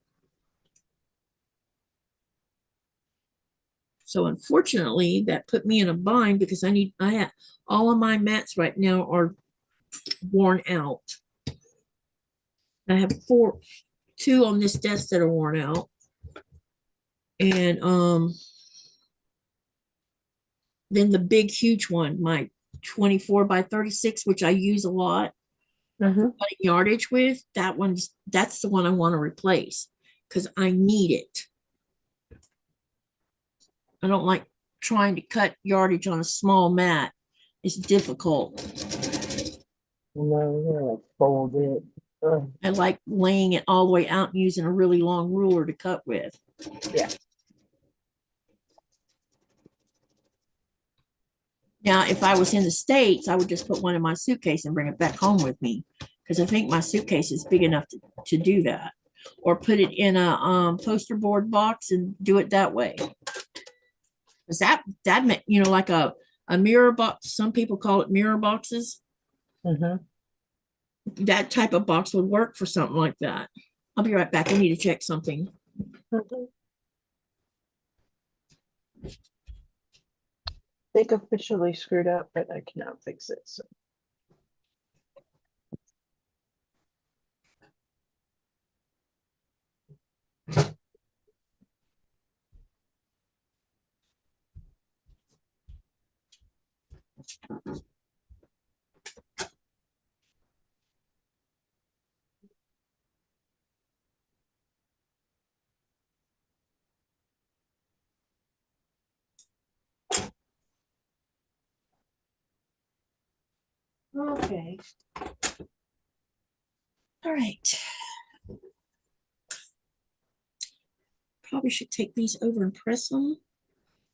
[SPEAKER 1] So unfortunately, that put me in a bind because I have all of my mats right now are worn out. I have two on this desk that are worn out. And then the big, huge one, my 24 by 36, which I use a lot, cutting yardage with, that's the one I want to replace because I need it. I don't like trying to cut yardage on a small mat. It's difficult.
[SPEAKER 3] No, fold it.
[SPEAKER 1] I like laying it all the way out and using a really long ruler to cut with.
[SPEAKER 3] Yeah.
[SPEAKER 1] Now, if I was in the States, I would just put one in my suitcase and bring it back home with me because I think my suitcase is big enough to do that. Or put it in a poster board box and do it that way. Because that meant, you know, like a mirror box. Some people call it mirror boxes. That type of box would work for something like that. I'll be right back. I need to check something.
[SPEAKER 3] They officially screwed up, but I cannot fix it. So.
[SPEAKER 1] Okay. All right. Probably should take these over and press them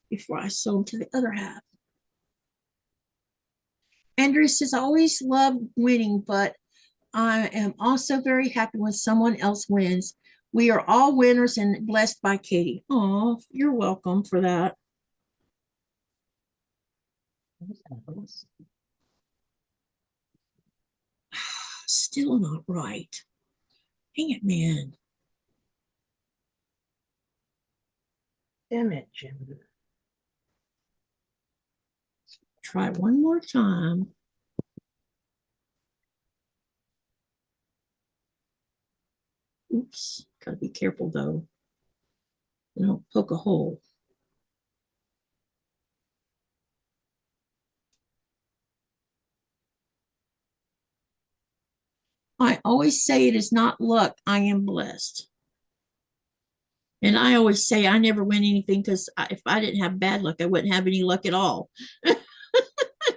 [SPEAKER 1] before I sew them to the other half. Andrew says, I always love winning, but I am also very happy when someone else wins. We are all winners and blessed by Katie. Oh, you're welcome for that. Still not right. Dang it, man.
[SPEAKER 3] Damn it, Jim.
[SPEAKER 1] Try one more time. Oops, gotta be careful though. You don't poke a hole. I always say it is not luck. I am blessed. And I always say I never win anything because if I didn't have bad luck, I wouldn't have any luck at all.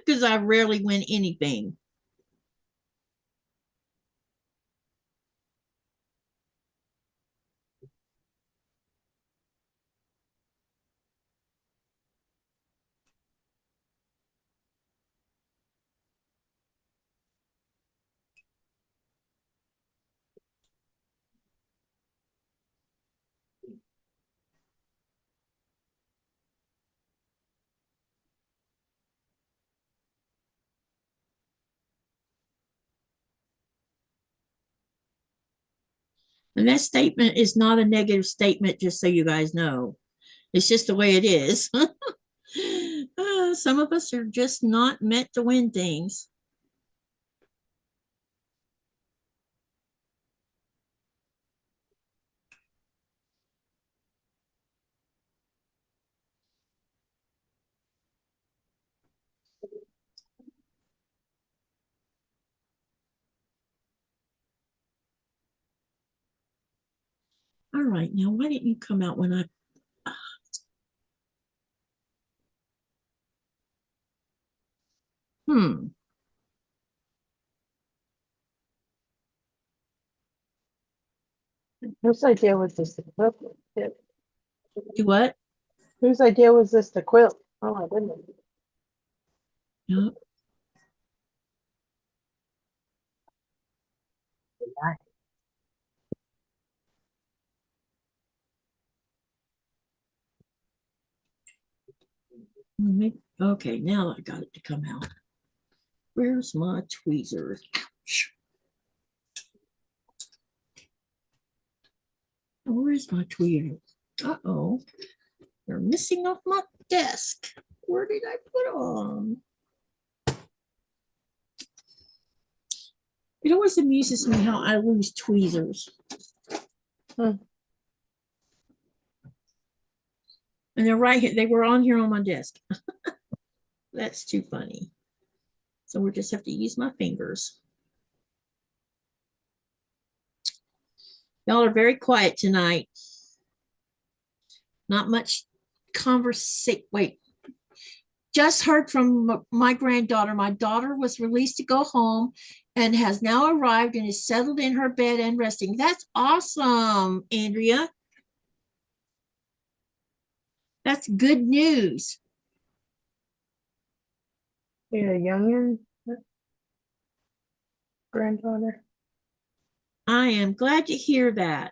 [SPEAKER 1] Because I rarely win anything. And that statement is not a negative statement, just so you guys know. It's just the way it is. Some of us are just not meant to win things. All right, now why didn't you come out when I...
[SPEAKER 3] Whose idea was this to quilt?
[SPEAKER 1] Do what?
[SPEAKER 3] Whose idea was this to quilt? Oh my goodness.
[SPEAKER 1] Yep. Okay, now I got it to come out. Where's my tweezers? Ouch. Where's my tweezers? Uh-oh. They're missing off my desk. Where did I put them? It always amuses me how I lose tweezers.
[SPEAKER 3] Hmm.
[SPEAKER 1] And they're right here. They were on here on my desk. That's too funny. So we'll just have to use my fingers. Y'all are very quiet tonight. Not much conversation. Wait. Just heard from my granddaughter. My daughter was released to go home and has now arrived and is settled in her bed and resting. That's awesome, Andrea. That's good news.
[SPEAKER 3] Yeah, youngin granddaughter.
[SPEAKER 1] I am glad to hear that.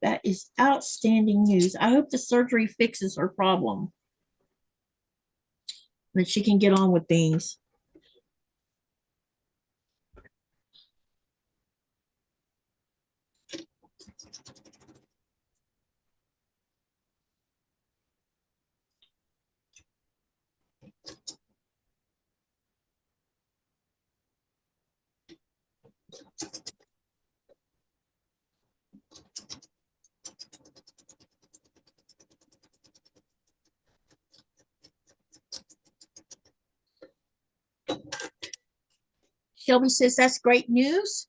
[SPEAKER 1] That is outstanding news. I hope the surgery fixes her problem, that she can get on with things. Shelby says that's great news.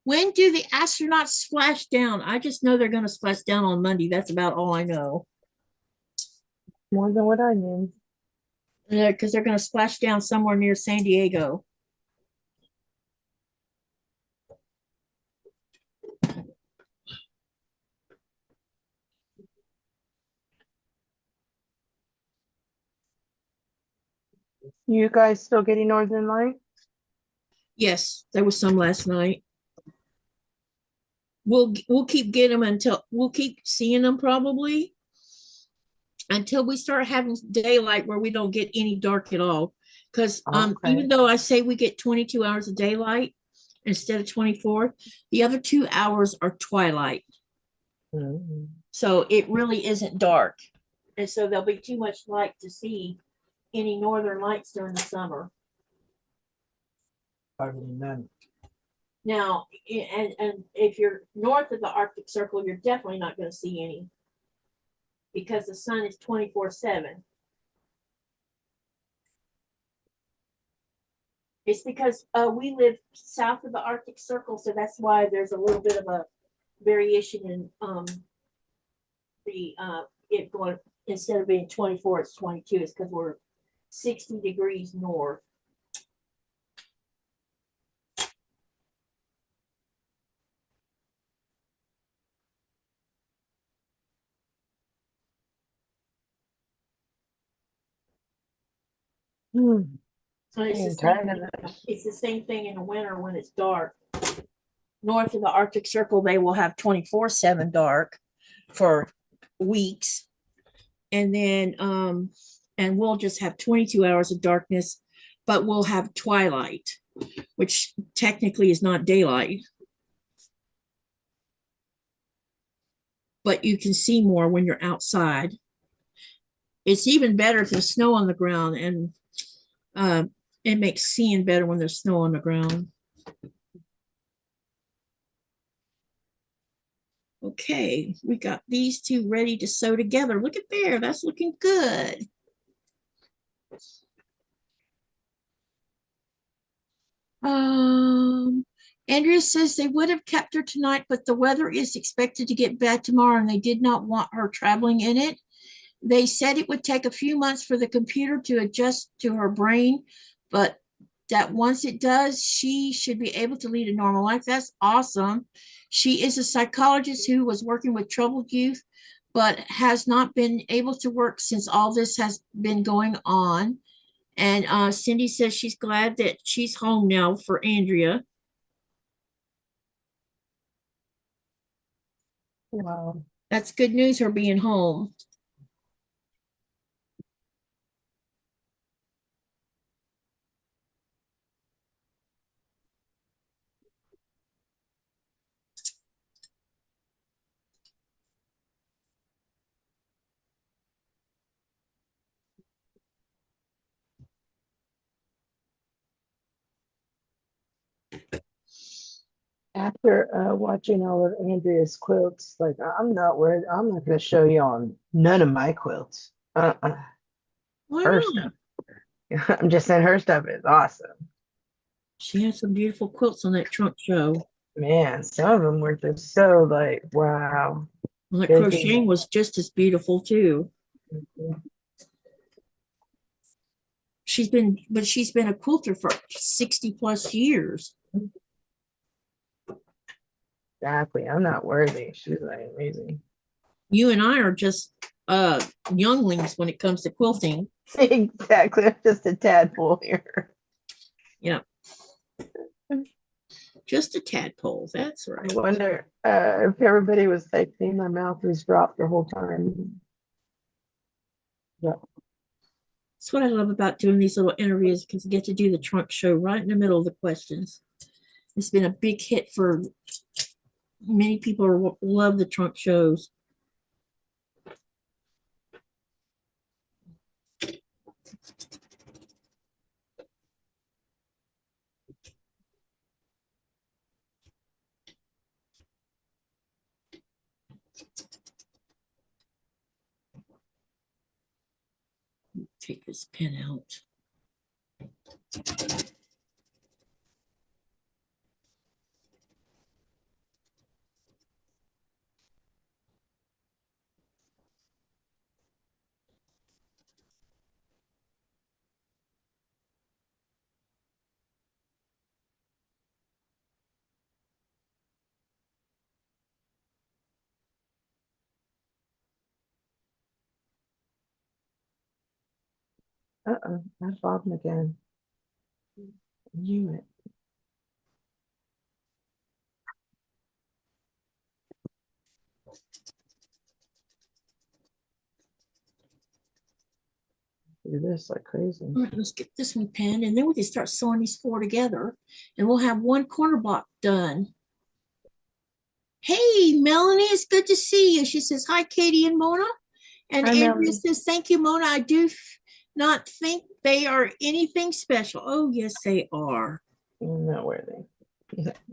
[SPEAKER 1] When do the astronauts splash down? I just know they're going to splash down on Monday. That's about all I know.
[SPEAKER 3] More than what I knew.
[SPEAKER 1] Because they're going to splash down somewhere near San Diego.
[SPEAKER 3] You guys still getting Northern Light?
[SPEAKER 1] Yes, there was some last night. We'll keep getting them until we'll keep seeing them probably until we start having daylight where we don't get any dark at all. Because
[SPEAKER 3] Okay.
[SPEAKER 1] even though I say we get 22 hours of daylight instead of 24, the other 2 hours are twilight.
[SPEAKER 3] Mhm.
[SPEAKER 1] So it really isn't dark. And so there'll be too much light to see any northern lights during the summer.
[SPEAKER 4] None.
[SPEAKER 1] Now, and if you're north of the Arctic Circle, you're definitely not going to see any because the sun is 24/7. It's because we live south of the Arctic Circle, so that's why there's a little bit of a variation in it going, instead of being 24, it's 22. It's because we're 60 degrees north.
[SPEAKER 3] Hmm.
[SPEAKER 1] So it's the
[SPEAKER 3] I'm
[SPEAKER 1] same
[SPEAKER 3] tired of
[SPEAKER 1] thing.
[SPEAKER 3] this.
[SPEAKER 1] It's the same thing in the winter when it's dark. North of the Arctic Circle, they will have 24/7 dark for weeks. And then and we'll just have 22 hours of darkness, but we'll have twilight, which technically is not daylight. But you can see more when you're outside. It's even better if there's snow on the ground, and it makes seeing better when there's snow on the ground. Okay, we got these two ready to sew together. Look at there, that's looking good. Andrea says they would have kept her tonight, but the weather is expected to get bad tomorrow and they did not want her traveling in it. They said it would take a few months for the computer to adjust to her brain, but that once it does, she should be able to lead a normal life. That's awesome. She is a psychologist who was working with troubled youth, but has not been able to work since all this has been going on. And Cindy says she's glad that she's home now for Andrea.
[SPEAKER 3] Wow.
[SPEAKER 1] That's good news, her being home.
[SPEAKER 3] After watching all of Andrea's quilts, like I'm not worried. I'm not going to show you on none of my quilts.
[SPEAKER 1] Why
[SPEAKER 3] Her
[SPEAKER 1] not?
[SPEAKER 3] stuff. I'm just saying her stuff is awesome.
[SPEAKER 1] She had some beautiful quilts on that trunk show.
[SPEAKER 3] Man, some of them were just so like, wow.
[SPEAKER 1] Well, that
[SPEAKER 3] Good
[SPEAKER 1] crocheting was just as beautiful too. She's been a quilter for 60 plus years.
[SPEAKER 3] Exactly. I'm not worthy. She's like amazing.
[SPEAKER 1] You and I are just younglings when it comes to quilting.
[SPEAKER 3] Exactly. I'm just a tadpole here.
[SPEAKER 1] Yeah. Just a tadpole. That's
[SPEAKER 3] I
[SPEAKER 1] right.
[SPEAKER 3] wonder if everybody was like, seeing my mouth was dropped the whole time. Yeah.
[SPEAKER 1] That's what I love about doing these little interviews, because I get to do the trunk show right in the middle of the questions. It's been a big hit for many people who love the trunk shows. Take this pen out.
[SPEAKER 3] I bobbed again. Knew it. Do this like crazy.
[SPEAKER 1] All right, let's get this one pinned, and then we can start sewing these four together, and we'll have one corner block done. Hey, Melanie, it's good to see you. She says, hi, Katie and Mona. And
[SPEAKER 3] Hi,
[SPEAKER 1] Andrea
[SPEAKER 3] Melanie.
[SPEAKER 1] says, thank you, Mona. I do not think they are anything special. Oh, yes, they are.
[SPEAKER 3] I'm not worthy.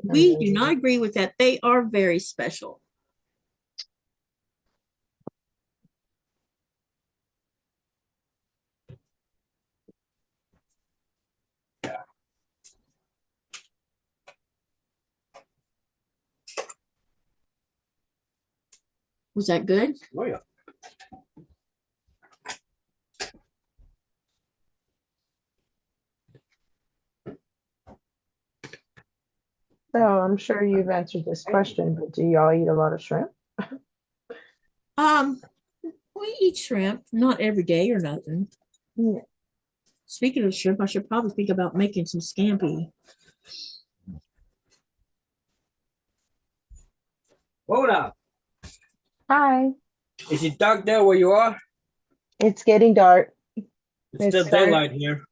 [SPEAKER 1] We do not agree with that. They are very special. Was that good?
[SPEAKER 4] Oh, yeah.
[SPEAKER 3] So I'm sure you've answered this question, but do y'all eat a lot of shrimp?
[SPEAKER 1] We eat shrimp, not every day or nothing.
[SPEAKER 3] Yeah.
[SPEAKER 1] Speaking of shrimp, I should probably think about making some scampi.
[SPEAKER 4] Hold up.
[SPEAKER 3] Hi.
[SPEAKER 4] Is it dark there where you are?
[SPEAKER 3] It's getting dark.
[SPEAKER 4] It's
[SPEAKER 3] It's
[SPEAKER 4] still
[SPEAKER 3] dark.
[SPEAKER 4] daylight here.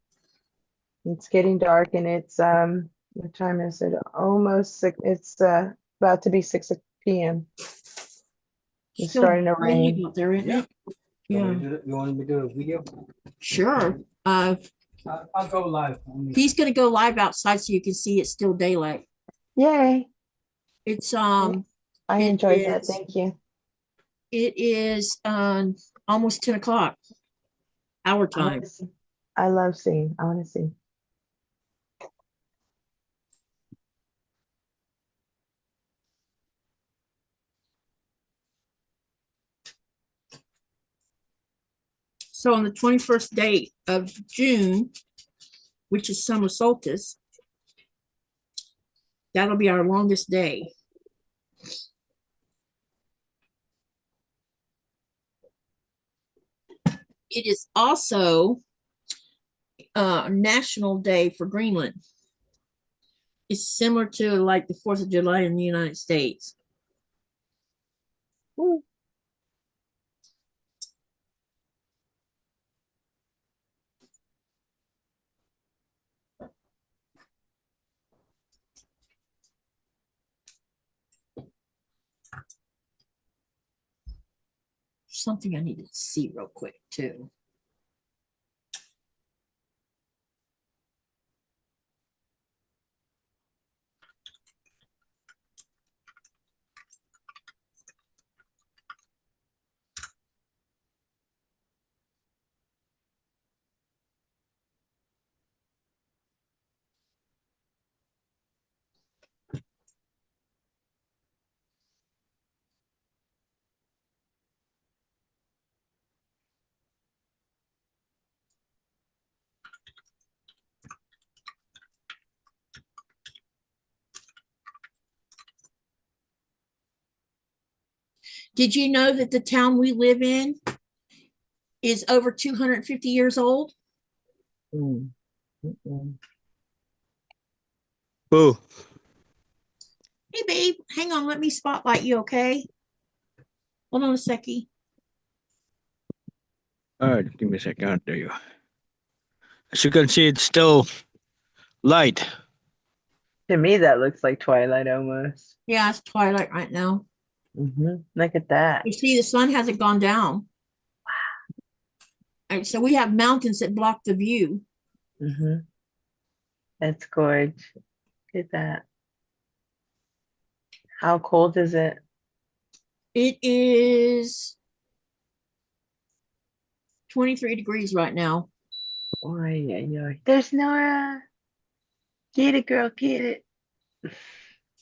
[SPEAKER 3] It's getting dark, and it's what time is it? Almost 6. It's about to be 6 p.m. It's
[SPEAKER 1] Still
[SPEAKER 3] starting to
[SPEAKER 1] raining
[SPEAKER 3] rain.
[SPEAKER 1] out there, isn't it? Yeah,
[SPEAKER 4] You want me to do a video?
[SPEAKER 1] sure.
[SPEAKER 4] I'll go live.
[SPEAKER 1] He's gonna go live outside so you can see it's still daylight.
[SPEAKER 3] Yay.
[SPEAKER 1] It's
[SPEAKER 3] I
[SPEAKER 1] it
[SPEAKER 3] enjoyed that.
[SPEAKER 1] is-
[SPEAKER 3] Thank you.
[SPEAKER 1] it is almost 10 o'clock our time.
[SPEAKER 3] I love seeing. I want to see.
[SPEAKER 1] So on the 21st day of June, which is summer solstice, that'll be our longest day. It is also National Day for Greenland. It's similar to like the 4th of July in the United States.
[SPEAKER 3] Ooh.
[SPEAKER 1] Something I need to see real quick too. Did you know that the town we live in is over 250 years old?
[SPEAKER 3] Mm. Mm-mm.
[SPEAKER 4] Boo.
[SPEAKER 1] Hey, babe, hang on. Let me spotlight you, okay? Hold on a second.
[SPEAKER 4] All right, give me a second. There you go. As you can see, it's still light.
[SPEAKER 3] To me, that looks like twilight almost.
[SPEAKER 1] Yeah, it's twilight right now.
[SPEAKER 3] Look at that.
[SPEAKER 1] You see, the sun hasn't gone down. And so we have mountains that block the view.
[SPEAKER 3] That's gorgeous. Look at that. How cold is it?
[SPEAKER 1] It is 23 degrees right now.
[SPEAKER 3] Oy, oy, oy. There's Nora. Get it, girl, get it.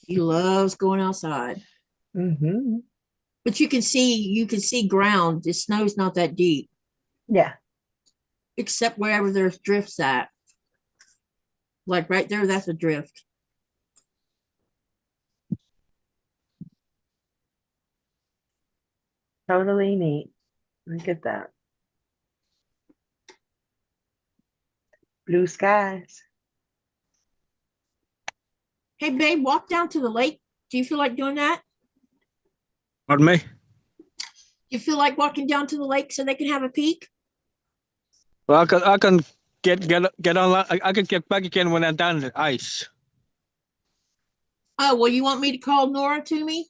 [SPEAKER 1] He loves going outside. But you can see ground. The snow's not that deep,
[SPEAKER 3] Yeah.
[SPEAKER 1] except wherever there's drifts at. Like right there, that's a drift.
[SPEAKER 3] Totally neat. Look at that. Blue skies.
[SPEAKER 1] Hey, babe, walk down to the lake. Do you feel like doing that?
[SPEAKER 4] Pardon me?
[SPEAKER 1] You feel like walking down to the lake so they can have a peek?
[SPEAKER 4] Well, I can get on. I can get back again when I'm down in the ice.
[SPEAKER 1] Oh, well, you want me to call Nora to me?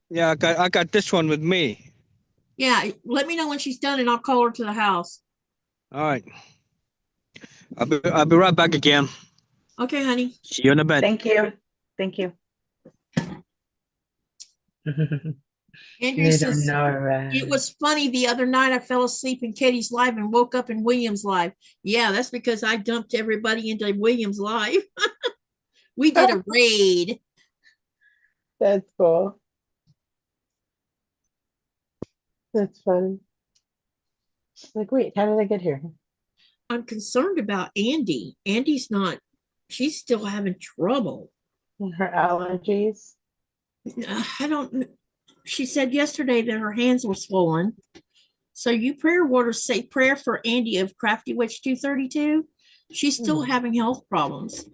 [SPEAKER 4] Yeah, I got this one with me.
[SPEAKER 1] Yeah, let me know when she's done and I'll call her to the house.
[SPEAKER 4] All right. I'll be right back again.
[SPEAKER 1] Okay, honey.
[SPEAKER 4] See you in a bit.
[SPEAKER 3] Thank you. Thank you.
[SPEAKER 1] Andrew says,
[SPEAKER 3] Nora.
[SPEAKER 1] it was funny the other night I fell asleep in Katie's live and woke up in William's live. Yeah, that's because I dumped everybody into William's live. We did a raid.
[SPEAKER 3] That's cool. That's funny. Like, wait, how did I get here?
[SPEAKER 1] I'm concerned about Andy. Andy's not, she's still having trouble.
[SPEAKER 3] Her allergies.
[SPEAKER 1] I don't, she said yesterday that her hands were swollen. So you prayer warriors say prayer for Andy of Crafty Witch 232. She's still having health problems.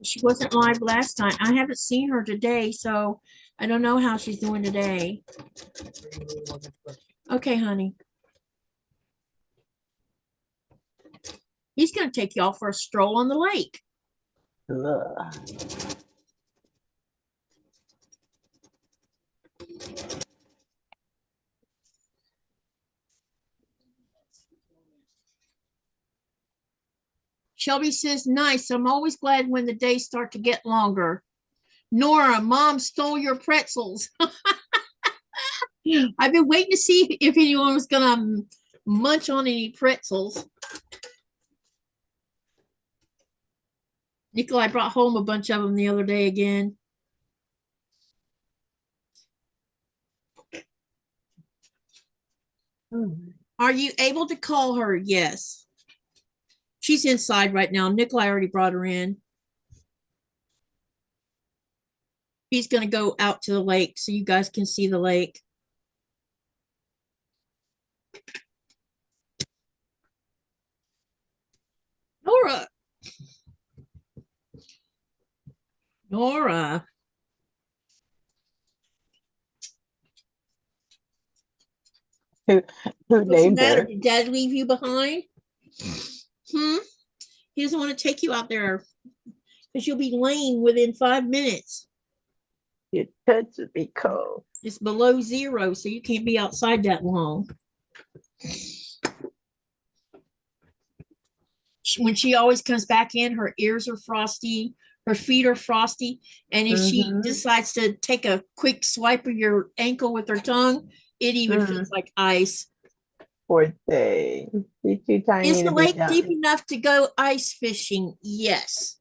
[SPEAKER 1] She wasn't live last night. I haven't seen her today, so I don't know how she's doing today. Okay, honey. He's going to take y'all for a stroll on the lake.
[SPEAKER 3] Ugh.
[SPEAKER 1] Shelby says, nice. I'm always glad when the days start to get longer. Nora, Mom stole your pretzels. I've been waiting to see if anyone was going to munch on any pretzels. Nikolai brought home a bunch of them the other day again. Are you able to call her? Yes. She's inside right now. Nikolai already brought her in. He's going to go out to the lake so you guys can see the lake. Nora. Nora.
[SPEAKER 3] Who
[SPEAKER 1] What's the
[SPEAKER 3] named
[SPEAKER 1] matter?
[SPEAKER 3] her?
[SPEAKER 1] Did Dad leave you behind? He doesn't want to take you out there because you'll be lame within 5 minutes.
[SPEAKER 3] Your touch would be cold.
[SPEAKER 1] It's below 0, so you can't be outside that long. When she always comes back in, her ears are frosty, her feet are frosty, and if she decides to take a quick swipe of your ankle with her tongue, it even feels like ice.
[SPEAKER 3] Poor thing. She's too tiny
[SPEAKER 1] Is
[SPEAKER 3] to
[SPEAKER 1] the
[SPEAKER 3] be
[SPEAKER 1] lake
[SPEAKER 3] down.
[SPEAKER 1] deep enough to go ice fishing? Yes.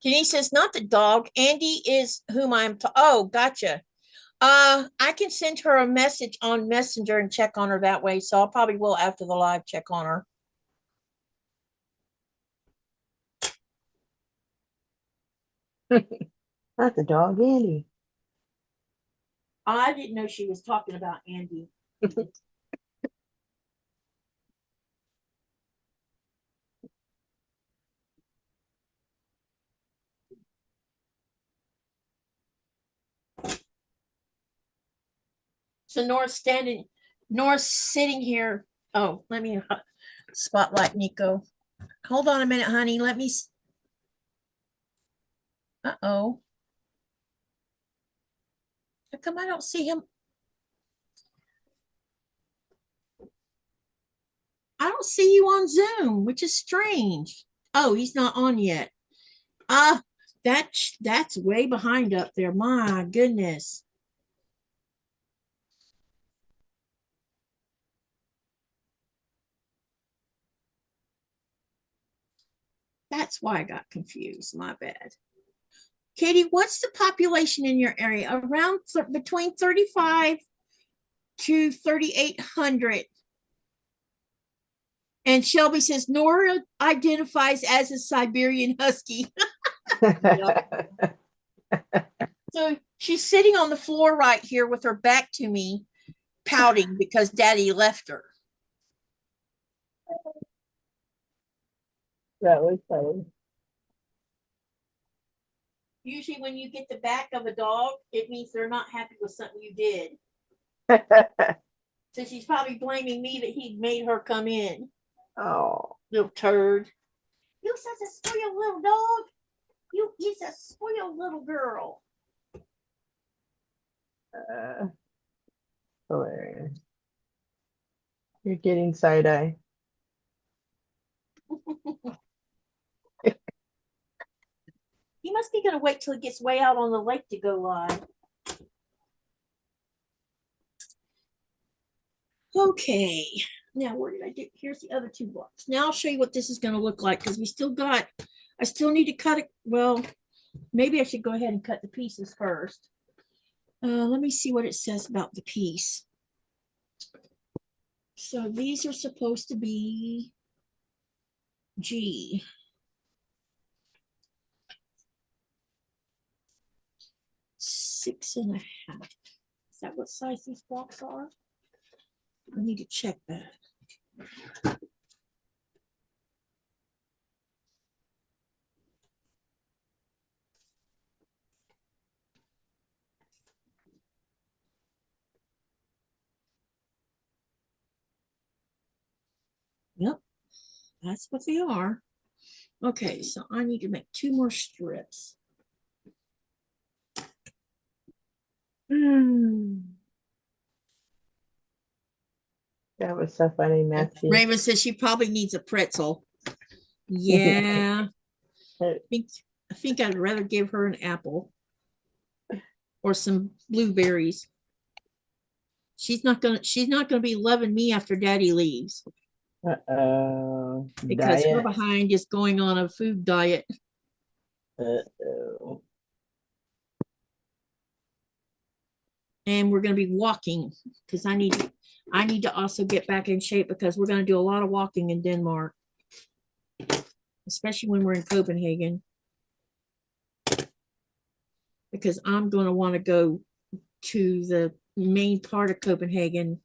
[SPEAKER 1] Kenny says, not the dog. Andy is whom oh, gotcha. I can send her a message on Messenger and check on her that way. So I probably will after the live check on her.
[SPEAKER 3] Not the dog, Andy.
[SPEAKER 1] I didn't know she was talking about Andy. So Nora's sitting here. Oh, let me spotlight Nico. Hold on a minute, honey. Let me. Uh-oh. How come I don't see him? I don't see you on Zoom, which is strange. Oh, he's not on yet. That's way behind up there. My goodness. That's why I got confused. My bad. Katie, what's the population in your area? Around between 35 to 3,800. And Shelby says Nora identifies as a Siberian Husky. So she's sitting on the floor right here with her back to me, pouting because Daddy left her.
[SPEAKER 3] That was funny.
[SPEAKER 1] Usually when you get the back of a dog, it means they're not happy with something you did. So she's probably blaming me that he made her come in.
[SPEAKER 3] Oh.
[SPEAKER 1] Little turd. You such a spoiled little dog. You is a spoiled little girl.
[SPEAKER 3] Hilarious. You're getting side-eye.
[SPEAKER 1] He must be going to wait till it gets way out on the lake to go live. Okay. Now, where did I get? Here's the other 2 blocks. Now I'll show you what this is going to look like because I still need to cut it. Well, maybe I should go ahead and cut the pieces first. Let me see what it says about the piece. So these are supposed to be G. Six and a half. Is that what size these blocks are? I need to check that. Yep, that's what they are. Okay, so I need to make 2 more strips.
[SPEAKER 3] That was so funny, Matthew.
[SPEAKER 1] Raven says she probably needs a pretzel. Yeah. I think I'd rather give her an apple or some blueberries. She's not gonna be loving me after Daddy leaves.
[SPEAKER 3] Uh-oh.
[SPEAKER 1] Because her
[SPEAKER 3] Diet.
[SPEAKER 1] behind is going on a food diet.
[SPEAKER 3] Uh-oh.
[SPEAKER 1] and we're going to be walking because I need to also get back in shape because we're going to do a lot of walking in Denmark, especially when we're in Copenhagen, because I'm going to want to go to the main part of Copenhagen.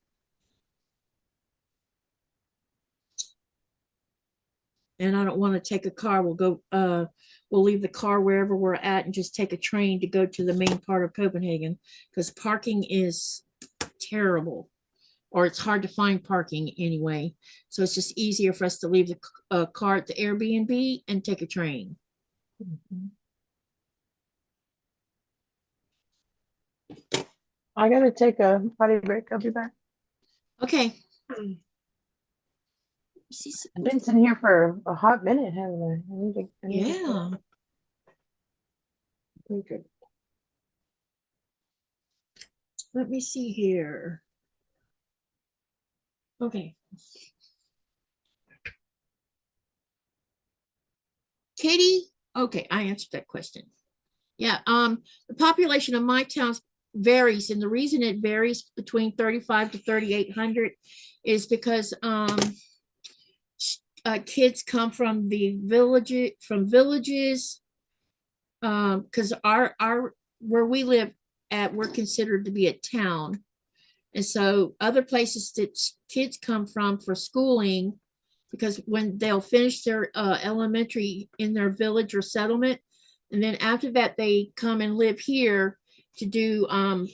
[SPEAKER 1] And I don't want to take a car. We'll leave the car wherever we're at and just take a train to go to the main part of Copenhagen because parking is terrible, or it's hard to find parking anyway. So it's just easier for us to leave the car at the Airbnb and take a train.
[SPEAKER 3] I gotta take a potty break. I'll be back.
[SPEAKER 1] Okay.
[SPEAKER 3] I've been sitting here for a hot minute, haven't I?
[SPEAKER 1] Yeah.
[SPEAKER 3] Okay.
[SPEAKER 1] Let me see here. Okay. Katie, okay, I answered that question. Yeah, the population of my town varies, and the reason it varies between 35 to 3,800 is because kids come from the villages, because our where we live at, we're considered to be a town, and so other places that kids come from for schooling, because when they'll finish their elementary in their village or settlement, and then after that they come and live here to do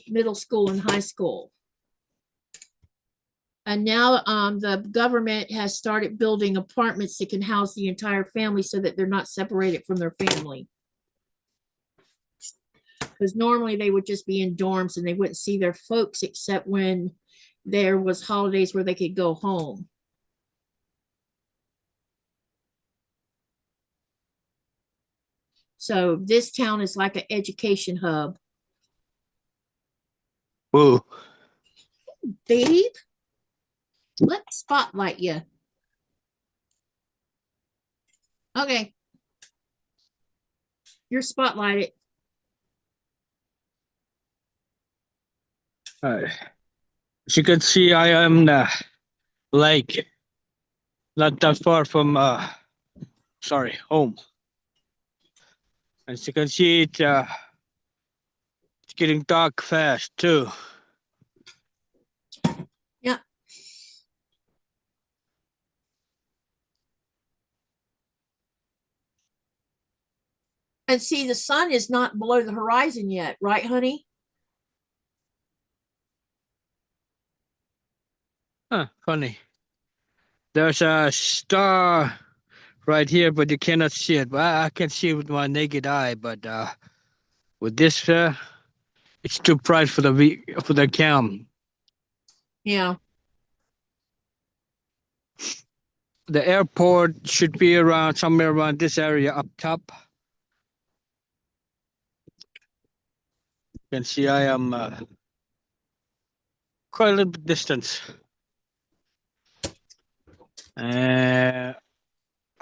[SPEAKER 1] middle school and high school. And now the government has started building apartments that can house the entire family so that they're not separated from their family. Because normally they would just be in dorms and they wouldn't see their folks except when there was holidays where they could go home. So this town is like an education hub.
[SPEAKER 4] Whoa.
[SPEAKER 1] Babe, let's spotlight you. Okay. You're spotlighted.
[SPEAKER 4] As you can see, I am the lake, not that far from home. As you can see, it's getting dark fast too.
[SPEAKER 1] Yeah. And see, the sun is not below the horizon yet, right, honey?
[SPEAKER 4] Huh, funny. There's a star right here, but you cannot see it. Well, I can see it with my naked eye, but with this, it's too bright for the cam.
[SPEAKER 1] Yeah.
[SPEAKER 4] The airport should be around somewhere around this area up top. You can see I am quite a little bit distance.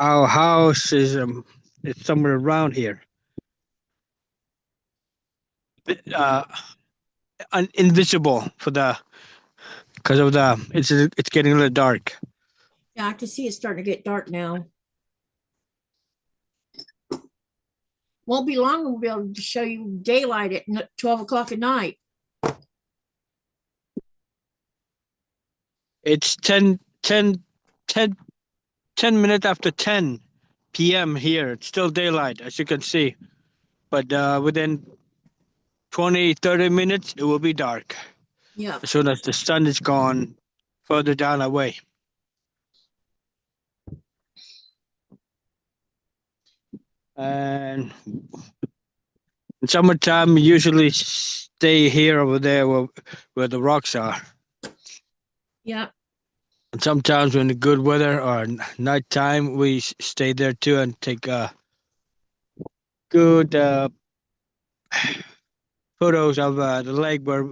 [SPEAKER 4] Our house is it's somewhere around here. Invisible because of it's getting a little dark.
[SPEAKER 1] Yeah, I can see it's starting to get dark now. Won't be long, we'll be able to show you daylight at 12 o'clock at night.
[SPEAKER 4] It's 10 minutes after 10 p.m. here. It's still daylight, as you can see. But within 20-30 minutes, it will be dark.
[SPEAKER 1] Yeah.
[SPEAKER 4] As soon as the sun is gone further down away. And in summertime, we usually stay here over there where the rocks are.
[SPEAKER 1] Yeah.
[SPEAKER 4] And sometimes when the good weather or nighttime, we stay there too and take good photos of the lake where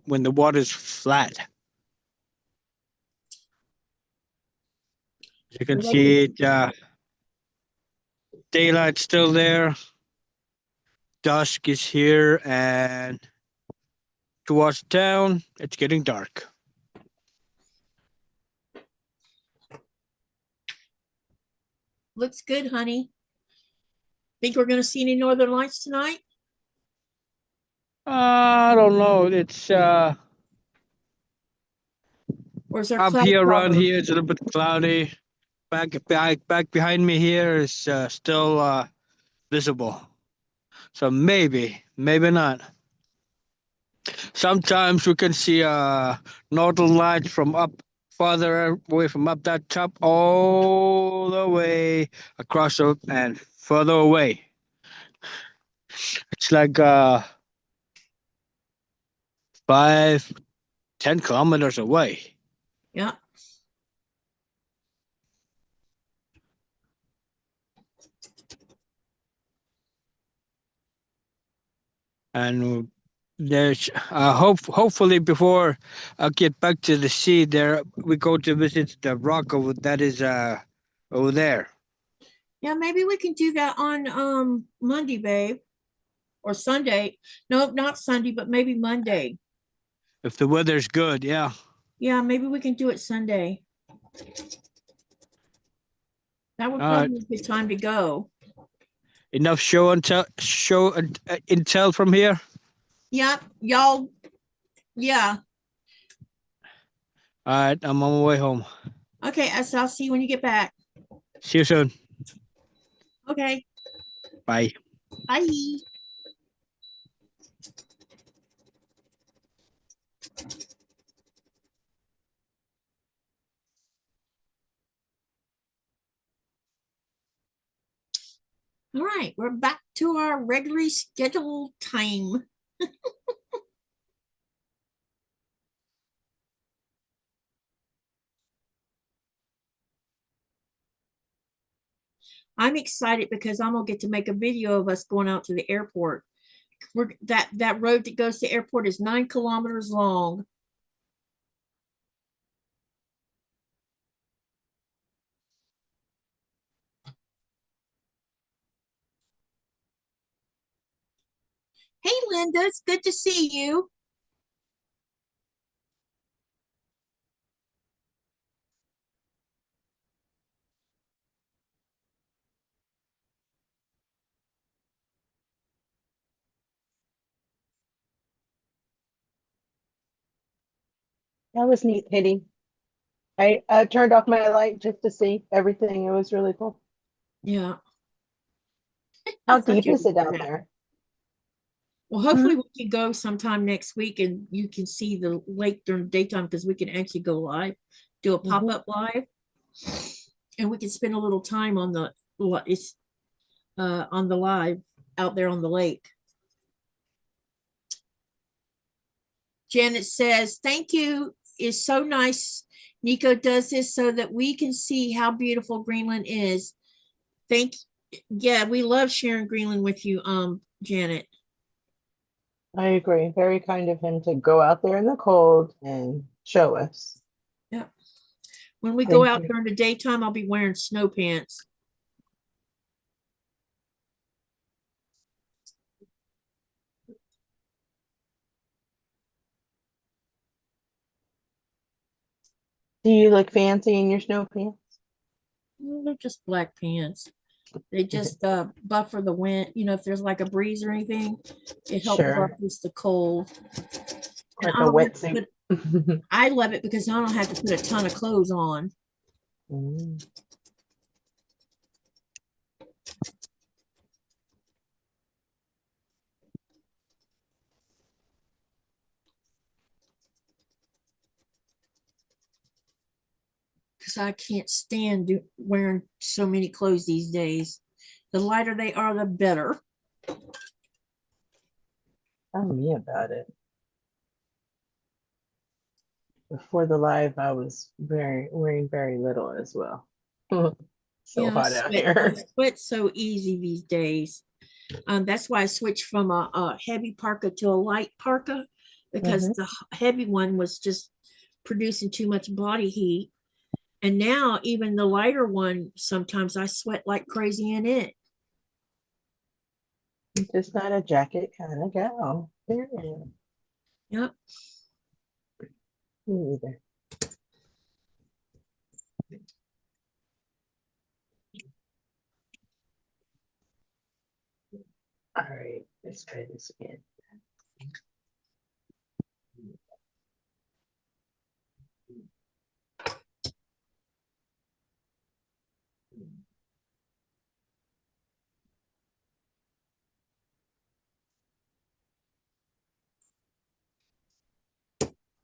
[SPEAKER 4] when the water's flat. You can see it. Daylight's still there. Dusk is here, and towards town. It's getting dark.
[SPEAKER 1] Looks good, honey. Think we're going to see any northern lights tonight?
[SPEAKER 4] I don't know. It's
[SPEAKER 1] Or is there
[SPEAKER 4] up
[SPEAKER 1] cloud
[SPEAKER 4] here around
[SPEAKER 1] cover?
[SPEAKER 4] here. It's a little bit cloudy. Back behind me here is still visible. So maybe not. Sometimes we can see northern lights from up farther away from up that top all the way across and further away. It's like 5-10 kilometers away.
[SPEAKER 1] Yeah.
[SPEAKER 4] And there's hopefully before I get back to the sea there we go to visit the rock over that is over there.
[SPEAKER 1] Yeah, maybe we can do that on Monday, babe. Or Sunday. No, not Sunday, but maybe Monday.
[SPEAKER 4] If the weather's good, yeah.
[SPEAKER 1] Yeah, maybe we can do it Sunday. That would
[SPEAKER 4] All
[SPEAKER 1] probably
[SPEAKER 4] right.
[SPEAKER 1] be a good time to go.
[SPEAKER 4] Enough show intel from here.
[SPEAKER 1] Yeah, y'all. Yeah.
[SPEAKER 4] All right, I'm on my way home.
[SPEAKER 1] Okay, so I'll see you when you get back.
[SPEAKER 4] See you soon.
[SPEAKER 1] Okay.
[SPEAKER 4] Bye.
[SPEAKER 1] Bye. All right, we're back to our regularly scheduled time. I'm excited because I'm gonna get to make a video of us going out to the airport. That road that goes to the airport is 9 kilometers long. Hey, Linda, it's good to see you.
[SPEAKER 3] That was neat, Kitty. I turned off my light just to see everything. It was really cool.
[SPEAKER 1] Yeah.
[SPEAKER 3] How
[SPEAKER 1] I thought
[SPEAKER 3] deep
[SPEAKER 1] you
[SPEAKER 3] is it
[SPEAKER 1] would
[SPEAKER 3] out
[SPEAKER 1] do that.
[SPEAKER 3] there?
[SPEAKER 1] Well, hopefully we can go sometime next week and you can see the lake during the daytime because we can actually go live, do a pop-up live, and we can spend a little time on the live out there on the lake. Janet says, thank you. It's so nice. Nico does this so that we can see how beautiful Greenland is. Yeah, we love sharing Greenland with you, Janet.
[SPEAKER 3] I agree. Very kind of him to go out there in the cold and show us.
[SPEAKER 1] Yeah. When we go
[SPEAKER 3] Thank
[SPEAKER 1] out
[SPEAKER 3] you.
[SPEAKER 1] during the daytime, I'll be wearing snow pants.
[SPEAKER 3] Do you look fancy in your snow pants?
[SPEAKER 1] Well, they're just black pants. They just buffer the wind. You know, if there's like a breeze or anything, it helps
[SPEAKER 3] Sure.
[SPEAKER 1] buffers the cold. And
[SPEAKER 3] Like
[SPEAKER 1] I
[SPEAKER 3] a
[SPEAKER 1] don't have to
[SPEAKER 3] wetsuit.
[SPEAKER 1] I love it because I don't have to put a ton of clothes on.
[SPEAKER 3] Mm.
[SPEAKER 1] Because I can't stand wearing so many clothes these days. The lighter they are, the better.
[SPEAKER 3] Tell me about it. Before the live, I was wearing very little as well. So
[SPEAKER 1] Yeah,
[SPEAKER 3] hot out here.
[SPEAKER 1] I sweat so easy these days. That's why I switched from a heavy parka to a light parka because the heavy one was just producing too much body heat. And now even the lighter one, sometimes I sweat like crazy in it.
[SPEAKER 3] I'm just not a jacket kind of gal. Period.
[SPEAKER 1] Yep.
[SPEAKER 3] Me either. All right, let's try this again.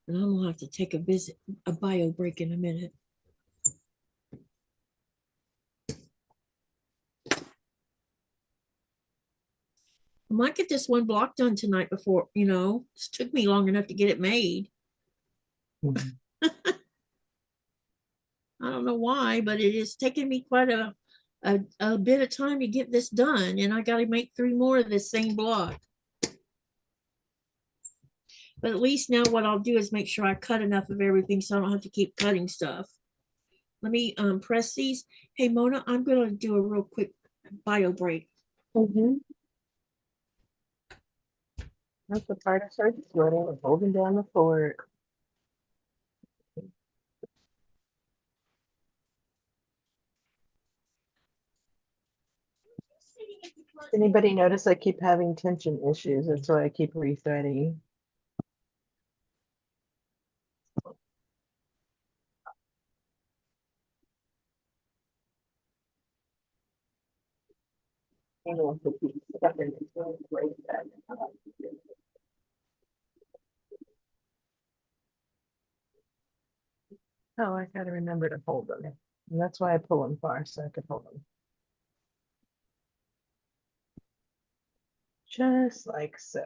[SPEAKER 1] And I'm gonna have to take a bio break in a minute. I might get this one block done tonight before, it took me long enough to get it made. I don't know why, but it is taking me quite a bit of time to get this done. And I got to make 3 more of this same block. But at least now what I'll do is make sure I cut enough of everything so I don't have to keep cutting stuff. Let me press these. Hey, Mona, I'm going to do a real quick bio break.
[SPEAKER 3] That's the part I started sweating and holding down the fort. Anybody notice I keep having tension issues? That's why I keep rethreading. Oh, I gotta remember to hold them. And that's why I pull them far, so I could hold them. Just like so.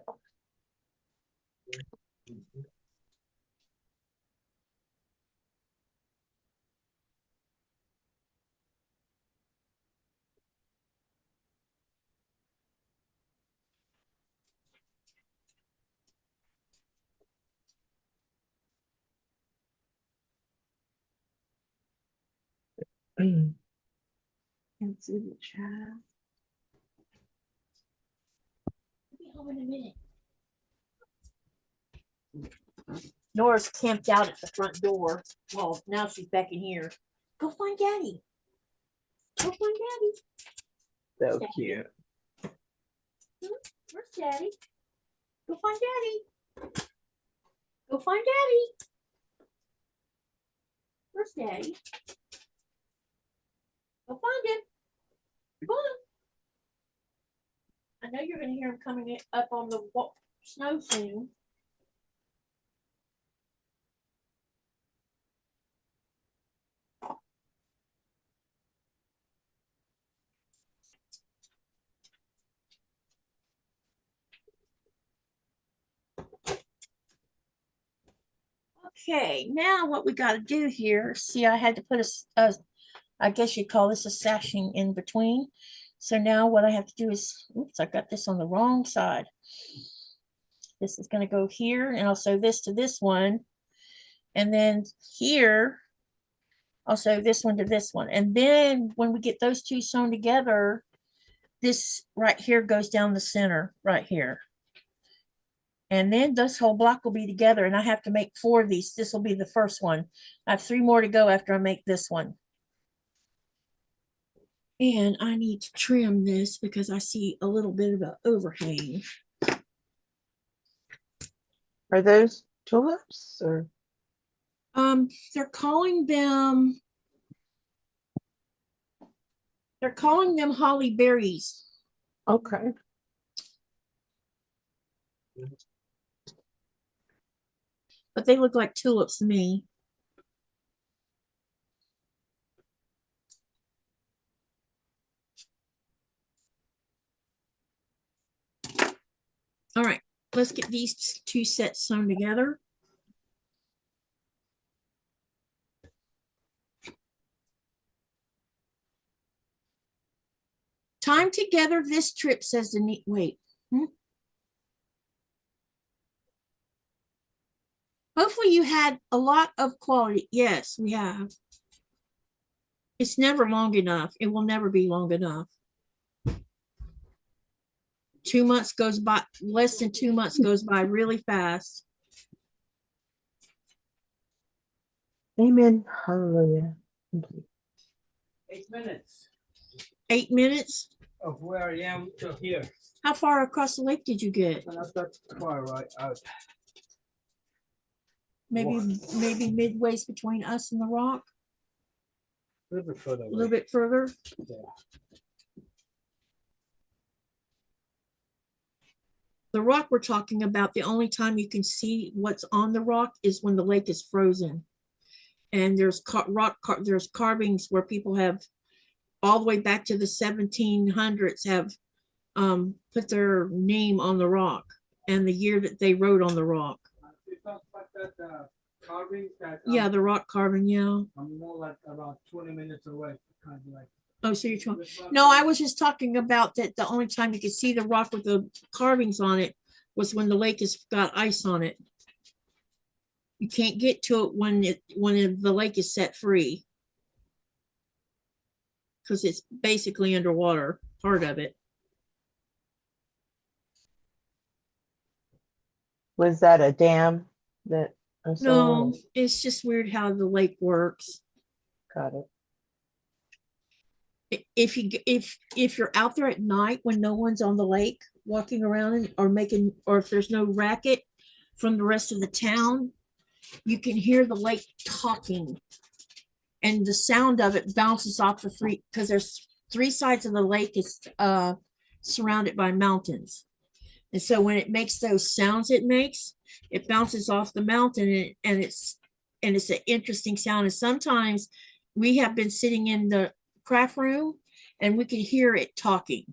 [SPEAKER 3] Can't see the chat.
[SPEAKER 1] I'll be home in a minute. Nora's camped out at the front door. Well, now she's back in here. Go find Daddy. Go find Daddy.
[SPEAKER 3] So cute.
[SPEAKER 1] Where's Daddy? Go find Daddy. Go find Daddy. Where's Daddy? Go find him. Come on. I know you're going to hear him coming up on the snow soon. Okay, now what we got to do here, see, I had to put I guess you'd call this a sashing in between. So now what I have to do is, oops, I got this on the wrong side. This is going to go here, and I'll sew this to this one. And then here, I'll sew this one to this one. And then when we get those two sewn together, this right here goes down the center right here. And then this whole block will be together, and I have to make 4 of these. This will be the first one. I have 3 more to go after I make this one. And I need to trim this because I see a little bit of an overhang.
[SPEAKER 3] Are those tulips or?
[SPEAKER 1] They're calling them holly berries.
[SPEAKER 3] Okay.
[SPEAKER 1] But they look like tulips to me. All right, let's get these 2 sets sewn together. Time together this trip, says the neat. Wait. Hopefully you had a lot of quality. Yes, we have. It's never long enough. It will never be long enough. 2 months goes by, less than 2 months goes by really fast.
[SPEAKER 3] Amen. Hallelujah.
[SPEAKER 4] 8 minutes
[SPEAKER 1] 8 minutes.
[SPEAKER 4] of where I am to here.
[SPEAKER 1] How far across the lake did you get?
[SPEAKER 4] And I've got far right out.
[SPEAKER 1] Maybe
[SPEAKER 4] Wow.
[SPEAKER 1] maybe midways between us and the rock,
[SPEAKER 4] A little bit further
[SPEAKER 1] a
[SPEAKER 4] away.
[SPEAKER 1] little bit further.
[SPEAKER 4] Yeah.
[SPEAKER 1] The rock we're talking about, the only time you can see what's on the rock is when the lake is frozen. And there's there's carvings where people have all the way back to the 1700s have put their name on the rock and the year that they wrote on the rock.
[SPEAKER 4] You talk about that carving that
[SPEAKER 1] Yeah, the rock carving, yeah.
[SPEAKER 4] I'm more like about 20 minutes away, kind of like.
[SPEAKER 1] Oh, so you're talking. No, I was just talking about that the only time you could see the rock with the carvings on it was when the lake has got ice on it. You can't get to it when the lake is set free. Because it's basically underwater, part of it.
[SPEAKER 3] Was that a dam that I saw?
[SPEAKER 1] No, it's just weird how the lake works.
[SPEAKER 3] Got it.
[SPEAKER 1] If you're out there at night when no one's on the lake walking around or if there's no racket from the rest of the town, you can hear the lake talking, and the sound of it bounces off the because there's 3 sides of the lake is surrounded by mountains, and so when it makes those sounds, it bounces off the mountain, and it's an interesting sound. And sometimes we have been sitting in the craft room and we can hear it talking.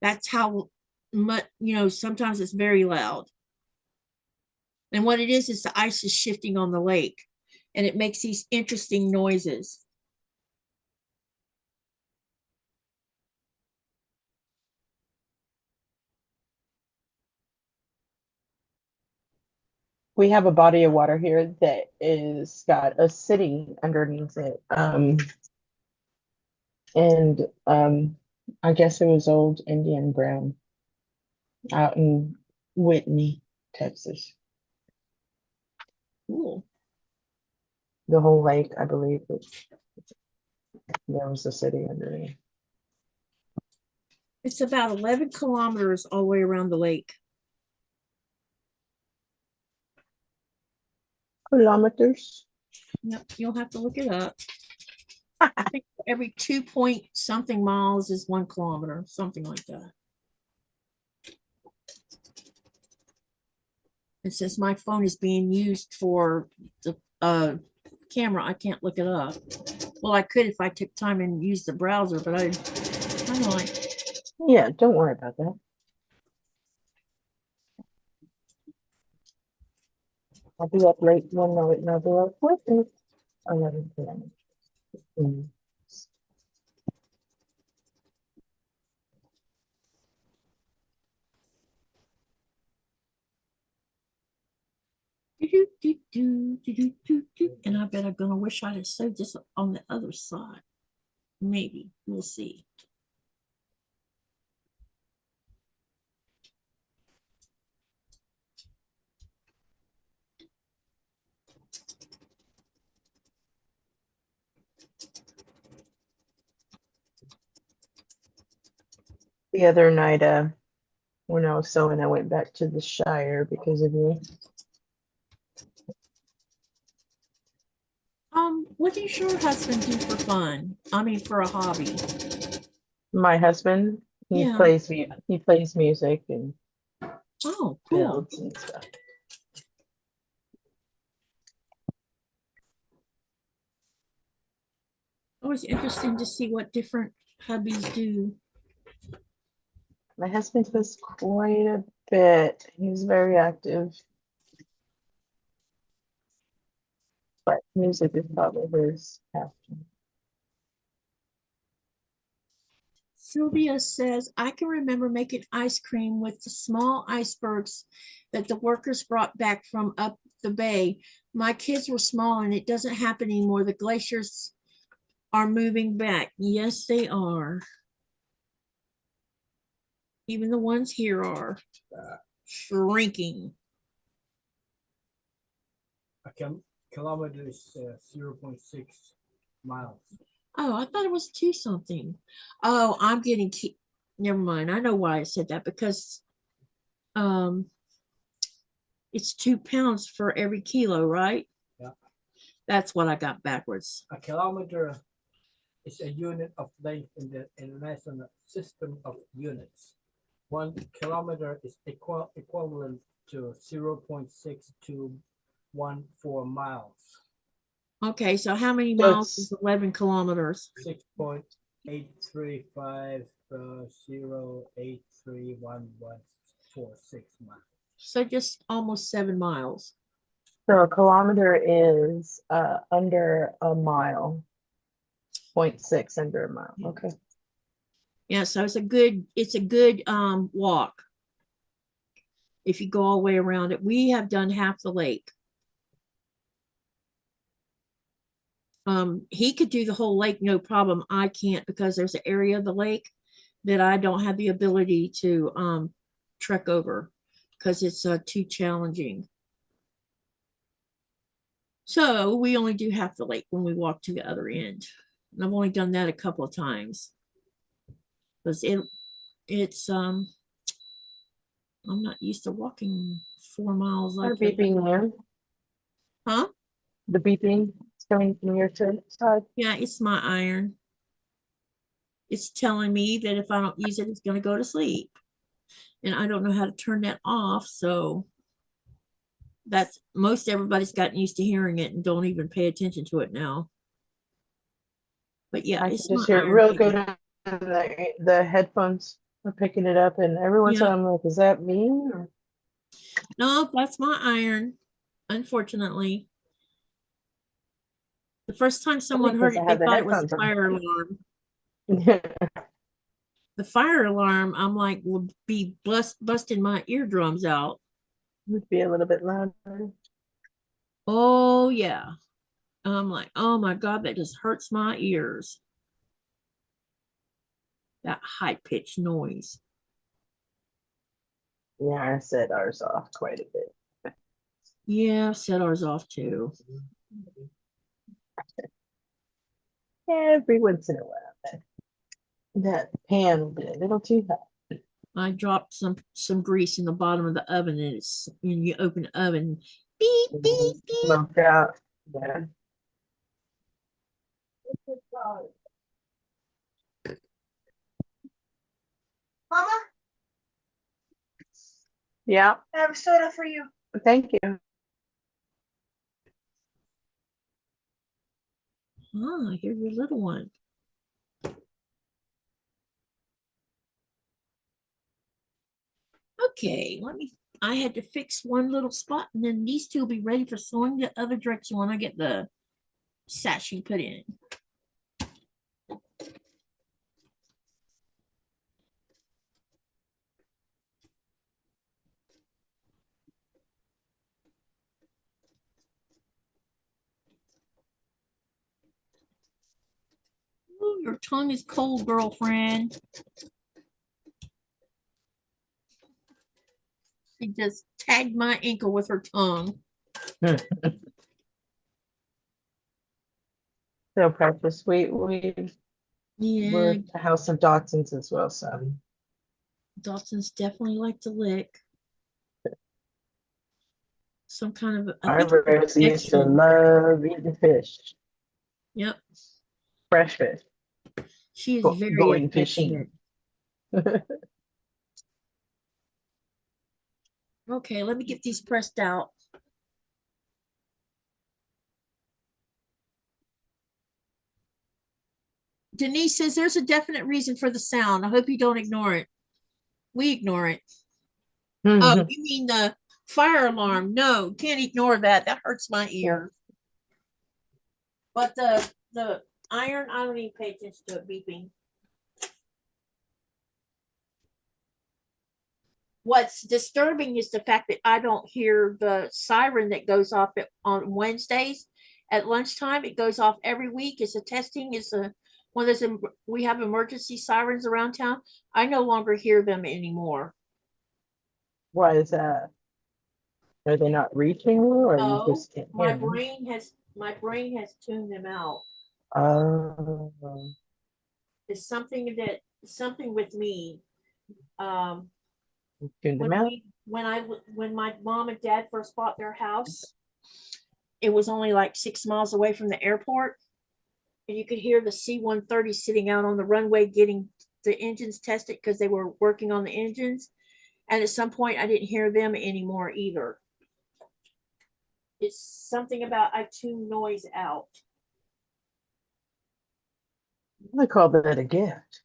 [SPEAKER 1] That's how much, sometimes it's very loud. And what it is the ice is shifting on the lake and it makes these interesting noises.
[SPEAKER 3] We have a body of water here that is got a city underneath it. And I guess it was old Indian ground out in Whitney, Texas.
[SPEAKER 1] Cool.
[SPEAKER 3] The whole lake, I believe, there was a city underneath.
[SPEAKER 1] It's about 11 kilometers all the way around the lake.
[SPEAKER 3] Kilometers.
[SPEAKER 1] Yep, you'll have to look it up. I think every 2 point something miles is 1 kilometer, something like that. And since my phone is being used for the camera, I can't look it up. Well, I could if I took time and used the browser, but I don't like.
[SPEAKER 3] Yeah, don't worry about that. I'll be up late one night and I'll be up with it. 11 p.m.
[SPEAKER 1] And I bet I'm gonna wish I'd have sewed this on the other side. Maybe we'll see.
[SPEAKER 3] The other night, when I was sewing, I went back to the Shire because of you.
[SPEAKER 1] What does your husband do for fun? I mean, for a hobby?
[SPEAKER 3] My husband, he
[SPEAKER 1] Yeah.
[SPEAKER 3] plays music and
[SPEAKER 1] Oh, cool.
[SPEAKER 3] builds and stuff.
[SPEAKER 1] Always interesting to see what different hubbies do.
[SPEAKER 3] My husband does quite a bit. He's very active. But music is probably his passion.
[SPEAKER 1] Sylvia says, I can remember making ice cream with the small icebergs that the workers brought back from up the bay. My kids were small and it doesn't happen anymore. The glaciers are moving back. Yes, they are. Even the ones here are shrinking.
[SPEAKER 4] I come
[SPEAKER 5] kilometer is 0.6 miles.
[SPEAKER 1] Oh, I thought it was 2 something. Oh, I'm getting never mind. I know why I said that, because it's 2 pounds for every kilo, right?
[SPEAKER 5] Yeah.
[SPEAKER 1] That's what I got backwards.
[SPEAKER 5] A kilometer is a unit of length in the international system of units. 1 kilometer is equivalent to 0.6214 miles.
[SPEAKER 1] Okay, so how many
[SPEAKER 3] So
[SPEAKER 1] miles
[SPEAKER 3] it's-
[SPEAKER 1] is 11 kilometers?
[SPEAKER 5] 6.835083146 miles.
[SPEAKER 1] So just almost 7 miles.
[SPEAKER 3] So a kilometer is under a mile. 0.6 under a mile. Okay.
[SPEAKER 1] Yeah, so it's a good walk. If you go all the way around it. We have done half the lake. He could do the whole lake, no problem. I can't, because there's an area of the lake that I don't have the ability to trek over, because it's too challenging. So we only do half the lake when we walk to the other end. And I've only done that a couple of times. Because it's I'm not used to walking 4 miles
[SPEAKER 3] Our
[SPEAKER 1] like that.
[SPEAKER 3] beeping there.
[SPEAKER 1] Huh?
[SPEAKER 3] The beeping is coming from your side.
[SPEAKER 1] Yeah, it's my iron. It's telling me that if I don't use it, it's going to go to sleep. And I don't know how to turn that off. So that's most everybody's gotten used to hearing it and don't even pay attention to it now. But yeah,
[SPEAKER 3] I can
[SPEAKER 1] it's
[SPEAKER 3] just
[SPEAKER 1] my
[SPEAKER 3] hear it
[SPEAKER 1] iron
[SPEAKER 3] real
[SPEAKER 1] picking.
[SPEAKER 3] good. The headphones are picking it up, and every once in a while I'm like, is that me? Or...
[SPEAKER 1] No, that's my iron, unfortunately. The first time someone heard
[SPEAKER 3] because
[SPEAKER 1] it,
[SPEAKER 3] I
[SPEAKER 1] they
[SPEAKER 3] have the
[SPEAKER 1] thought it was a
[SPEAKER 3] headphones on.
[SPEAKER 1] fire alarm. The fire alarm, I'm like, will be busting my eardrums out.
[SPEAKER 3] Would be a little bit louder.
[SPEAKER 1] Oh, yeah. I'm like, oh my God, that just hurts my ears. That high-pitched noise.
[SPEAKER 3] Yeah, I set ours off quite a bit.
[SPEAKER 1] Yeah, I've set ours off too.
[SPEAKER 3] Every once in a while, that pan will be a little too hot.
[SPEAKER 1] I dropped some grease in the bottom of the oven, and it's when you open the oven, beep, beep, beep.
[SPEAKER 3] Smoked out. Yeah.
[SPEAKER 6] Mama,
[SPEAKER 3] Yeah.
[SPEAKER 6] I have soda for you.
[SPEAKER 3] Thank you.
[SPEAKER 1] Ah, here's your little one. Okay, I had to fix one little spot, and then these two will be ready for sewing the other direction when I get the satchel put in. Ooh, your tongue is cold, girlfriend. She just tagged my ankle with her tongue.
[SPEAKER 3] So precious. We're
[SPEAKER 1] Yeah,
[SPEAKER 3] a house of Dotsons as well, so
[SPEAKER 1] Dawson's definitely like to lick. Some kind of, I
[SPEAKER 3] our
[SPEAKER 1] think it's
[SPEAKER 3] Rose used to
[SPEAKER 1] affection.
[SPEAKER 3] love eating fish,
[SPEAKER 1] Yep,
[SPEAKER 3] fresh fish,
[SPEAKER 1] she is
[SPEAKER 3] Go-
[SPEAKER 1] very
[SPEAKER 3] going fishing.
[SPEAKER 1] affectionate. Okay, let me get these pressed out. Denise says there's a definite reason for the sound. I hope you don't ignore it. We ignore it. Oh, you mean the fire alarm? No, can't ignore that. That hurts my ear. But the iron, I don't even pay attention to it beeping. What's disturbing is the fact that I don't hear the siren that goes off on Wednesdays at lunchtime. It goes off every week. It's a testing. It's a when there's we have emergency sirens around town. I no longer hear them anymore.
[SPEAKER 3] Why is that? Are they not reaching you, or you
[SPEAKER 1] No,
[SPEAKER 3] just can't
[SPEAKER 1] my
[SPEAKER 3] hear them?
[SPEAKER 1] brain has tuned them out.
[SPEAKER 3] Oh,
[SPEAKER 1] It's something with me.
[SPEAKER 3] tuned them out.
[SPEAKER 1] When my mom and dad first bought their house, it was only like 6 miles away from the airport, and you could hear the C-130 sitting out on the runway getting the engines tested because they were working on the engines. And at some point, I didn't hear them anymore either. It's something about I tune noise out.
[SPEAKER 3] I call that a gift.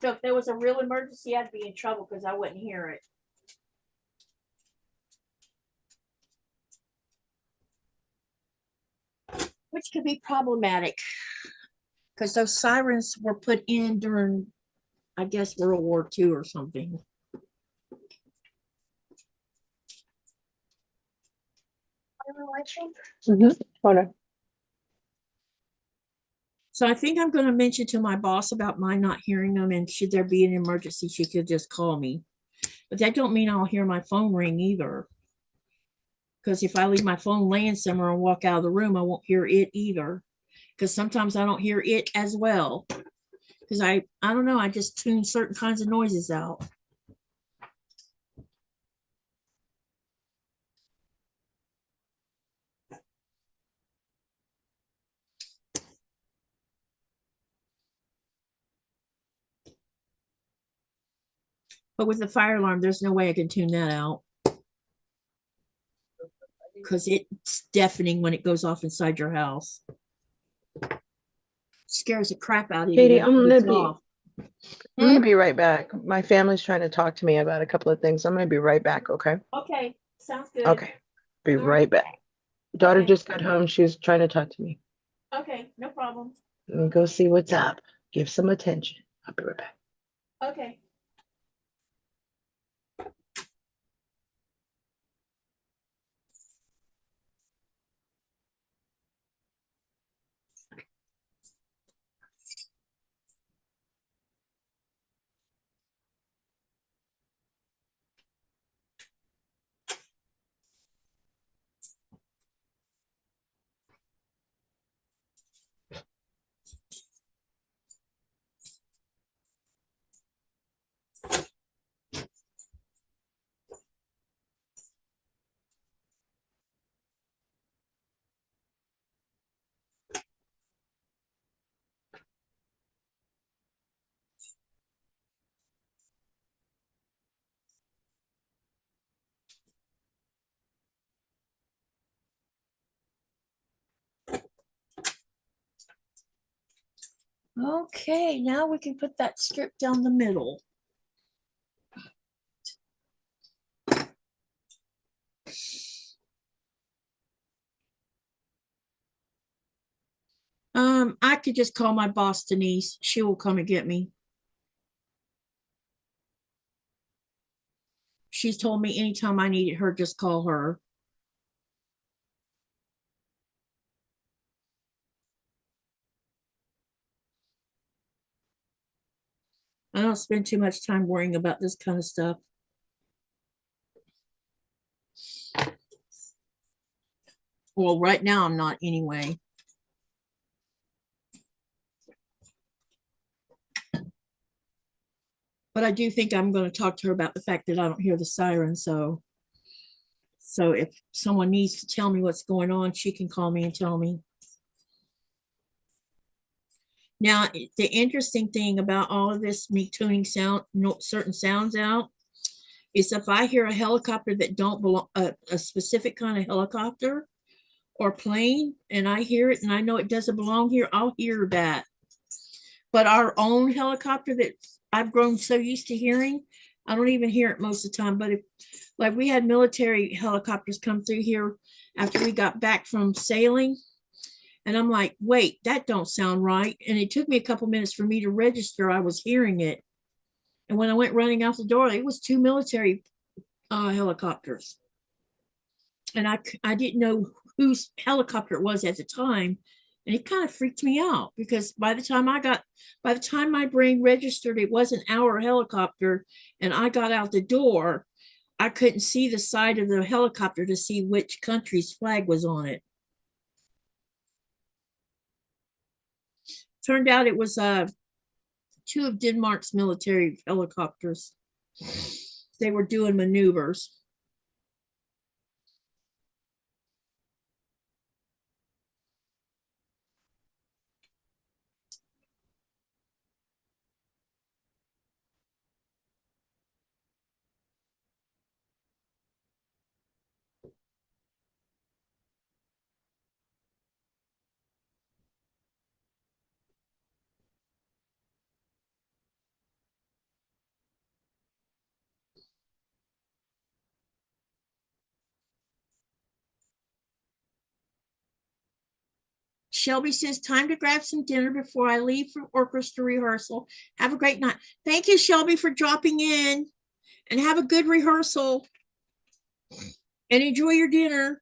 [SPEAKER 1] So if there was a real emergency, I'd be in trouble because I wouldn't hear it. Which could be problematic because those sirens were put in during, I guess, World War II or something.
[SPEAKER 3] Hold on.
[SPEAKER 1] So I think I'm going to mention to my boss about my not hearing them, and should there be an emergency, she could just call me. But that don't mean I'll hear my phone ring either. Because if I leave my phone laying somewhere and walk out of the room, I won't hear it either. Because sometimes I don't hear it as well. Because I don't know, I just tune certain kinds of noises out. But with the fire alarm, there's no way I can tune that out. Because it's deafening when it goes off inside your house. Scares the crap out of you.
[SPEAKER 3] Katie,
[SPEAKER 1] when it gets off.
[SPEAKER 3] I'm gonna be right back. My family's trying to talk to me about a couple of things. I'm gonna be right back, okay?
[SPEAKER 1] Okay, sounds good.
[SPEAKER 3] Okay. Be
[SPEAKER 1] All
[SPEAKER 3] right back. Daughter
[SPEAKER 1] Okay.
[SPEAKER 3] just got home. She was trying to talk to me.
[SPEAKER 1] Okay, no problem.
[SPEAKER 3] Let me go see what's up. Give some attention. I'll be right back.
[SPEAKER 1] Okay. Okay, now we can put that strip down the middle. I could just call my boss, Denise. She will come and get me. She's told me anytime I needed her, just call her. I don't spend too much time worrying about this kind of stuff. Well, right now I'm not anyway. But I do think I'm going to talk to her about the fact that I don't hear the siren. So if someone needs to tell me what's going on, she can call me and tell me. Now, the interesting thing about all of this, me tuning certain sounds out, is if I hear a helicopter that don't belong, a specific kind of helicopter or plane, and I hear it and I know it doesn't belong here, I'll hear that. But our own helicopter that I've grown so used to hearing, I don't even hear it most of the time. But if, like, we had military helicopters come through here after we got back from sailing, and I'm like, wait, that don't sound right. And it took me a couple minutes for me to register I was hearing it. And when I went running out the door, it was 2 military helicopters. And I didn't know whose helicopter it was at the time. And it kind of freaked me out because by the time my brain registered it wasn't our helicopter and I got out the door, I couldn't see the side of the helicopter to see which country's flag was on it. Turned out it was two of Denmark's military helicopters. They were doing maneuvers. Shelby says, time to grab some dinner before I leave for orchestra rehearsal. Have a great night. Thank you, Shelby, for dropping in, and have a good rehearsal and enjoy your dinner.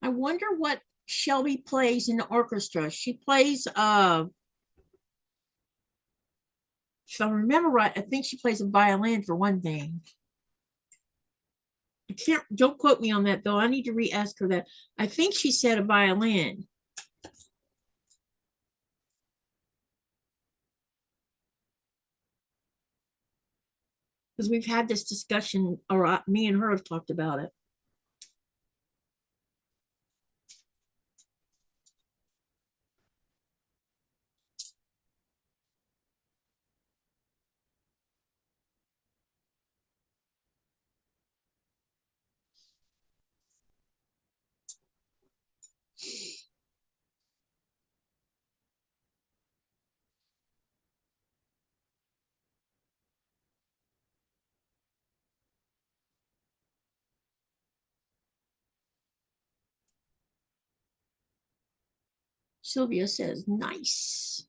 [SPEAKER 1] I wonder what Shelby plays in the orchestra. She plays if I remember right, I think she plays a violin for one thing. I can't, don't quote me on that though. I need to re-ask her that. I think she said a violin. Because we've had this discussion, or me and her have talked about it. Sylvia says, nice.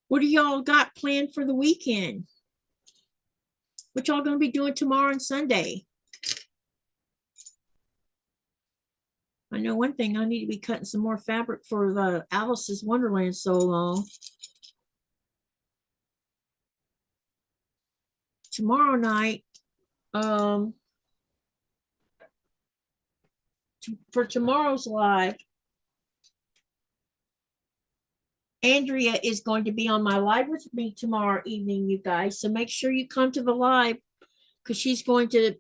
[SPEAKER 1] What do y'all got planned for the weekend? What y'all gonna be doing tomorrow and Sunday? I know one thing, I need to be cutting some more fabric for the Alice's Wonderland so long. Tomorrow night, for tomorrow's live, Andrea is going to be on my live with me tomorrow evening, you guys. So make sure you come to the live, because she's going to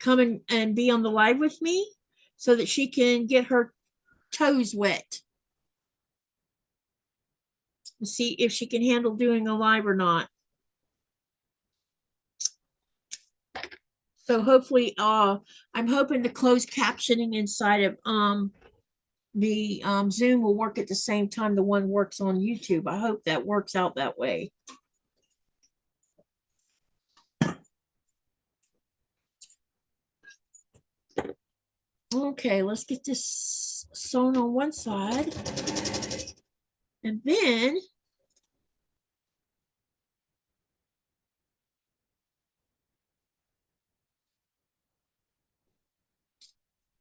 [SPEAKER 1] come and be on the live with me so that she can get her toes wet and see if she can handle doing a live or not. So hopefully, I'm hoping the closed captioning inside of the Zoom will work at the same time the one works on YouTube. I hope that works out that way. Okay, let's get this sewn on one side. And then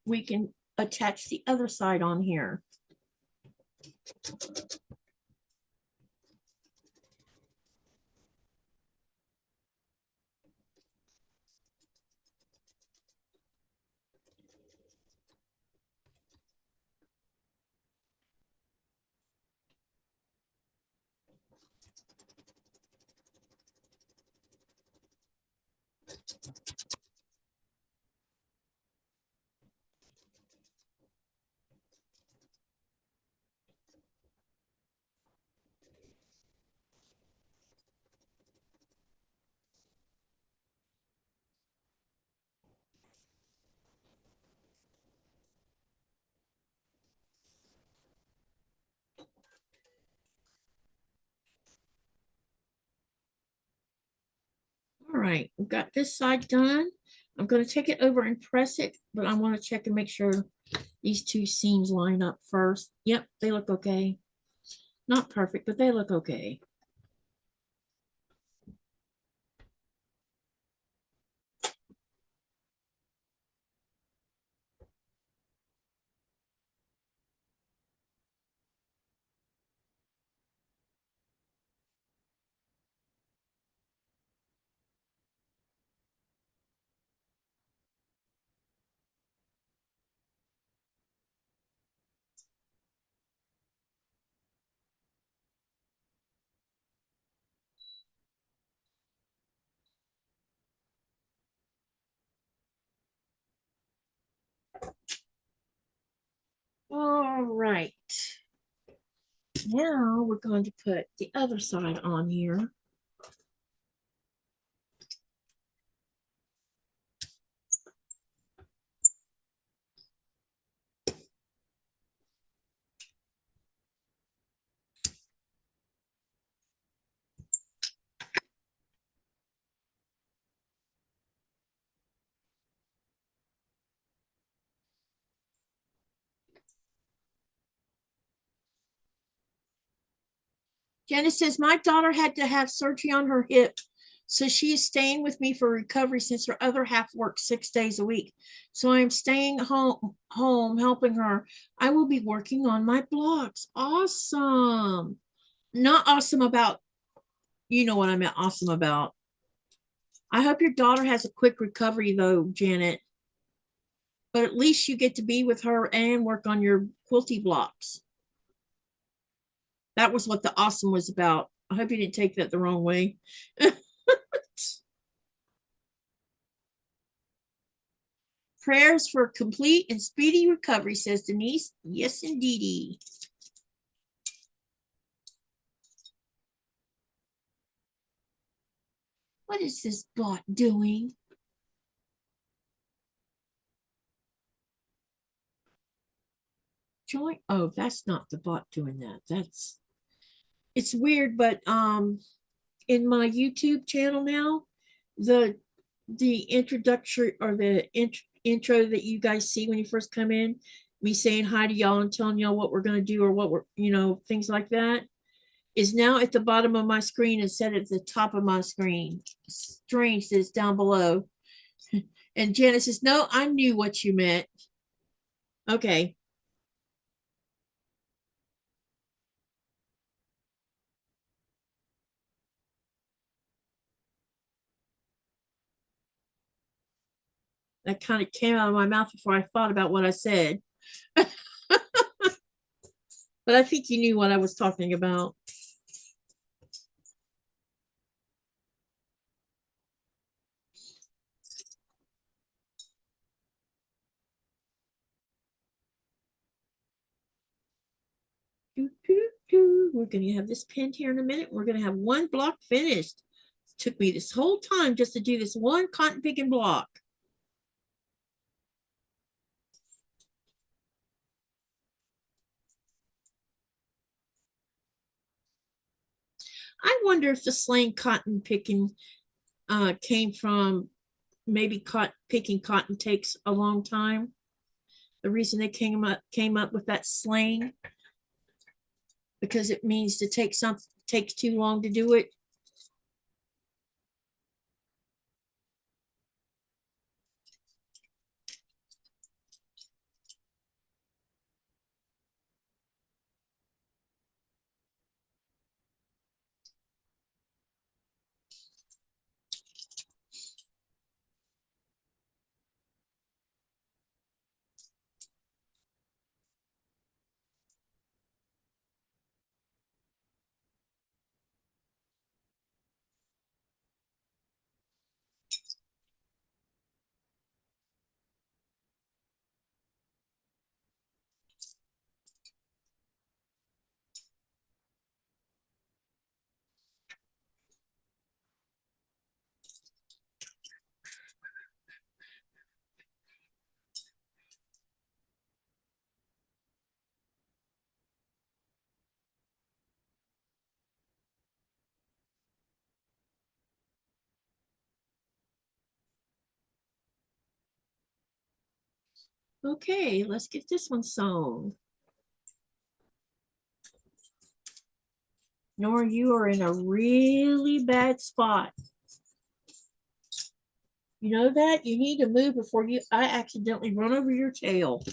[SPEAKER 1] we can attach the other side on here. All right, we've got this side done. I'm going to take it over and press it, but I want to check and make sure these two seams line up first. Yep, they look okay. Not perfect, but they look okay. All right. Now we're going to put the other side on here. Janice says, my daughter had to have surgery on her hip, so she is staying with me for recovery since her other half works 6 days a week. So I'm staying home helping her. I will be working on my blocks. Awesome. Not awesome about, you know what I meant awesome about. I hope your daughter has a quick recovery though, Janet. But at least you get to be with her and work on your quilty blocks. That was what the awesome was about. I hope you didn't take that the wrong way. Prayers for complete and speedy recovery, says Denise. Yes, indeedy. What is this bot doing? Join. Oh, that's not the bot doing that. That's, it's weird, but in my YouTube channel now, the introduction or the intro that you guys see when you first come in, me saying hi to y'all and telling y'all what we're going to do or what we're, you know, things like that, is now at the bottom of my screen instead of the top of my screen. Strange that it's down below. And Janice says, no, I knew what you meant. Okay. That kind of came out of my mouth before I thought about what I said. But I think you knew what I was talking about. We're going to have this pinned here in a minute. We're going to have one block finished. It took me this whole time just to do this one cotton picking block. I wonder if the slang cotton picking came from maybe picking cotton takes a long time. The reason they came up with that slang, because it means to take something takes too long to do it. Okay, let's get this one sewn. Nora, you are in a really bad spot. You know that? You need to move before I accidentally run over your tail.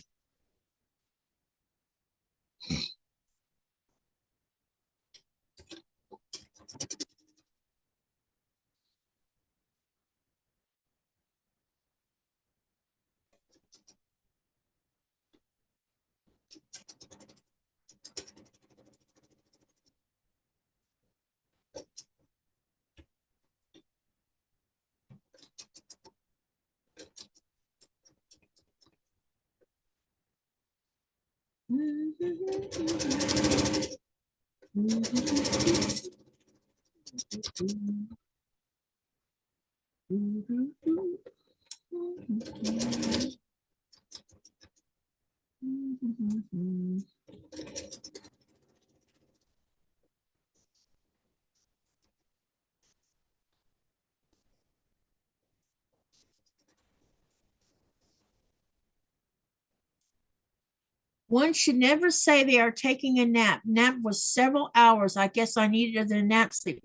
[SPEAKER 1] One should never say they are taking a nap. Nap was several hours. I guess I needed a nap sleep.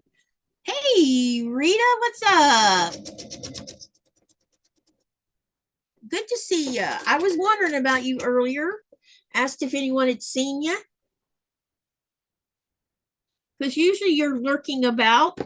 [SPEAKER 1] Hey, Rita, what's up? Good to see you. I was wondering about you earlier. Asked if anyone had seen you. Because usually you're lurking about.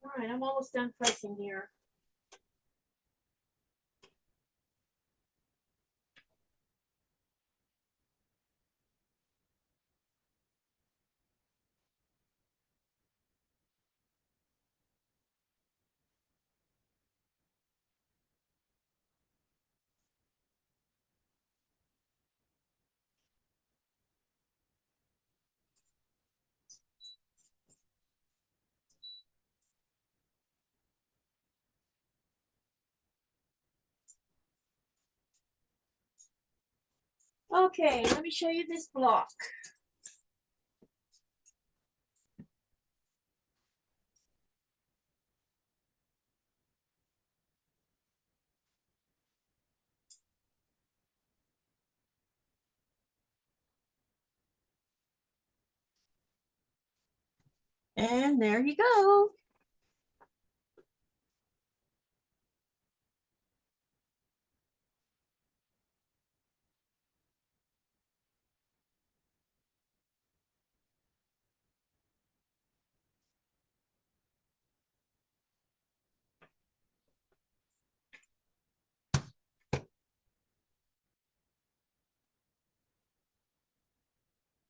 [SPEAKER 1] All right, I'm almost done pressing here. Okay, let me show you this block. And there you go.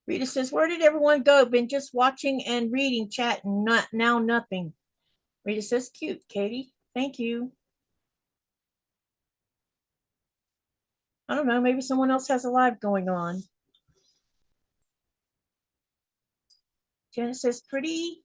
[SPEAKER 1] Rita says, where did everyone go? Been just watching and reading chat and not now nothing. Rita says, cute, Katie. Thank you. I don't know. Maybe someone else has a live going on. Janet says, pretty.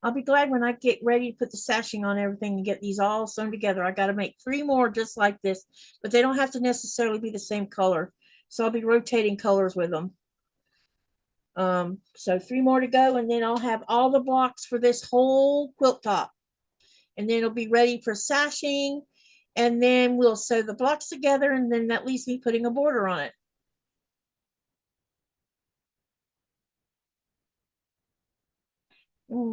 [SPEAKER 1] I'll be glad when I get ready to put the sashing on everything and get these all sewn together. I got to make 3 more just like this, but they don't have to necessarily be the same color. So I'll be rotating colors with them. So 3 more to go, and then I'll have all the blocks for this whole quilt top. And then it'll be ready for sashing, and then we'll sew the blocks together, and then that leaves me putting a border on it.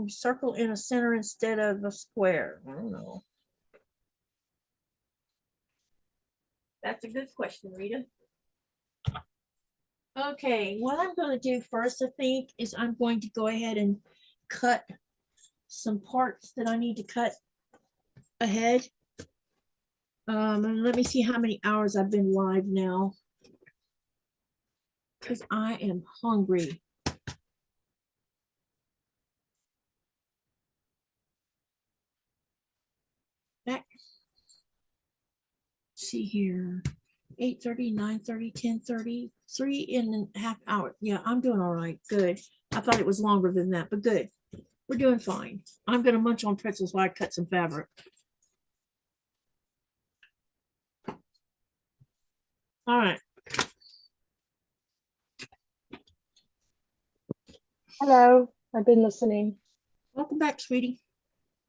[SPEAKER 1] Circle in a center instead of a square. I don't know. That's a good question, Rita. Okay, what I'm going to do first, I think, is I'm going to go ahead and cut some parts that I need to cut ahead. And let me see how many hours I've been live now, because I am hungry. Let's see here. 8:30, 9:30, 10:30, 3.5 hours. Yeah, I'm doing all right. Good. I thought it was longer than that, but good. We're doing fine. I'm going to munch on pretzels while I cut some fabric. All right.
[SPEAKER 3] Hello, I've been listening.
[SPEAKER 1] Welcome back, sweetie.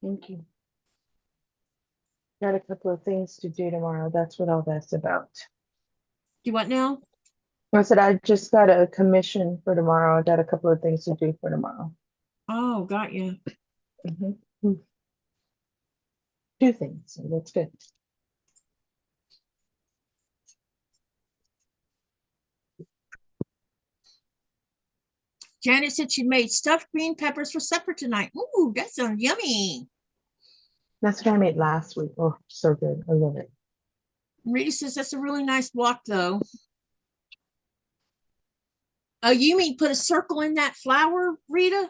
[SPEAKER 3] Thank you. Got a couple of things to do tomorrow. That's what all that's about.
[SPEAKER 1] Do what now?
[SPEAKER 3] I said I just got a commission for tomorrow. I got a couple of things to do for tomorrow.
[SPEAKER 1] Oh, got you.
[SPEAKER 3] 2 things, so that's good.
[SPEAKER 1] Janet said she made stuffed green peppers for supper tonight. Ooh, that sounds yummy.
[SPEAKER 3] That's what I made last week. Oh, so good. I love it.
[SPEAKER 1] Rita says that's a really nice block, though. Oh, you mean put a circle in that flower, Rita?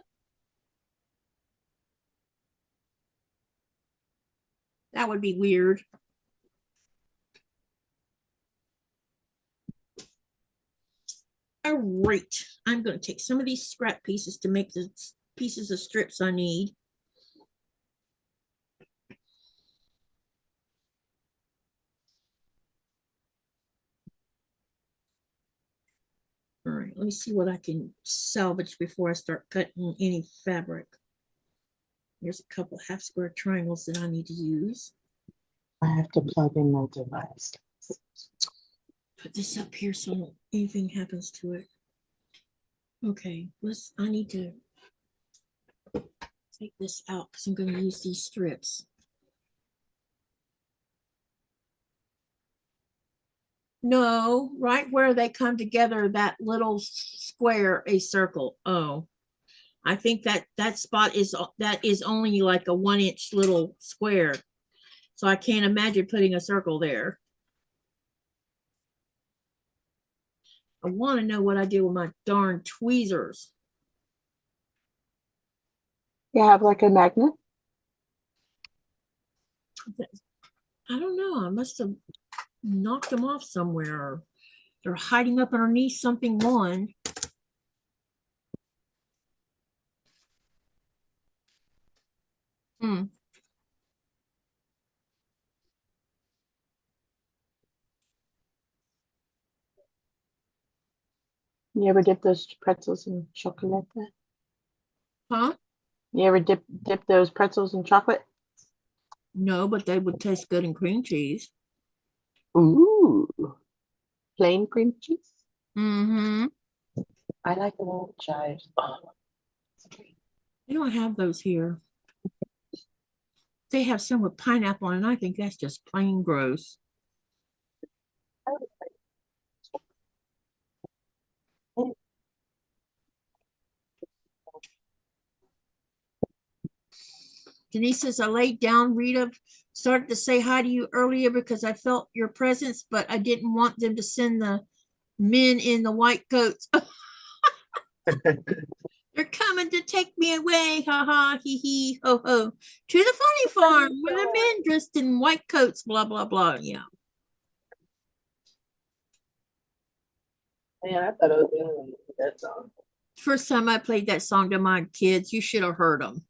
[SPEAKER 1] That would be weird. All right, I'm going to take some of these scrap pieces to make the pieces of strips I need. All right, let me see what I can salvage before I start cutting any fabric. There's a couple half square triangles that I need to use.
[SPEAKER 3] I have to plug in my device.
[SPEAKER 1] Put this up here so anything happens to it. Okay, I need to take this out because I'm going to use these strips. No, right where they come together, that little square, a circle. Oh, I think that spot is only like a 1-inch little square. So I can't imagine putting a circle there. I want to know what I did with my darn tweezers.
[SPEAKER 3] You have like a magnet?
[SPEAKER 1] I don't know. I must have knocked them off somewhere. Or they're hiding up underneath something one.
[SPEAKER 3] You ever dip those pretzels in chocolate like that?
[SPEAKER 1] Huh?
[SPEAKER 3] You ever dip those pretzels in chocolate?
[SPEAKER 1] No, but they would taste good in cream cheese.
[SPEAKER 3] Ooh, plain cream cheese?
[SPEAKER 1] Mm-hmm.
[SPEAKER 3] I like the little chives. Oh,
[SPEAKER 1] They don't have those here. They have some with pineapple, and I think that's just plain gross. Denise says, I laid down, Rita started to say hi to you earlier because I felt your presence, but I didn't want them to send the men in the white coats. They're coming to take me away. Ha ha, hee hee, ho ho. To the funny farm where the men dressed in white coats, blah, blah, blah. Yeah.
[SPEAKER 3] Man, I thought I was the only one with that song.
[SPEAKER 1] First time I played that song to my kids, you should have heard them.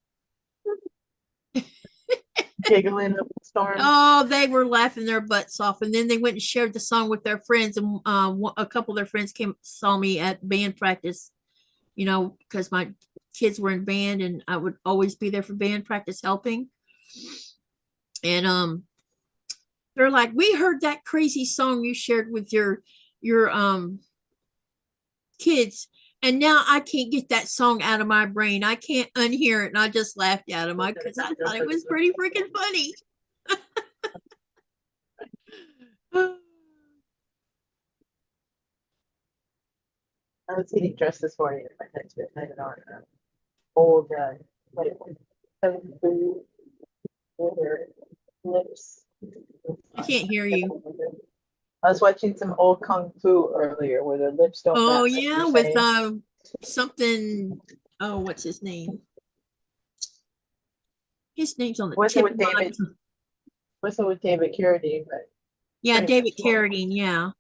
[SPEAKER 3] Giggling up the storm.
[SPEAKER 1] Oh, they were laughing their butts off. And then they went and shared the song with their friends. And a couple of their friends saw me at band practice, you know, because my kids were in band and I would always be there for band practice helping. And they're like, we heard that crazy song you shared with your kids. And now I can't get that song out of my brain. I can't unhear it. And I just laughed at them because I thought it was pretty freaking funny.
[SPEAKER 3] I was getting dressed this morning if I had it on old like food with her lips.
[SPEAKER 1] I can't hear you.
[SPEAKER 3] I was watching some old kung fu earlier where their lips don't
[SPEAKER 1] Oh
[SPEAKER 3] match, like
[SPEAKER 1] yeah,
[SPEAKER 3] you're
[SPEAKER 1] with
[SPEAKER 3] saying.
[SPEAKER 1] something. Oh, what's his name? His name's on the
[SPEAKER 3] Wasn't
[SPEAKER 1] tip
[SPEAKER 3] with
[SPEAKER 1] of my
[SPEAKER 3] David.
[SPEAKER 1] tongue.
[SPEAKER 3] Wasn't with David Carradine, but
[SPEAKER 1] Yeah,
[SPEAKER 3] pretty
[SPEAKER 1] David
[SPEAKER 3] much.
[SPEAKER 1] Carradine. Yeah,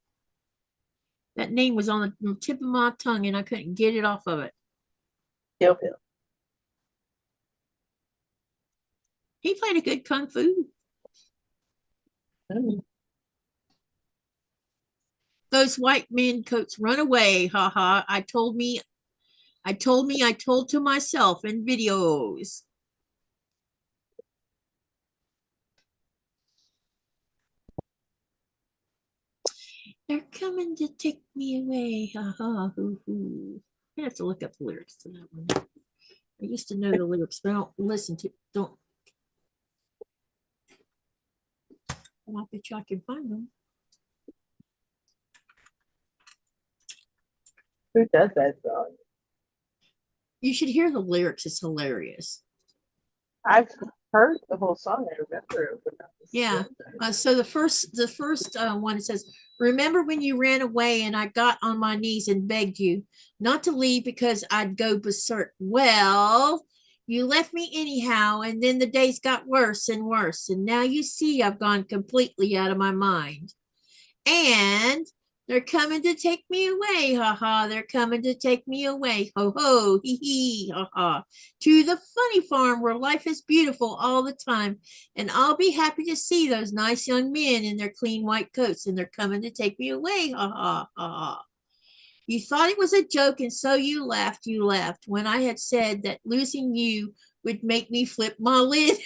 [SPEAKER 1] that name was on the tip of my tongue, and I couldn't get it off of it.
[SPEAKER 3] Kill Bill.
[SPEAKER 1] He played a good kung fu.
[SPEAKER 3] Mm.
[SPEAKER 1] Those white men coats run away. Ha ha. I told to myself in videos. They're coming to take me away. Ha ha. Hoo hoo. I have to look up the lyrics to that one. I used to know the lyrics, but I don't listen to. Don't. I bet you I can find them.
[SPEAKER 3] Who does that song?
[SPEAKER 1] You should hear the lyrics. It's hilarious.
[SPEAKER 3] I've heard the whole song. I remember it. But not the
[SPEAKER 1] Yeah.
[SPEAKER 3] song.
[SPEAKER 1] So the first one, it says, remember when you ran away and I got on my knees and begged you not to leave because I'd go berserk. Well, you left me anyhow, and then the days got worse and worse. And now you see I've gone completely out of my mind. And they're coming to take me away, ha ha. They're coming to take me away, ho ho, hee hee, ha ha. To the funny farm where life is beautiful all the time. And I'll be happy to see those nice young men in their clean white coats. And they're coming to take me away, ha ha, ha ha. You thought it was a joke, and so you laughed when I had said that losing you would make me flip my lid.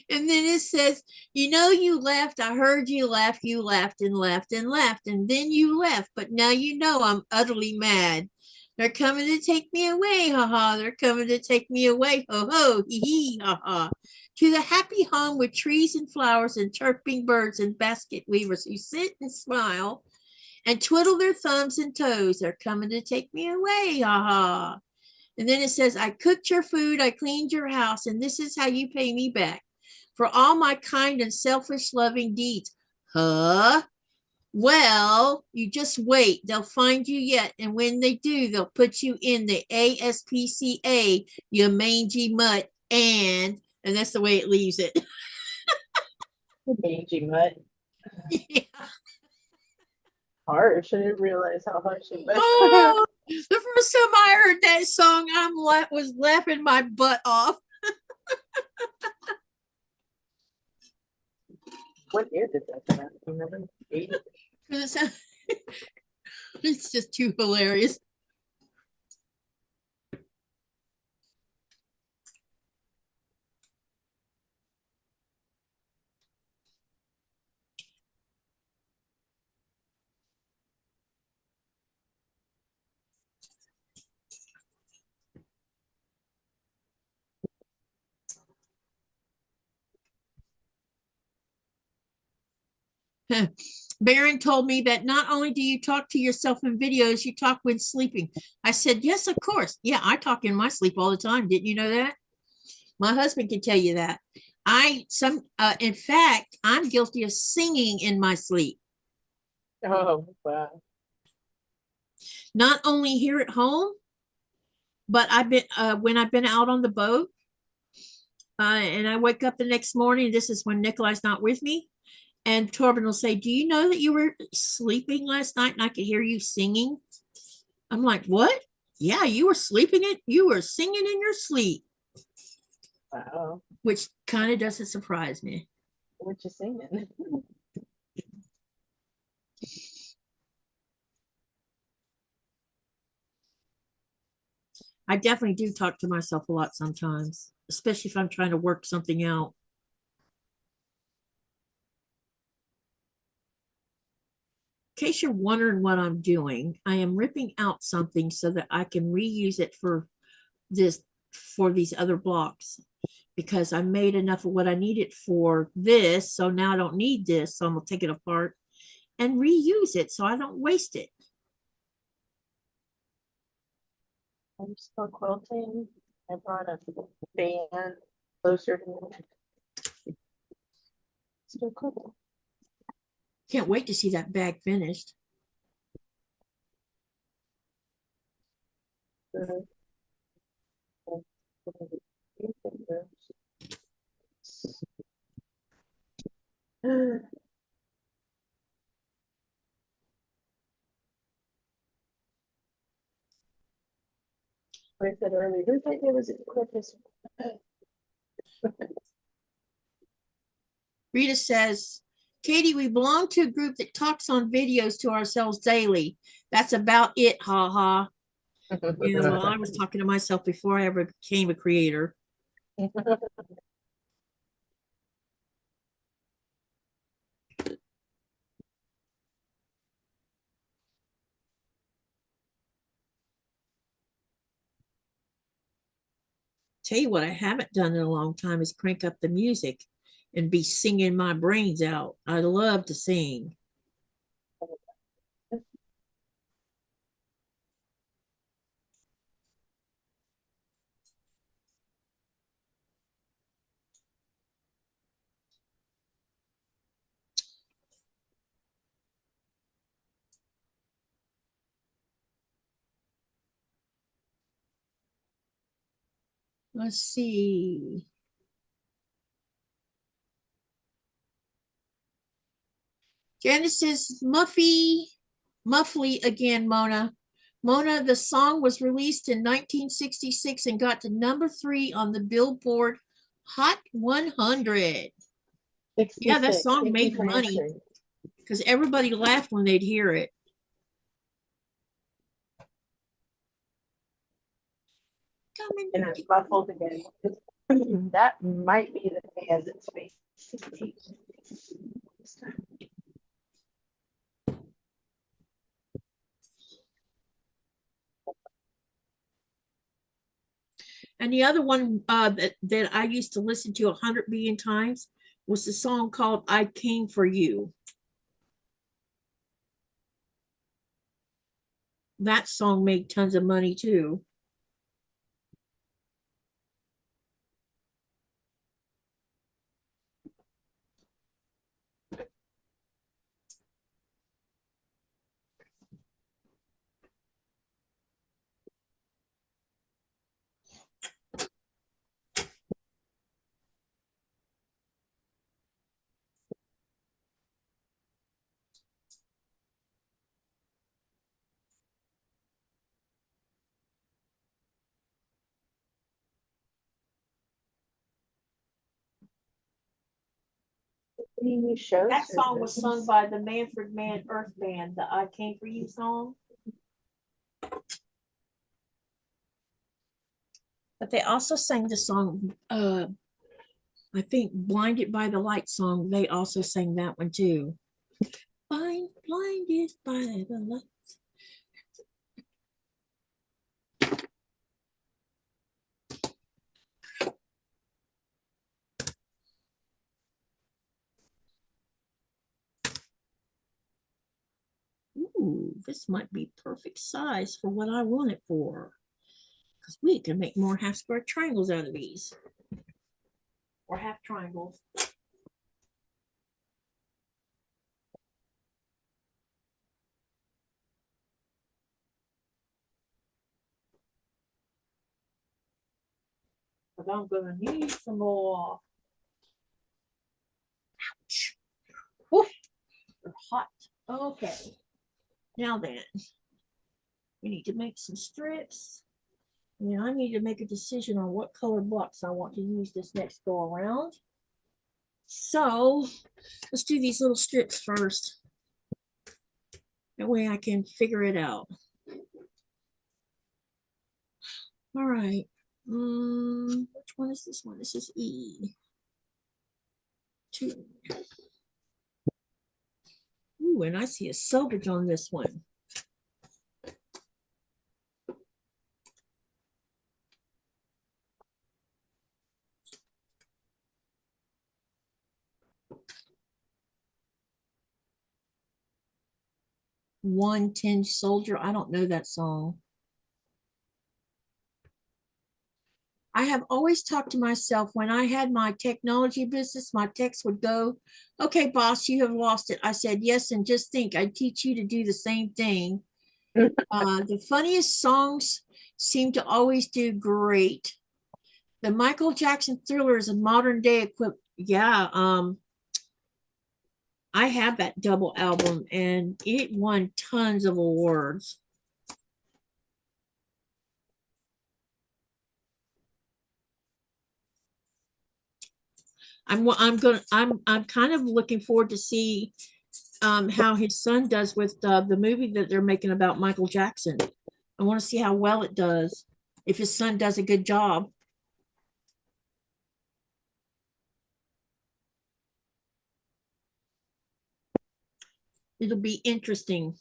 [SPEAKER 1] And then it says, you know, you laughed. I heard you laugh. You laughed and laughed and laughed. And then you left. But now you know I'm utterly mad. They're coming to take me away. Ha ha. They're coming to take me away. Ho ho. Hee hee. Ha ha. To the happy home with trees and flowers and chirping birds and basket weavers who sit and smile and twiddle their thumbs and toes. They're coming to take me away. Ha ha. And then it says, I cooked your food. I cleaned your house. And this is how you pay me back for all my kind and selfish loving deeds. Huh? Well, you just wait. They'll find you yet. And when they do, they'll put you in the ASPCA, you mangy mutt. And that's the way it leaves it.
[SPEAKER 3] Mangy mutt.
[SPEAKER 1] Yeah.
[SPEAKER 3] Harsh. I didn't realize how harsh it was.
[SPEAKER 1] Oh, the first time I heard that song, I was laughing my butt off.
[SPEAKER 3] What year did that come out? Remember? 80?
[SPEAKER 1] It's just too hilarious. Baron told me that not only do you talk to yourself in videos, you talk when sleeping. I said, yes, of course. Yeah, I talk in my sleep all the time. Didn't you know that? My husband can tell you that. In fact, I'm guilty of singing in my sleep.
[SPEAKER 3] Oh, wow.
[SPEAKER 1] Not only here at home, but I've been when I've been out on the boat, and I wake up the next morning. This is when Nikolai's not with me, and Torben will say, "Do you know that you were sleeping last night and I could hear you singing?" I'm like, "What? Yeah, you were sleeping it. You were singing in your sleep,"
[SPEAKER 3] Wow.
[SPEAKER 1] which kind of doesn't surprise me.
[SPEAKER 3] What you singing?
[SPEAKER 1] I definitely do talk to myself a lot sometimes, especially if I'm trying to work something out. In case you're wondering what I'm doing, I am ripping out something so that I can reuse it for these other blocks, because I made enough of what I needed for this. So now I don't need this. So I'm gonna take it apart and reuse it so I don't waste it.
[SPEAKER 3] I'm still quilting. I brought a fan closer to me. Still quilting.
[SPEAKER 1] Can't wait to see that bag finished.
[SPEAKER 3] I said earlier, who think it was a quickest?
[SPEAKER 1] Rita says, Katie, we belong to a group that talks on videos to ourselves daily. That's about it, haha. Yeah, well, I was talking to myself before I ever became a creator. Tell you what I haven't done in a long time is crank up the music and be singing my brains out. I love to sing. Let's see. Genesis Muffly again, Mona. Mona, the song was released in 1966 and got to #3 on the Billboard Hot 100. Yeah, that
[SPEAKER 3] 66.
[SPEAKER 1] song
[SPEAKER 3] Thank you
[SPEAKER 1] made
[SPEAKER 3] for
[SPEAKER 1] money
[SPEAKER 3] answering.
[SPEAKER 1] because everybody laughed when they'd hear it.
[SPEAKER 3] And it's muffled again. That might be the fan that's facing.
[SPEAKER 1] And the other one that I used to listen to 100 billion times was the song called I Came for You. That song made tons of money too.
[SPEAKER 3] Any new shows?
[SPEAKER 1] That
[SPEAKER 3] or
[SPEAKER 1] song was sung
[SPEAKER 3] movies?
[SPEAKER 1] by the Manfred Mann Earth Band, the I Came for You song. But they also sang the song, I think Blinded by the Light song. They also sang that one too. Blinded by the light. Ooh, this might be perfect size for what I want it for. Because we can make more half square triangles out of these. Or half triangles. because I'm gonna need some more. Ouch. Woof. They're hot. Okay. Now then, we need to make some strips. And I need to make a decision on what color blocks I want to use this next go around. So let's do these little strips first. That way I can figure it out. All right. Which one is this one? This is E2. Ooh, and I see a selvage on this one. One Tin Soldier. I don't know that song. I have always talked to myself when I had my technology business, my text would go, okay, boss, you have lost it. I said, yes, and just think, I'd teach you to do the same thing. The funniest songs seem to always do great. The Michael Jackson Thriller is a modern day equivalent. Yeah, I have that double album and it won tons of awards. I'm kind of looking forward to see how his son does with the movie that they're making about Michael Jackson. I want to see how well it does. If his son does a good job. It'll be interesting.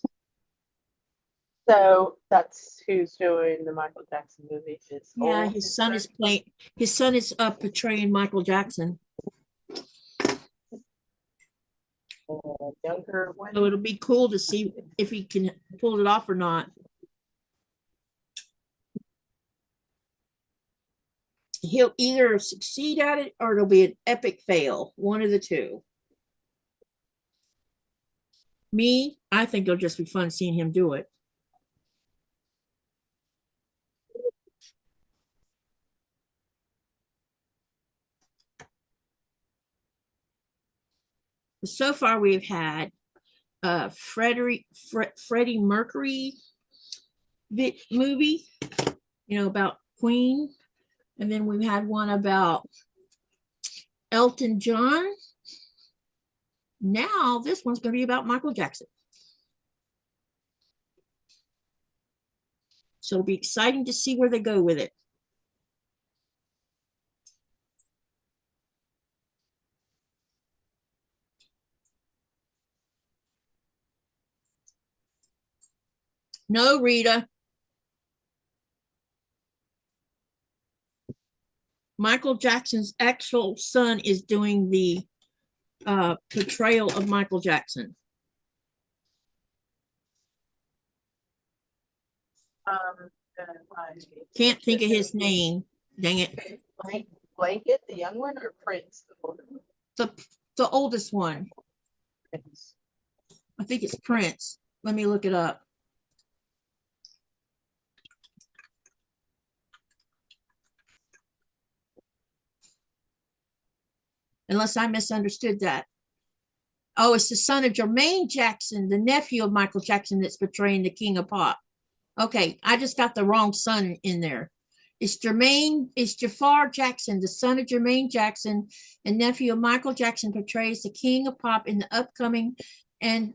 [SPEAKER 3] So that's who's doing the Michael Jackson movie.
[SPEAKER 1] Yeah, his son is playing. His son is portraying Michael Jackson.
[SPEAKER 3] Younger one.
[SPEAKER 1] So it'll be cool to see if he can pull it off or not. He'll either succeed at it or it'll be an epic fail. One of the two. Me, I think it'll just be fun seeing him do it. So far, we've had Freddie Mercury movie, about Queen, and then we've had one about Elton John. Now this one's going to be about Michael Jackson. So it'll be exciting to see where they go with it. No, Rita. Michael Jackson's actual son is doing the portrayal of Michael Jackson. Can't think of his name. Dang it.
[SPEAKER 3] Blanket, the young one, or Prince?
[SPEAKER 1] The oldest one.
[SPEAKER 3] Prince.
[SPEAKER 1] I think it's Prince. Let me look it up. Unless I misunderstood that. Oh, it's the son of Jermaine Jackson, the nephew of Michael Jackson that's portraying the King of Pop. Okay, I just got the wrong son in there. It's Jafar Jackson, the son of Jermaine Jackson and nephew of Michael Jackson, portrays the King of Pop in the upcoming and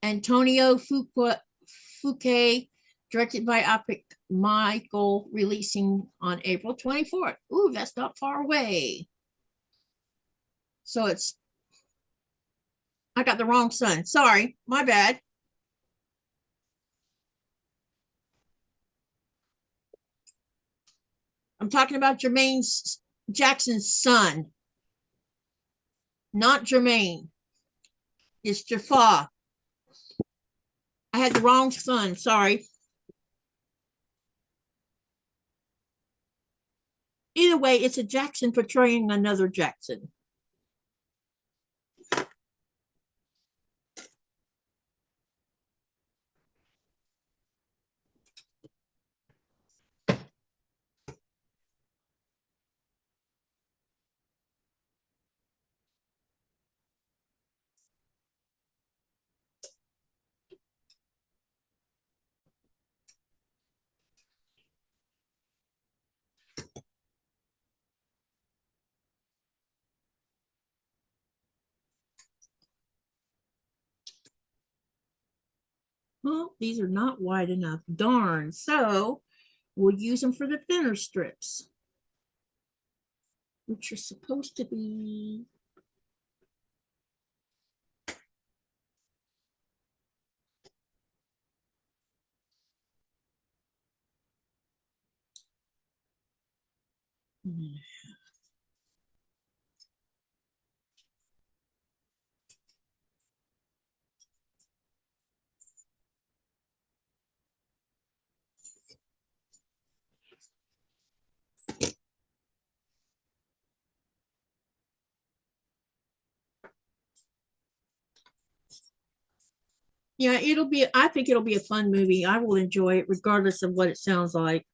[SPEAKER 1] Antonio Fouquet, directed by Michael, releasing on April 24th. Ooh, that's not far away. So I got the wrong son. Sorry, my bad. I'm talking about Jermaine Jackson's son, not Jermaine. It's Jafar. I had the wrong son. Sorry. Either way, it's a Jackson portraying another Jackson. Well, these are not wide enough. Darn. So we'll use them for the thinner strips, which are supposed to be. Yeah, I think it'll be a fun movie. I will enjoy it regardless of what it sounds like.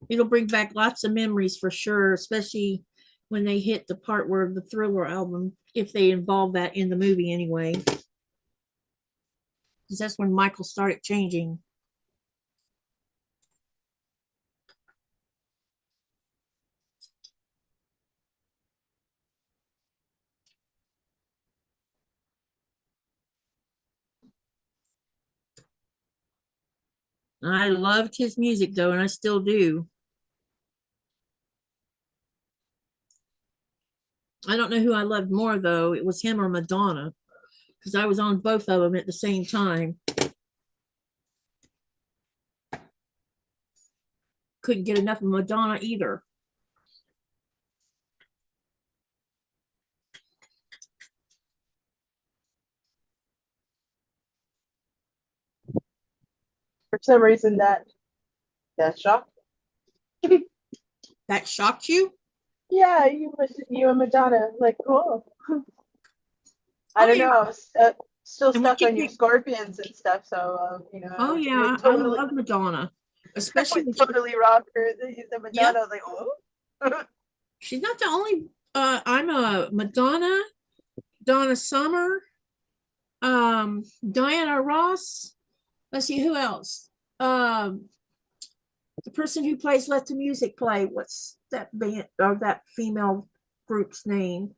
[SPEAKER 1] It'll bring back lots of memories for sure, especially when they hit the part where the Thriller album, if they involve that in the movie anyway. Because that's when Michael started changing. I loved his music though, and I still do. I don't know who I loved more though. It was him or Madonna, because I was on both of them at the same time. Couldn't get enough of Madonna either.
[SPEAKER 3] For some reason that shocked.
[SPEAKER 1] That shocked you?
[SPEAKER 3] Yeah, you and Madonna, like, cool. I don't
[SPEAKER 1] yeah.
[SPEAKER 3] know. I was still
[SPEAKER 1] And we
[SPEAKER 3] stuck
[SPEAKER 1] keep
[SPEAKER 3] on your
[SPEAKER 1] think-
[SPEAKER 3] scorpions and stuff, so
[SPEAKER 1] Oh
[SPEAKER 3] would
[SPEAKER 1] yeah, I love Madonna, especially when
[SPEAKER 3] would totally rock her. You said Madonna.
[SPEAKER 1] Yep.
[SPEAKER 3] I was like, oh.
[SPEAKER 1] she's not the only. I'm a Madonna, Donna Summer, Diana Ross. Let's see who else. The person who plays Let the Music Play. What's that band or that female group's name?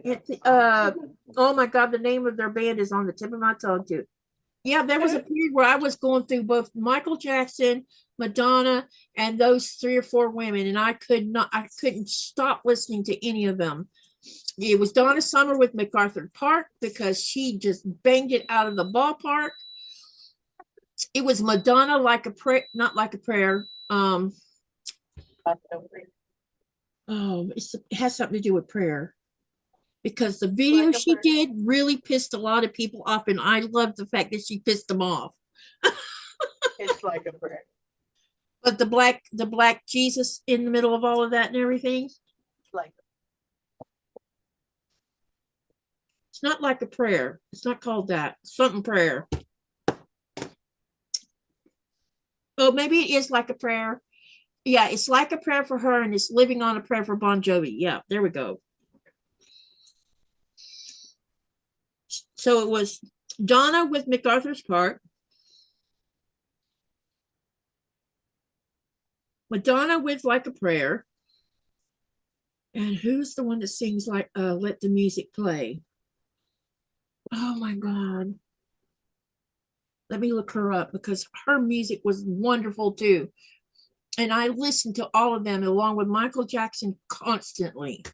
[SPEAKER 1] It's oh my god, the name of their band is on the tip of my tongue too. Yeah, there was a period where I was going through both Michael Jackson, Madonna, and those 3 or 4 women, and I couldn't stop listening to any of them. It was Donna Summer with MacArthur Park because she just banged it out of the ballpark. It was Madonna, like a prayer, not like a prayer. Oh, it has something to do with prayer. Because the video
[SPEAKER 3] Like a
[SPEAKER 1] she
[SPEAKER 3] prayer.
[SPEAKER 1] did really pissed a lot of people off, and I loved the fact that she pissed them off.
[SPEAKER 3] It's like a prayer.
[SPEAKER 1] But the black Jesus in the middle of all of that and everything,
[SPEAKER 3] Like
[SPEAKER 1] it's not like a prayer. It's not called that. Something prayer. Oh, maybe it is like a prayer. Yeah, it's like a prayer for her, and it's living on a prayer for Bon Jovi. Yeah, there we go. So it was Donna with MacArthur's Park, Madonna with Like a Prayer, and who's the one that sings like Let the Music Play? Oh my God. Let me look her up because her music was wonderful too. And I listened to all of them along with Michael Jackson constantly.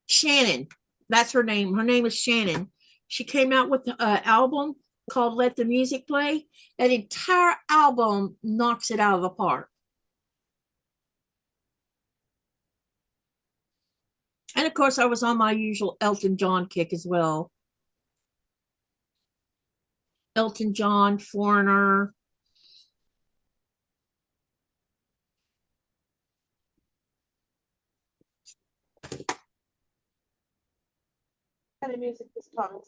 [SPEAKER 1] Shannon, that's her name. Her name is Shannon. She came out with an album called Let the Music Play. That entire album knocks it out of the park. And of course, I was on my usual Elton John kick as well. Elton John, Foreigner.
[SPEAKER 3] kind of music this Thomas.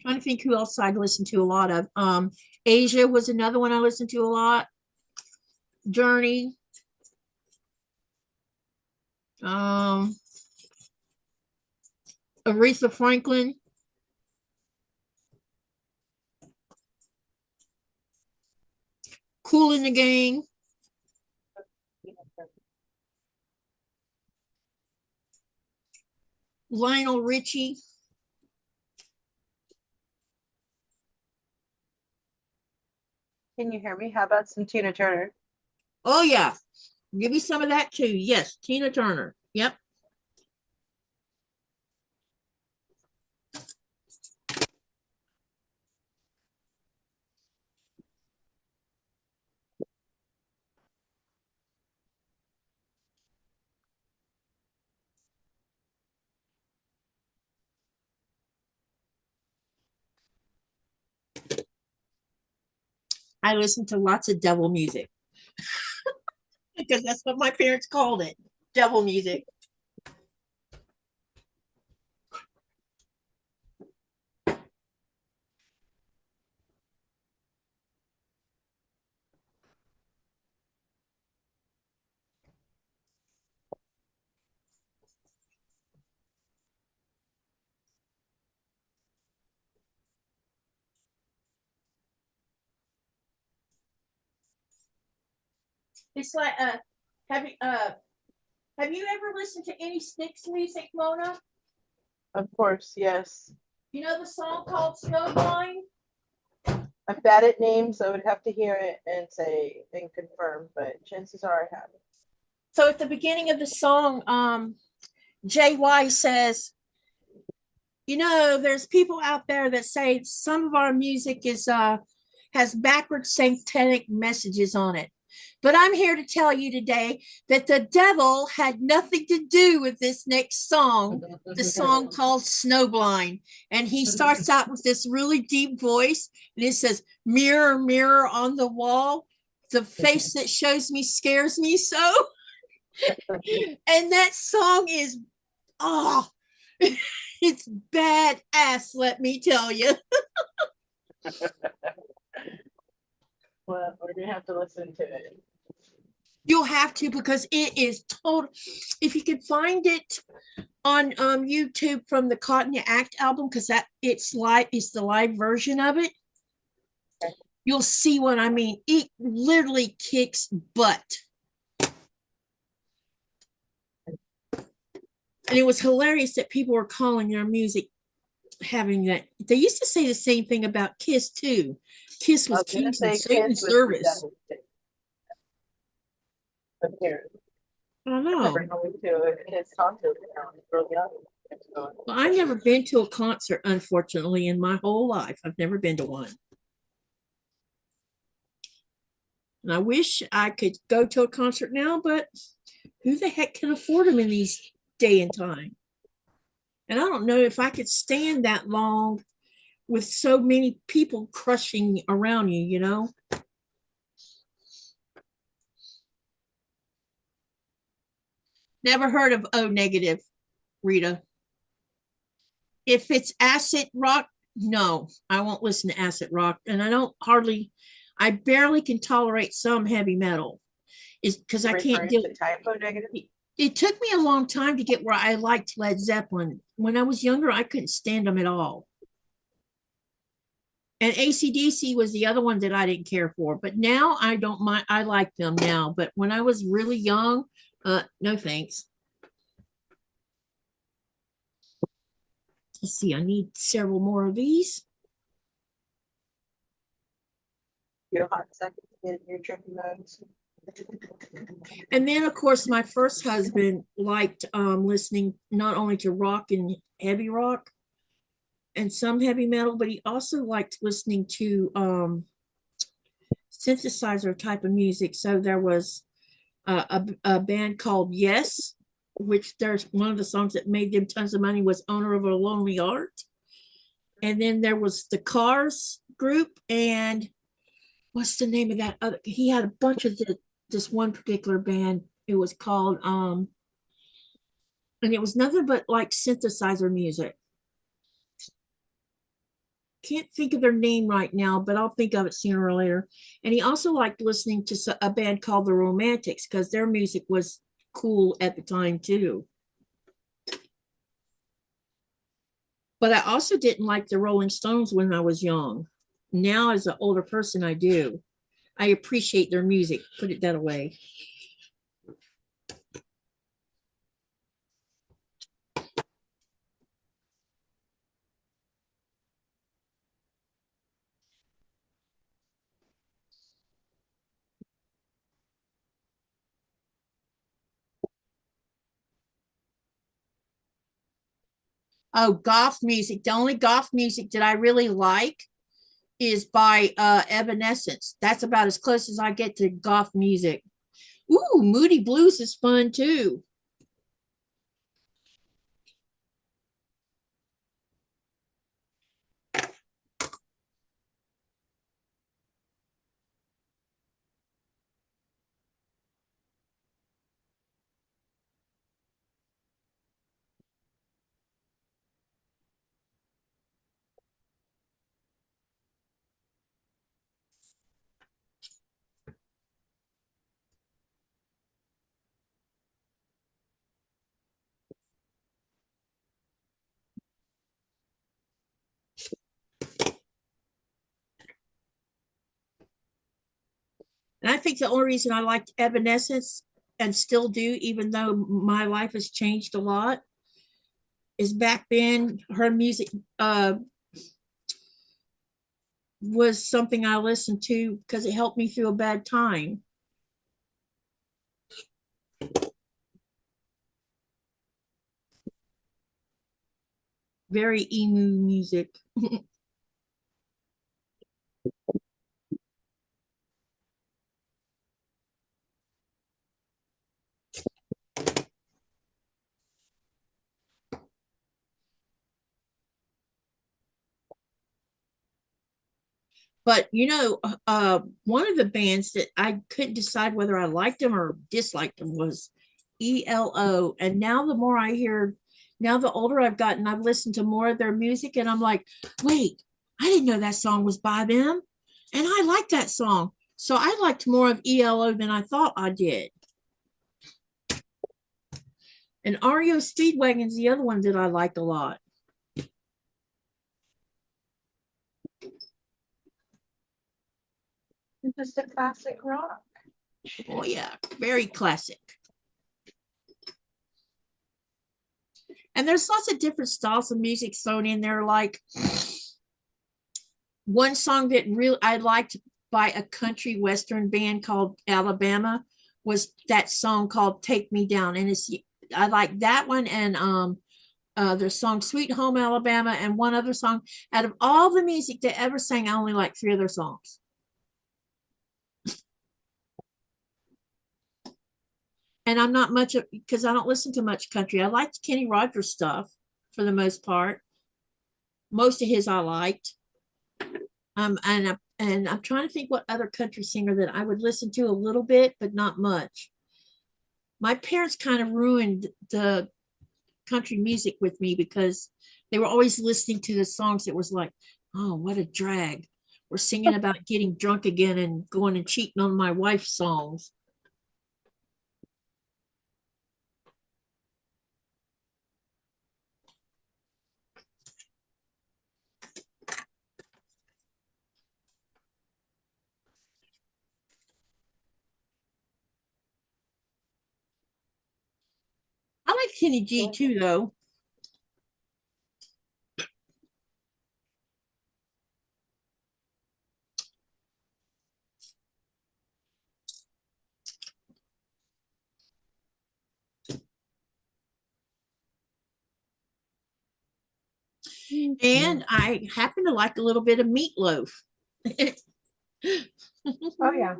[SPEAKER 1] Trying to think who else I'd listened to a lot of. Asia was another one I listened to a lot. Journey. Aretha Franklin. Kool and the Gang. Lionel Richie.
[SPEAKER 3] Can you hear me? How about some Tina Turner?
[SPEAKER 1] Oh yeah, give me some of that too. Yes, Tina Turner. Yep. I listen to lots of devil music because that's what my parents called it, devil music. It's like have you ever listened to any Styx music, Mona?
[SPEAKER 3] Of course, yes.
[SPEAKER 1] You know the song called Snowblind?
[SPEAKER 3] I'm bad at names, so I would have to hear it and say and confirm, but chances are I have it.
[SPEAKER 1] So at the beginning of the song, JY says, you know, there's people out there that say some of our music is has backward satanic messages on it. But I'm here to tell you today that the devil had nothing to do with this next song, the song called Snowblind. And he starts out with this really deep voice, and it says, mirror, mirror on the wall, the face that shows me scares me so. And that song is, oh, it's badass, let me tell you.
[SPEAKER 3] Well, we're gonna have to listen to it.
[SPEAKER 1] You'll have to, because it is total. If you can find it on YouTube from the Cotton Act album, because that it's the live version of it, you'll see what I mean. It literally kicks butt. And it was hilarious that people were calling their music having that. They used to say the same thing about Kiss too. Kiss was Kings and Satan service.
[SPEAKER 3] Apparently.
[SPEAKER 1] I don't know.
[SPEAKER 3] Never going to a Kiss concert growing up.
[SPEAKER 1] Well, I've never been to a concert, unfortunately, in my whole life. I've never been to one. And I wish I could go to a concert now, but who the heck can afford them in these day and time? And I don't know if I could stand that long with so many people crushing around you, you know? Never heard of O negative, Rita. If it's acid rock, no, I won't listen to acid rock. And I barely can tolerate some heavy metal. Is because I can't do it.
[SPEAKER 3] Type O negative.
[SPEAKER 1] It took me a long time to get where I liked Led Zeppelin. When I was younger, I couldn't stand them at all. And AC/DC was the other one that I didn't care for. But now I don't mind. I like them now. But when I was really young, no thanks. Let's see, I need several more of these.
[SPEAKER 3] Your hot second to get your tripping notes.
[SPEAKER 1] And then, of course, my first husband liked listening not only to rock and heavy rock and some heavy metal, but he also liked listening to synthesizer type of music. So there was a band called Yes, which there's one of the songs that made them tons of money was Owner of a Lonely Heart. And then there was the Cars group, and what's the name of that other? He had a bunch of this one particular band. It was called and it was nothing but like synthesizer music. Can't think of their name right now, but I'll think of it sooner or later. And he also liked listening to a band called the Romantics because their music was cool at the time too. But I also didn't like the Rolling Stones when I was young. Now, as an older person, I do. I appreciate their music. Put it that way. Oh, goth music. The only goth music that I really like is by Evanescence. That's about as close as I get to goth music. Ooh, Moody Blues is fun too. And I think the only reason I liked Evanescence and still do, even though my life has changed a lot, is back then her music was something I listened to because it helped me through a bad time. Very emu music. But you know, one of the bands that I couldn't decide whether I liked them or disliked them was ELO. And now the more I hear, now the older I've gotten, I've listened to more of their music, and I'm like, wait, I didn't know that song was by them, and I like that song. So I liked more of ELO than I thought I did. And REO Speedwagon's the other one that I like a lot.
[SPEAKER 3] It's just a classic rock.
[SPEAKER 1] Oh yeah, very classic. And there's lots of different styles of music thrown in there. Like one song that really I liked by a country western band called Alabama was that song called Take Me Down. And I like that one, and their song Sweet Home Alabama, and one other song. Out of all the music they ever sang, I only like 3 of their songs. And I'm not much of, because I don't listen to much country. I liked Kenny Rogers stuff for the most part. Most of his I liked. And I'm trying to think what other country singer that I would listen to a little bit, but not much. My parents kind of ruined the country music with me because they were always listening to the songs that was like, oh, what a drag. We're singing about getting drunk again and going and cheating on my wife's songs. I like Kenny G too, though. And I happen to like a little bit of Meatloaf.
[SPEAKER 3] Oh yeah.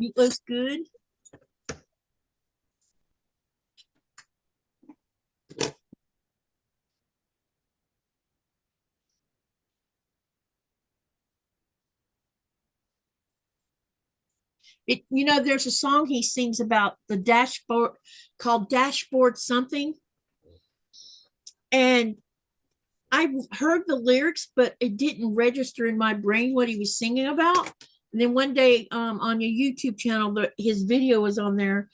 [SPEAKER 1] Meatloaf's good. You know, there's a song he sings about the dashboard called Dashboard Something. And I heard the lyrics, but it didn't register in my brain what he was singing about. And then one day on your YouTube channel, his video was on there.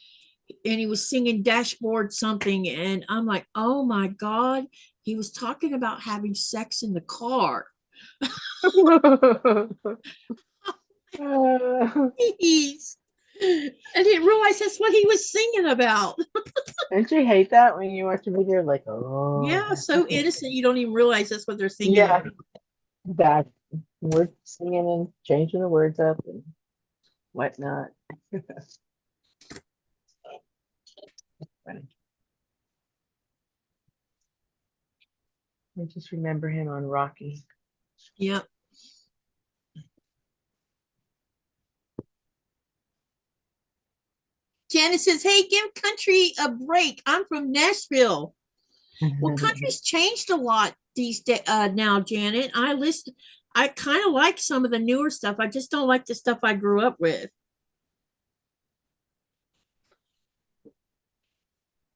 [SPEAKER 1] and he was singing Dashboard something, and I'm like, oh my God, he was talking about having sex in the car. Jeez. I didn't realize that's what he was singing about.
[SPEAKER 3] Don't you hate that when you watch a video like, oh,
[SPEAKER 1] Yeah, so innocent, you don't even realize that's what they're singing
[SPEAKER 3] yeah,
[SPEAKER 1] about.
[SPEAKER 3] that we're singing and changing the words up and whatnot. Funny. I just remember him on Rocky.
[SPEAKER 1] Yep. Janice says, hey, give country a break. I'm from Nashville. Well, country's changed a lot these days now, Janet. I kind of like some of the newer stuff. I just don't like the stuff I grew up with.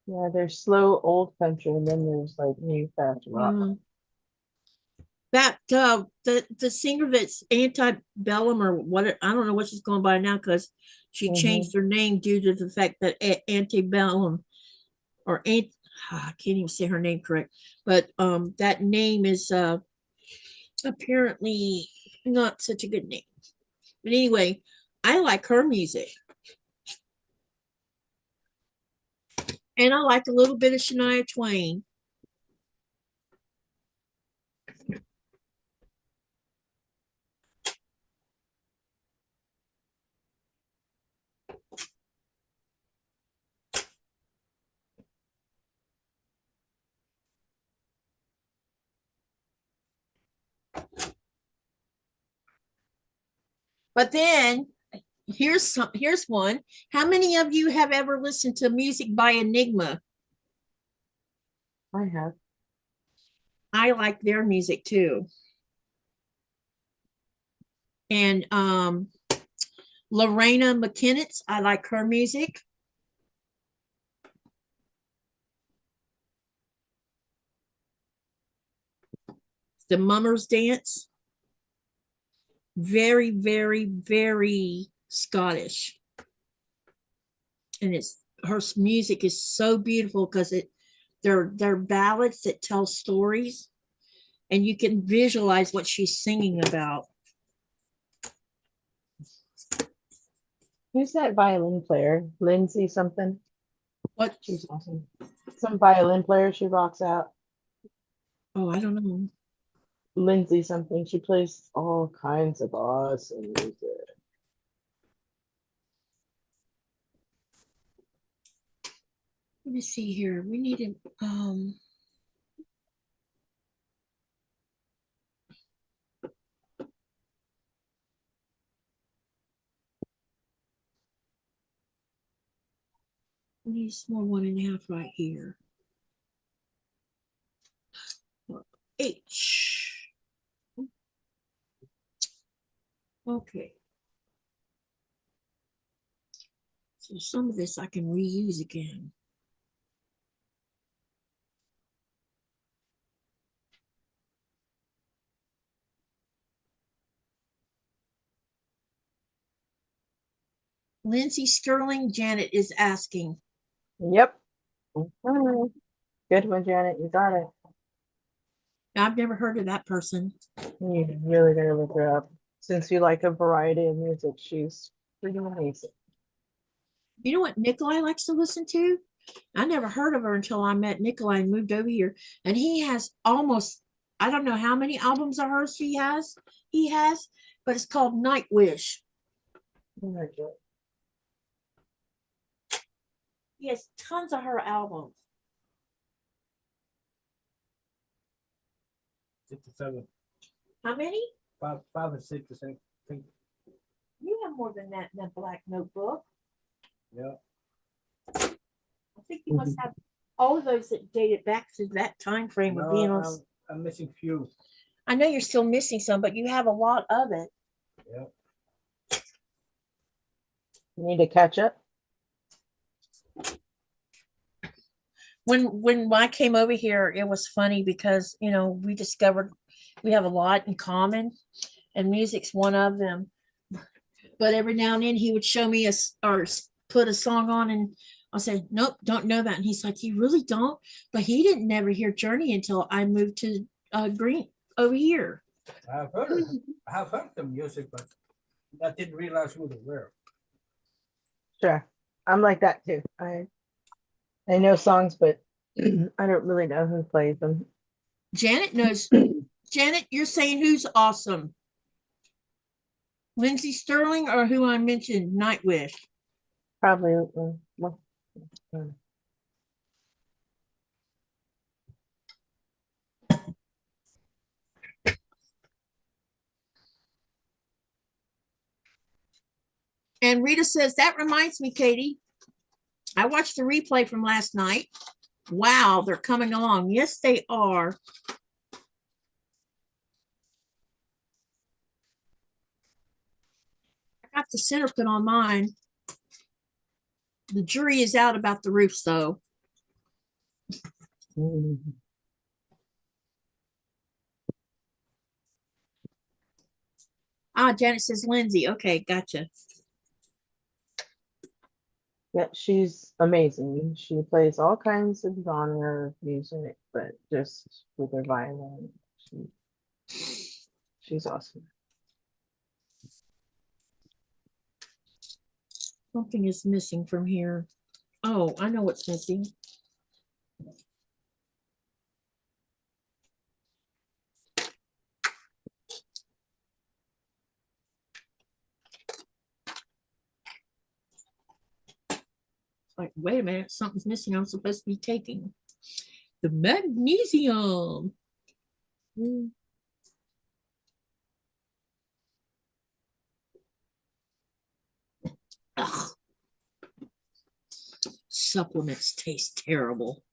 [SPEAKER 3] Yeah, there's slow old country, and then there's like new fast rock.
[SPEAKER 1] That the singer that's Antebellum or what, I don't know what she's going by now, because she changed her name due to the fact that Antebellum or I can't even say her name correct, but that name is apparently not such a good name. But anyway, I like her music. And I like a little bit of Shania Twain. But then here's one. How many of you have ever listened to music by Enigma?
[SPEAKER 3] I have.
[SPEAKER 1] I like their music too. And Lorena McKinnon, I like her music. The Mummers Dance. Very, very, very Scottish. And her music is so beautiful because they're ballads that tell stories, and you can visualize what she's singing about.
[SPEAKER 3] Who's that violin player? Lindsay something?
[SPEAKER 1] What?
[SPEAKER 3] She's awesome. Some violin player she rocks out.
[SPEAKER 1] Oh, I don't know.
[SPEAKER 3] Lindsay something. She plays all kinds of awesome music.
[SPEAKER 1] Let me see here. We need we need a small 1.5 right here. H. Okay. So some of this I can reuse again. Lindsay Sterling, Janet is asking.
[SPEAKER 3] Yep. Mhm. Good one, Janet. You got it.
[SPEAKER 1] I've never heard of that person.
[SPEAKER 3] You really gotta look her up. Since you like a variety of music, she's pretty amazing.
[SPEAKER 1] You know what Nikolai likes to listen to? I never heard of her until I met Nikolai and moved over here. And he has almost, I don't know how many albums of hers he has, but it's called Night Wish. He has tons of her albums.
[SPEAKER 5] 67.
[SPEAKER 1] How many?
[SPEAKER 5] 5 and 6, I think.
[SPEAKER 1] You have more than that in that black notebook.
[SPEAKER 5] Yeah.
[SPEAKER 1] I think you must have all of those that dated back to that time frame of being on.
[SPEAKER 5] I'm missing few.
[SPEAKER 1] I know you're still missing some, but you have a lot of it.
[SPEAKER 5] Yeah.
[SPEAKER 3] You need to catch up.
[SPEAKER 1] When I came over here, it was funny because we discovered we have a lot in common, and music's one of them. But every now and then he would show me or put a song on I said, nope, don't know that. And he's like, you really don't? But he didn't never hear Journey until I moved to Green over here.
[SPEAKER 5] I've heard it. I have heard the music, but I didn't realize who they were.
[SPEAKER 3] Sure. I'm like that too. I know songs, but I don't really know who plays them.
[SPEAKER 1] Janet knows. Janet, you're saying who's awesome? Lindsay Sterling or who I mentioned, Nightwish?
[SPEAKER 3] Probably.
[SPEAKER 1] And Rita says, that reminds me, Katie, I watched the replay from last night. Wow, they're coming along. Yes, they are. I got the center put on mine. The jury is out about the roofs, though. Ah, Janet says Lindsay. Okay, gotcha.
[SPEAKER 3] Yeah, she's amazing. She plays all kinds of genre of music, but just with her violin, she's awesome.
[SPEAKER 1] Something is missing from here. Oh, I know what's missing. Like, wait a minute, something's missing. I'm supposed to be taking the magnesium. Ugh. Supplements taste terrible.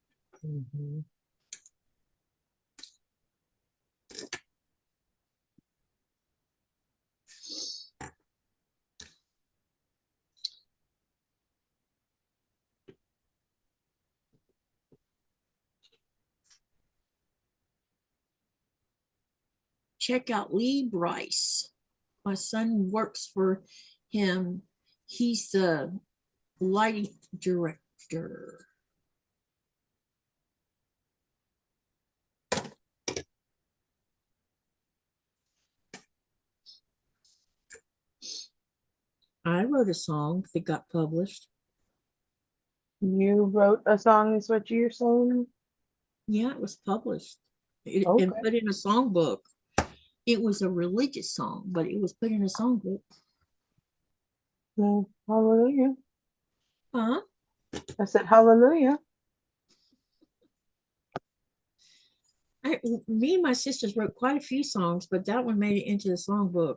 [SPEAKER 1] Check out Lee Bryce. My son works for him. He's the lighting director. I wrote a song that got published.
[SPEAKER 3] You wrote a song, is what you're saying?
[SPEAKER 1] Yeah, it was published. And
[SPEAKER 3] Okay.
[SPEAKER 1] put in a songbook. It was a religious song, but it was put in a songbook.
[SPEAKER 3] Well, hallelujah.
[SPEAKER 1] Huh?
[SPEAKER 3] I said hallelujah.
[SPEAKER 1] Me and my sisters wrote quite a few songs, but that one made it into the songbook.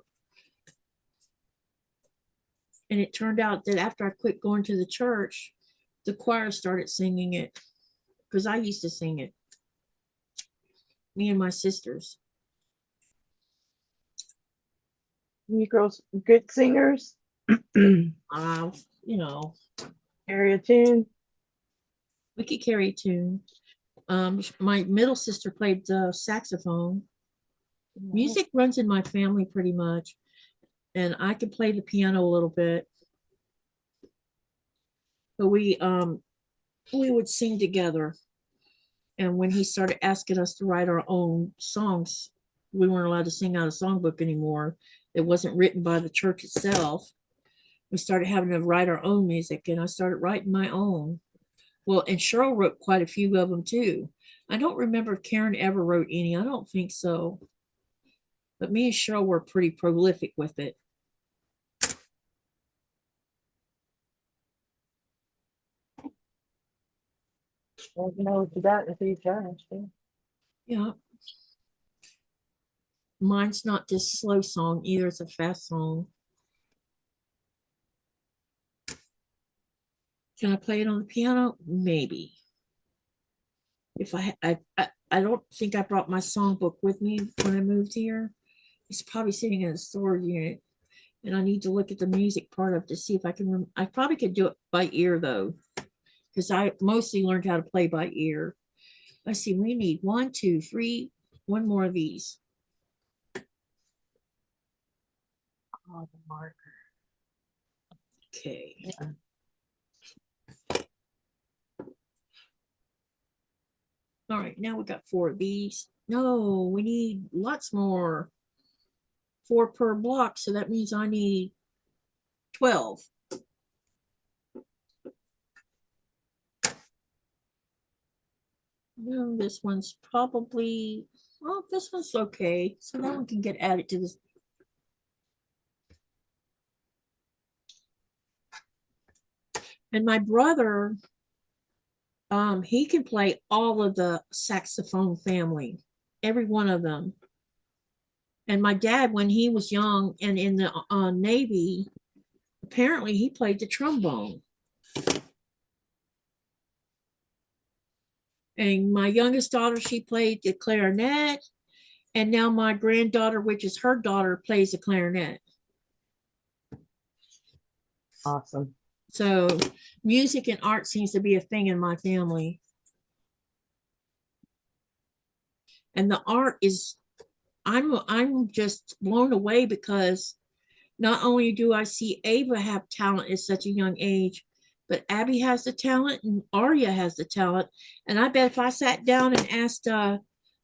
[SPEAKER 1] And it turned out that after I quit going to the church, the choir started singing it because I used to sing it. Me and my sisters.
[SPEAKER 3] You girls, good singers.
[SPEAKER 1] You know,
[SPEAKER 3] Carry a tune.
[SPEAKER 1] we could carry a tune. My middle sister played the saxophone. Music runs in my family pretty much, and I could play the piano a little bit. But we would sing together. And when he started asking us to write our own songs, we weren't allowed to sing out of songbook anymore. It wasn't written by the church itself. We started having to write our own music, and I started writing my own. Well, and Cheryl wrote quite a few of them too. I don't remember if Karen ever wrote any. I don't think so. But me and Cheryl were pretty prolific with it.
[SPEAKER 3] Well, you know what you got until you try.
[SPEAKER 1] Yeah. Mine's not this slow song either. It's a fast song. Can I play it on the piano? Maybe. If I don't think I brought my songbook with me when I moved here. It's probably sitting in a storage unit, and I need to look at the music part of it to see if I can. I probably could do it by ear though, because I mostly learned how to play by ear. Let's see. We need 1, 2, 3. One more of these.
[SPEAKER 3] Oh, the marker.
[SPEAKER 1] Okay.
[SPEAKER 3] Yeah.
[SPEAKER 1] All right, now we got 4 of these. No, we need lots more. 4 per block, so that means I need 12. No, this one's probably, well, this one's okay. So that one can get added to this. And my brother, he can play all of the saxophone family, every one of them. And my dad, when he was young and in the Navy, apparently he played the trombone. And my youngest daughter, she played the clarinet. And now my granddaughter, which is her daughter, plays the clarinet.
[SPEAKER 3] Awesome.
[SPEAKER 1] So music and art seems to be a thing in my family. And the art is, I'm just blown away because not only do I see Ava have talent at such a young age, but Abby has the talent and Arya has the talent. And I bet if I sat down and asked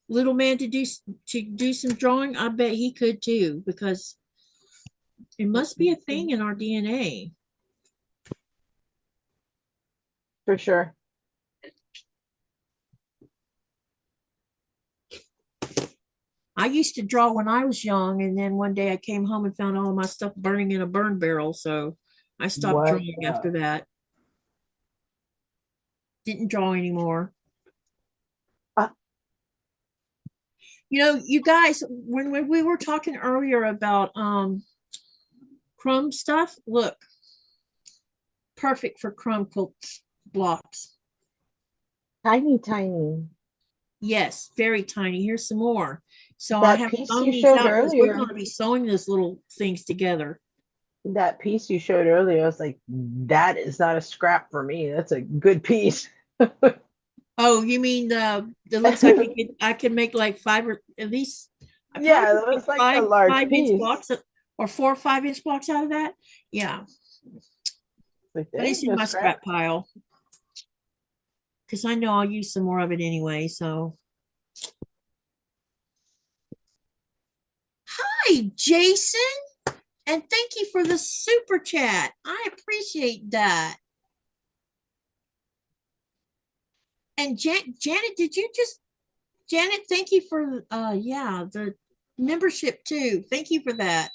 [SPEAKER 1] little man to do some drawing, I bet he could too, because it must be a thing in our DNA.
[SPEAKER 3] For sure.
[SPEAKER 1] I used to draw when I was young, and then one day I came home and found all of my stuff burning in a burn barrel, so I stopped
[SPEAKER 3] What
[SPEAKER 1] drawing
[SPEAKER 3] the-
[SPEAKER 1] after that. Didn't draw anymore. You know, you guys, when we were talking earlier about crumb stuff, look, perfect for crumb quilt blocks.
[SPEAKER 3] Tiny, tiny.
[SPEAKER 1] Yes, very tiny. Here's some more. So I
[SPEAKER 3] That
[SPEAKER 1] have
[SPEAKER 3] piece
[SPEAKER 1] sewn
[SPEAKER 3] you
[SPEAKER 1] these
[SPEAKER 3] showed
[SPEAKER 1] out because we're
[SPEAKER 3] earlier.
[SPEAKER 1] going to be sewing those little things together.
[SPEAKER 3] That piece you showed earlier, I was like, that is not a scrap for me. That's a good piece.
[SPEAKER 1] Oh, you mean the looks like I can make like 5 or at least I
[SPEAKER 3] Yeah,
[SPEAKER 1] probably
[SPEAKER 3] that
[SPEAKER 1] could
[SPEAKER 3] was
[SPEAKER 1] make
[SPEAKER 3] like a large
[SPEAKER 1] 5-inch
[SPEAKER 3] piece.
[SPEAKER 1] blocks or 4 or 5-inch blocks out of that. Yeah,
[SPEAKER 3] Like,
[SPEAKER 1] but it's in my scrap pile because I know I'll use some more of it anyway. So, hi, Jason, and thank you for the super chat. I appreciate that. And Janet, did you just Janet? Thank you for yeah, the membership too. Thank you for that.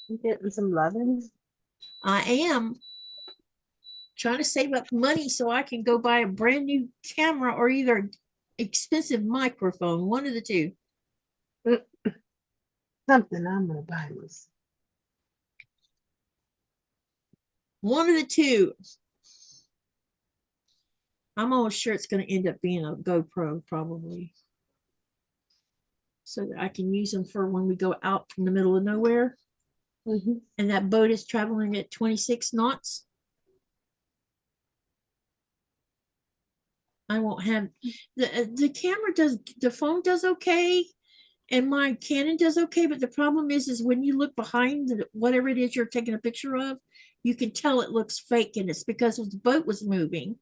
[SPEAKER 3] You getting some lovins?
[SPEAKER 1] I am trying to save up money so I can go buy a brand new camera or either expensive microphone, one of the two.
[SPEAKER 3] Something I'm gonna buy this.
[SPEAKER 1] One of the two. I'm almost sure it's going to end up being a GoPro probably. So that I can use them for when we go out from the middle of nowhere.
[SPEAKER 3] Mm-hmm.
[SPEAKER 1] And that boat is traveling at 26 knots. I won't have the camera does, the phone does okay, and my Canon does okay, but the problem is when you look behind whatever it is you're taking a picture of, you can tell it looks fake, and it's because the boat was moving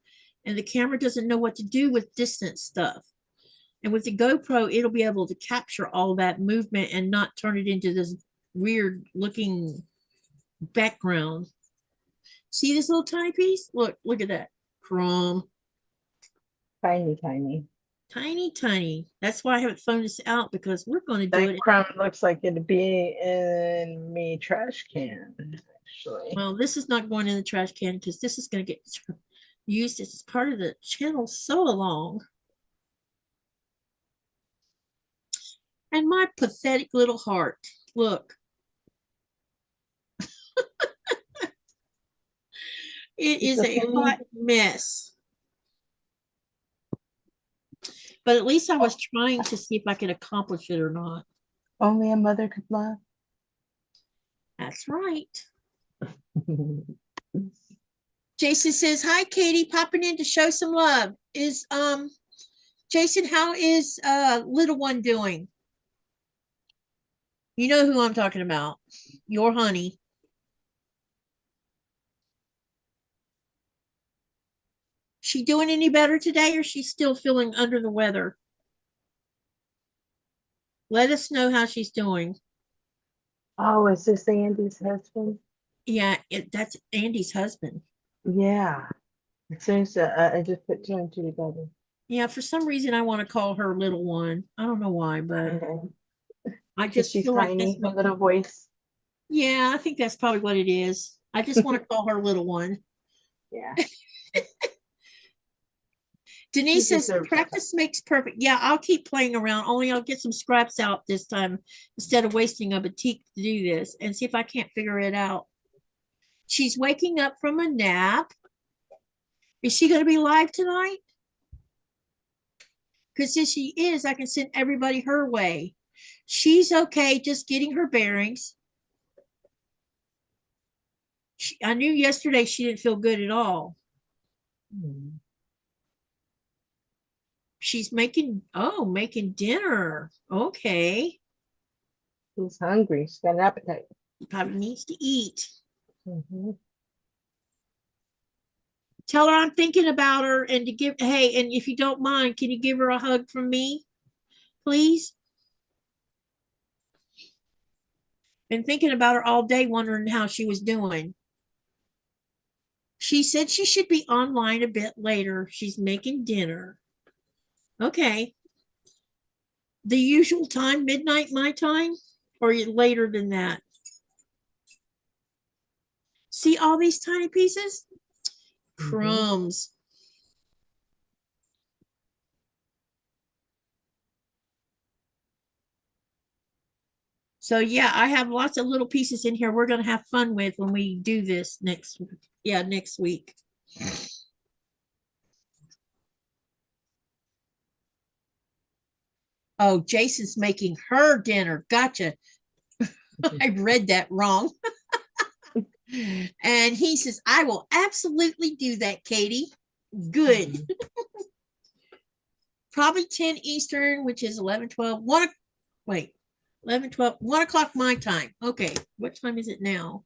[SPEAKER 1] and the camera doesn't know what to do with distance stuff. And with the GoPro, it'll be able to capture all that movement and not turn it into this weird looking background. See this little tiny piece? Look at that. Crumb.
[SPEAKER 3] Tiny, tiny.
[SPEAKER 1] Tiny, tiny. That's why I haven't thrown this out, because we're going to do
[SPEAKER 3] That
[SPEAKER 1] it.
[SPEAKER 3] crumb looks like it'd be in me trash can, actually.
[SPEAKER 1] Well, this is not going in the trash can because this is going to get used as part of the channel so long. And my pathetic little heart. Look. It is a hot mess. But at least I was trying to see if I could accomplish it or not.
[SPEAKER 3] Only a mother could love.
[SPEAKER 1] That's right. Jason says, hi, Katie, popping in to show some love. Is Jason, how is little one doing? You know who I'm talking about. Your honey. She doing any better today, or she's still feeling under the weather? Let us know how she's doing.
[SPEAKER 3] Oh, is this Andy's husband?
[SPEAKER 1] Yeah, that's Andy's husband.
[SPEAKER 3] Yeah. It seems that I just put two and two together.
[SPEAKER 1] Yeah, for some reason I want to call her little one. I don't know why, but I just
[SPEAKER 3] She's
[SPEAKER 1] feel like
[SPEAKER 3] tiny,
[SPEAKER 1] that's
[SPEAKER 3] her little voice.
[SPEAKER 1] yeah, I think that's probably what it is. I just want to call her little one.
[SPEAKER 3] Yeah.
[SPEAKER 1] Denise
[SPEAKER 3] She
[SPEAKER 1] says
[SPEAKER 3] deserves it.
[SPEAKER 1] practice makes perfect. Yeah, I'll keep playing around. Only I'll get some scraps out this time instead of wasting a batik to do this and see if I can't figure it out. She's waking up from a nap. Is she going to be live tonight? Because if she is, I can send everybody her way. She's okay, just getting her bearings. I knew yesterday she didn't feel good at all. She's making dinner. Okay.
[SPEAKER 3] She's hungry. She's got an appetite.
[SPEAKER 1] Probably needs to eat.
[SPEAKER 3] Mhm.
[SPEAKER 1] Tell her I'm thinking about her and to give, hey, and if you don't mind, can you give her a hug from me, please? Been thinking about her all day, wondering how she was doing. She said she should be online a bit later. She's making dinner. Okay. The usual time, midnight my time, or later than that? See all these tiny pieces? Crumbs. So yeah, I have lots of little pieces in here we're going to have fun with when we do this next week. Oh, Jason's making her dinner. Gotcha. I read that wrong. And he says, I will absolutely do that, Katie. Good. Probably 10 Eastern, which is 11, 12, 1. Wait, 11, 12, 1 o'clock my time. Okay. What time is it now?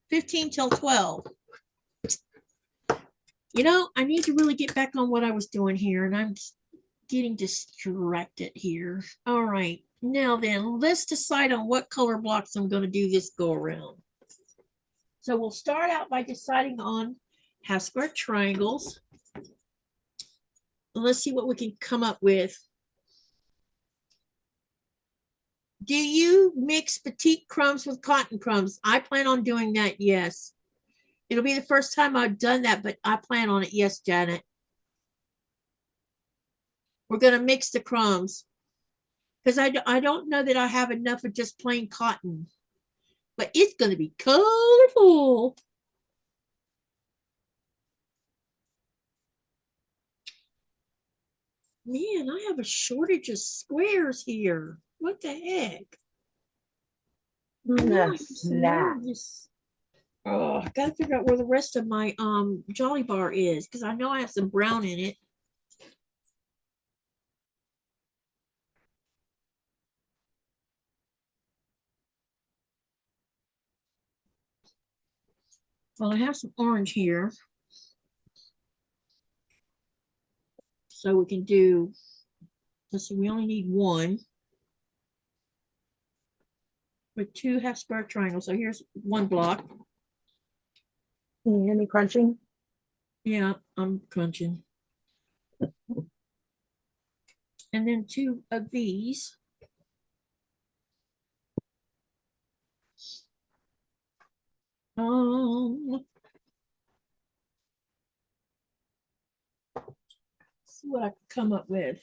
[SPEAKER 1] 15 till 12. You know, I need to really get back on what I was doing here, and I'm getting distracted here. All right. Now then, let's decide on what color blocks I'm going to do this go around. So we'll start out by deciding on half square triangles. Let's see what we can come up with. Do you mix batik crumbs with cotton crumbs? I plan on doing that, yes. It'll be the first time I've done that, but I plan on it, yes, Janet. We're going to mix the crumbs because I don't know that I have enough of just plain cotton, but it's going to be colorful. Man, I have a shortage of squares here. What the heck? Oh, I gotta figure out where the rest of my Jolly Bar is because I know I have some brown in it. Well, I have some orange here. So we can do, let's see, we only need one with 2 half square triangles. So here's one block.
[SPEAKER 3] Can you hear me crunching?
[SPEAKER 1] Yeah, I'm crunching. And then 2 of these. See what I can come up with.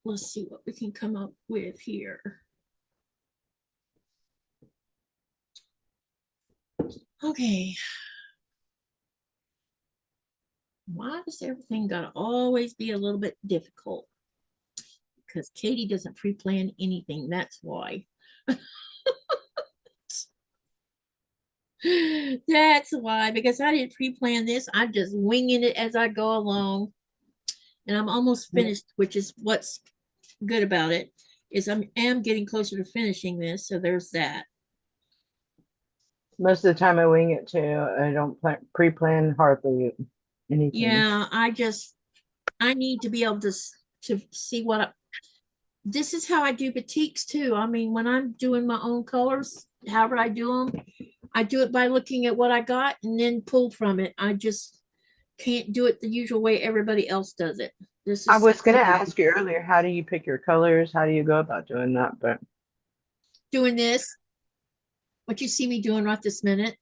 [SPEAKER 1] Let's see what we can come up with here. Okay. Why does everything gotta always be a little bit difficult? Because Katie doesn't pre-plan anything, that's why. That's why, because I didn't pre-plan this. I'm just winging it as I go along. And I'm almost finished, which is what's good about it, is I am getting closer to finishing this. So there's that.
[SPEAKER 3] Most of the time I wing it too. I don't pre-plan hardly anything.
[SPEAKER 1] Yeah, I need to be able to see what this is how I do batiks too. I mean, when I'm doing my own colors, however I do them, I do it by looking at what I got and then pull from it. I just can't do it the usual way everybody else does it. This is
[SPEAKER 3] I was going to ask you earlier, how do you pick your colors? How do you go about doing that? But
[SPEAKER 1] doing this, what you see me doing right this minute.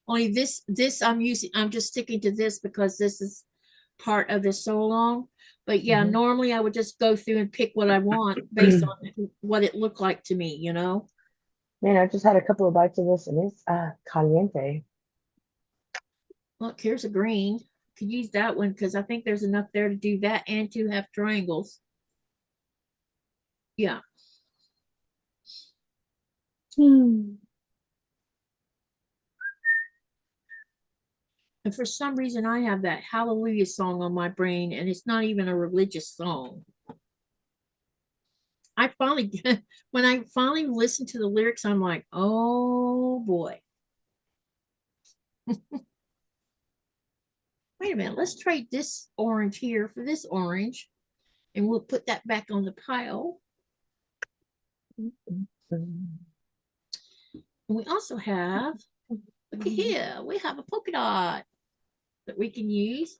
[SPEAKER 1] Only this I'm just sticking to this because this is part of this so long. But yeah, normally I would just go through and pick what I want based on what it looked like to me, you know.
[SPEAKER 3] Man, I just had a couple of bites of this and it's caliente.
[SPEAKER 1] Look, here's a green. Could use that one because I think there's enough there to do that and 2 half triangles. Yeah. And for some reason, I have that Hallelujah song on my brain, and it's not even a religious song. I finally, when I finally listened to the lyrics, I'm like, oh boy. Wait a minute, let's trade this orange here for this orange, and we'll put that back on the pile. And we also have, look at here, we have a polka dot that we can use.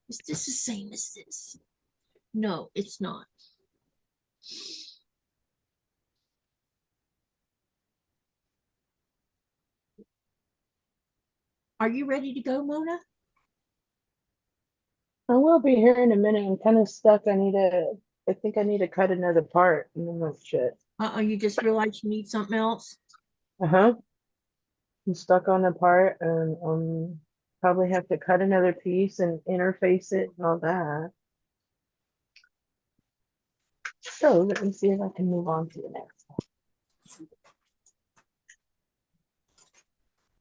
[SPEAKER 1] Is this the same as this? No, it's not. Are you ready to go, Mona?
[SPEAKER 3] I will be here in a minute. I'm kind of stuck. I think I need to cut another part. And I'm like, shit.
[SPEAKER 1] You just realized you need something else?
[SPEAKER 3] I'm stuck on the part and probably have to cut another piece and interface it and all that. So let me see if I can move on to the next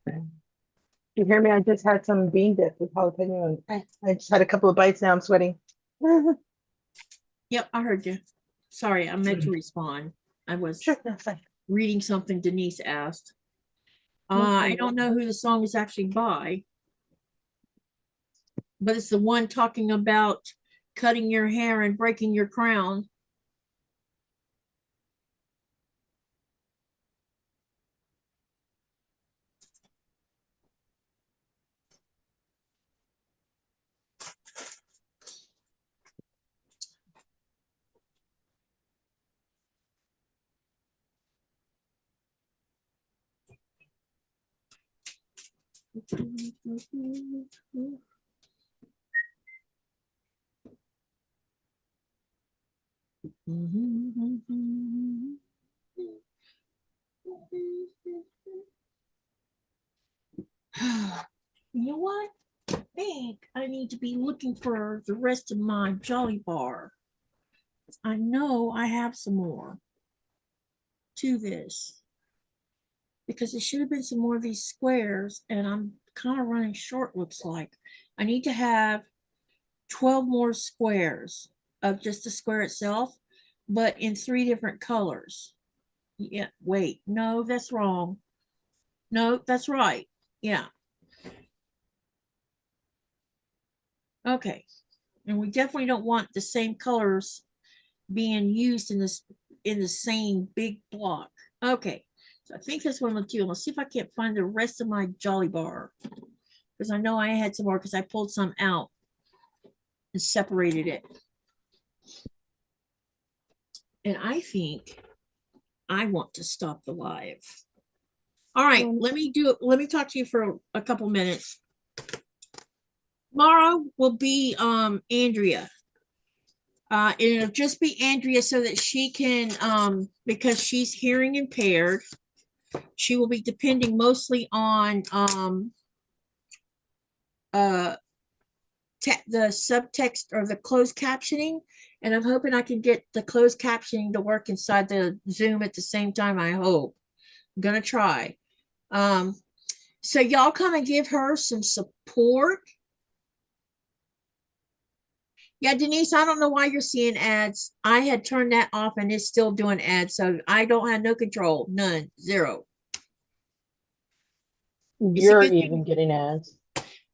[SPEAKER 3] one. You hear me? I just had some bean dip with jalapeno and I just had a couple of bites. Now I'm sweating.
[SPEAKER 1] Yep, I heard you. Sorry, I meant to respond. I was
[SPEAKER 3] Sure, that's fine.
[SPEAKER 1] reading something Denise asked. I don't know who the song is actually by, but it's the one talking about cutting your hair and breaking your crown. You know what? I think I need to be looking for the rest of my Jolly Bar. I know I have some more to this because there should have been some more of these squares, and I'm kind of running short, looks like. I need to have 12 more squares of just the square itself, but in 3 different colors. Yeah, wait, no, that's wrong. No, that's right. Yeah. Okay. And we definitely don't want the same colors being used in the same big block. Okay. So I think that's what I'm gonna do. Let's see if I can't find the rest of my Jolly Bar. Because I know I had some more because I pulled some out and separated it. And I think I want to stop the live. All right, let me talk to you for a couple minutes. Tomorrow will be Andrea. It'll just be Andrea so that she can because she's hearing impaired, she will be depending mostly on the subtext or the closed captioning, and I'm hoping I can get the closed captioning to work inside the Zoom at the same time. I hope. I'm gonna try. So y'all come and give her some support. Yeah, Denise, I don't know why you're seeing ads. I had turned that off and it's still doing ads, so I don't have no control. None. Zero.
[SPEAKER 3] You're even getting ads.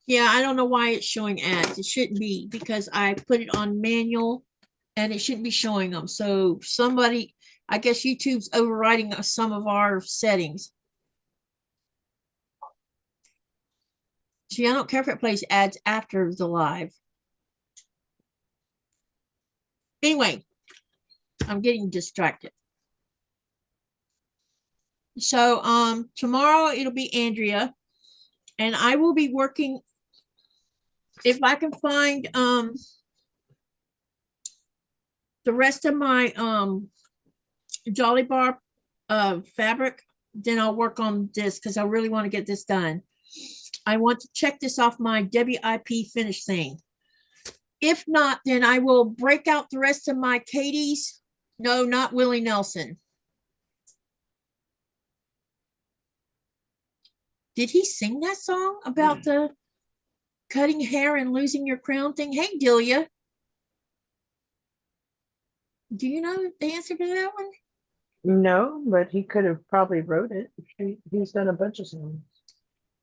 [SPEAKER 1] Yeah, I don't know why it's showing ads. It shouldn't be because I put it on manual and it shouldn't be showing them. So somebody, I guess YouTube's overriding some of our settings. See, I don't care if it plays ads after the live. Anyway, I'm getting distracted. So tomorrow it'll be Andrea, and I will be working if I can find the rest of my Jolly Bar fabric, then I'll work on this because I really want to get this done. I want to check this off my WIP finish thing. If not, then I will break out the rest of my Katie's. No, not Willie Nelson. Did he sing that song about the cutting hair and losing your crown thing? Hey, Delia. Do you know the answer to that one?
[SPEAKER 3] No, but he could have probably wrote it. He's done a bunch of songs.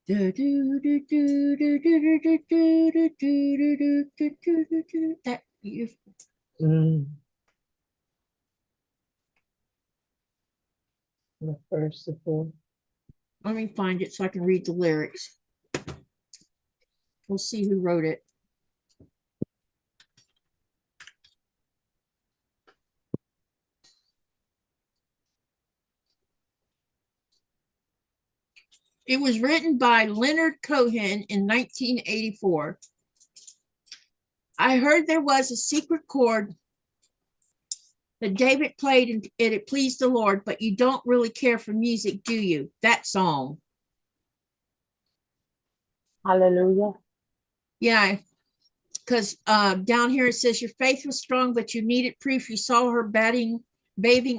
[SPEAKER 1] That you.
[SPEAKER 3] The first, the fourth.
[SPEAKER 1] Let me find it so I can read the lyrics. We'll see who wrote it. It was written by Leonard Cohen in 1984. I heard there was a secret chord that David played and it pleased the Lord, but you don't really care for music, do you? That song.
[SPEAKER 3] Hallelujah.
[SPEAKER 1] Yeah, because down here it says your faith was strong, but you needed proof. You saw her bathing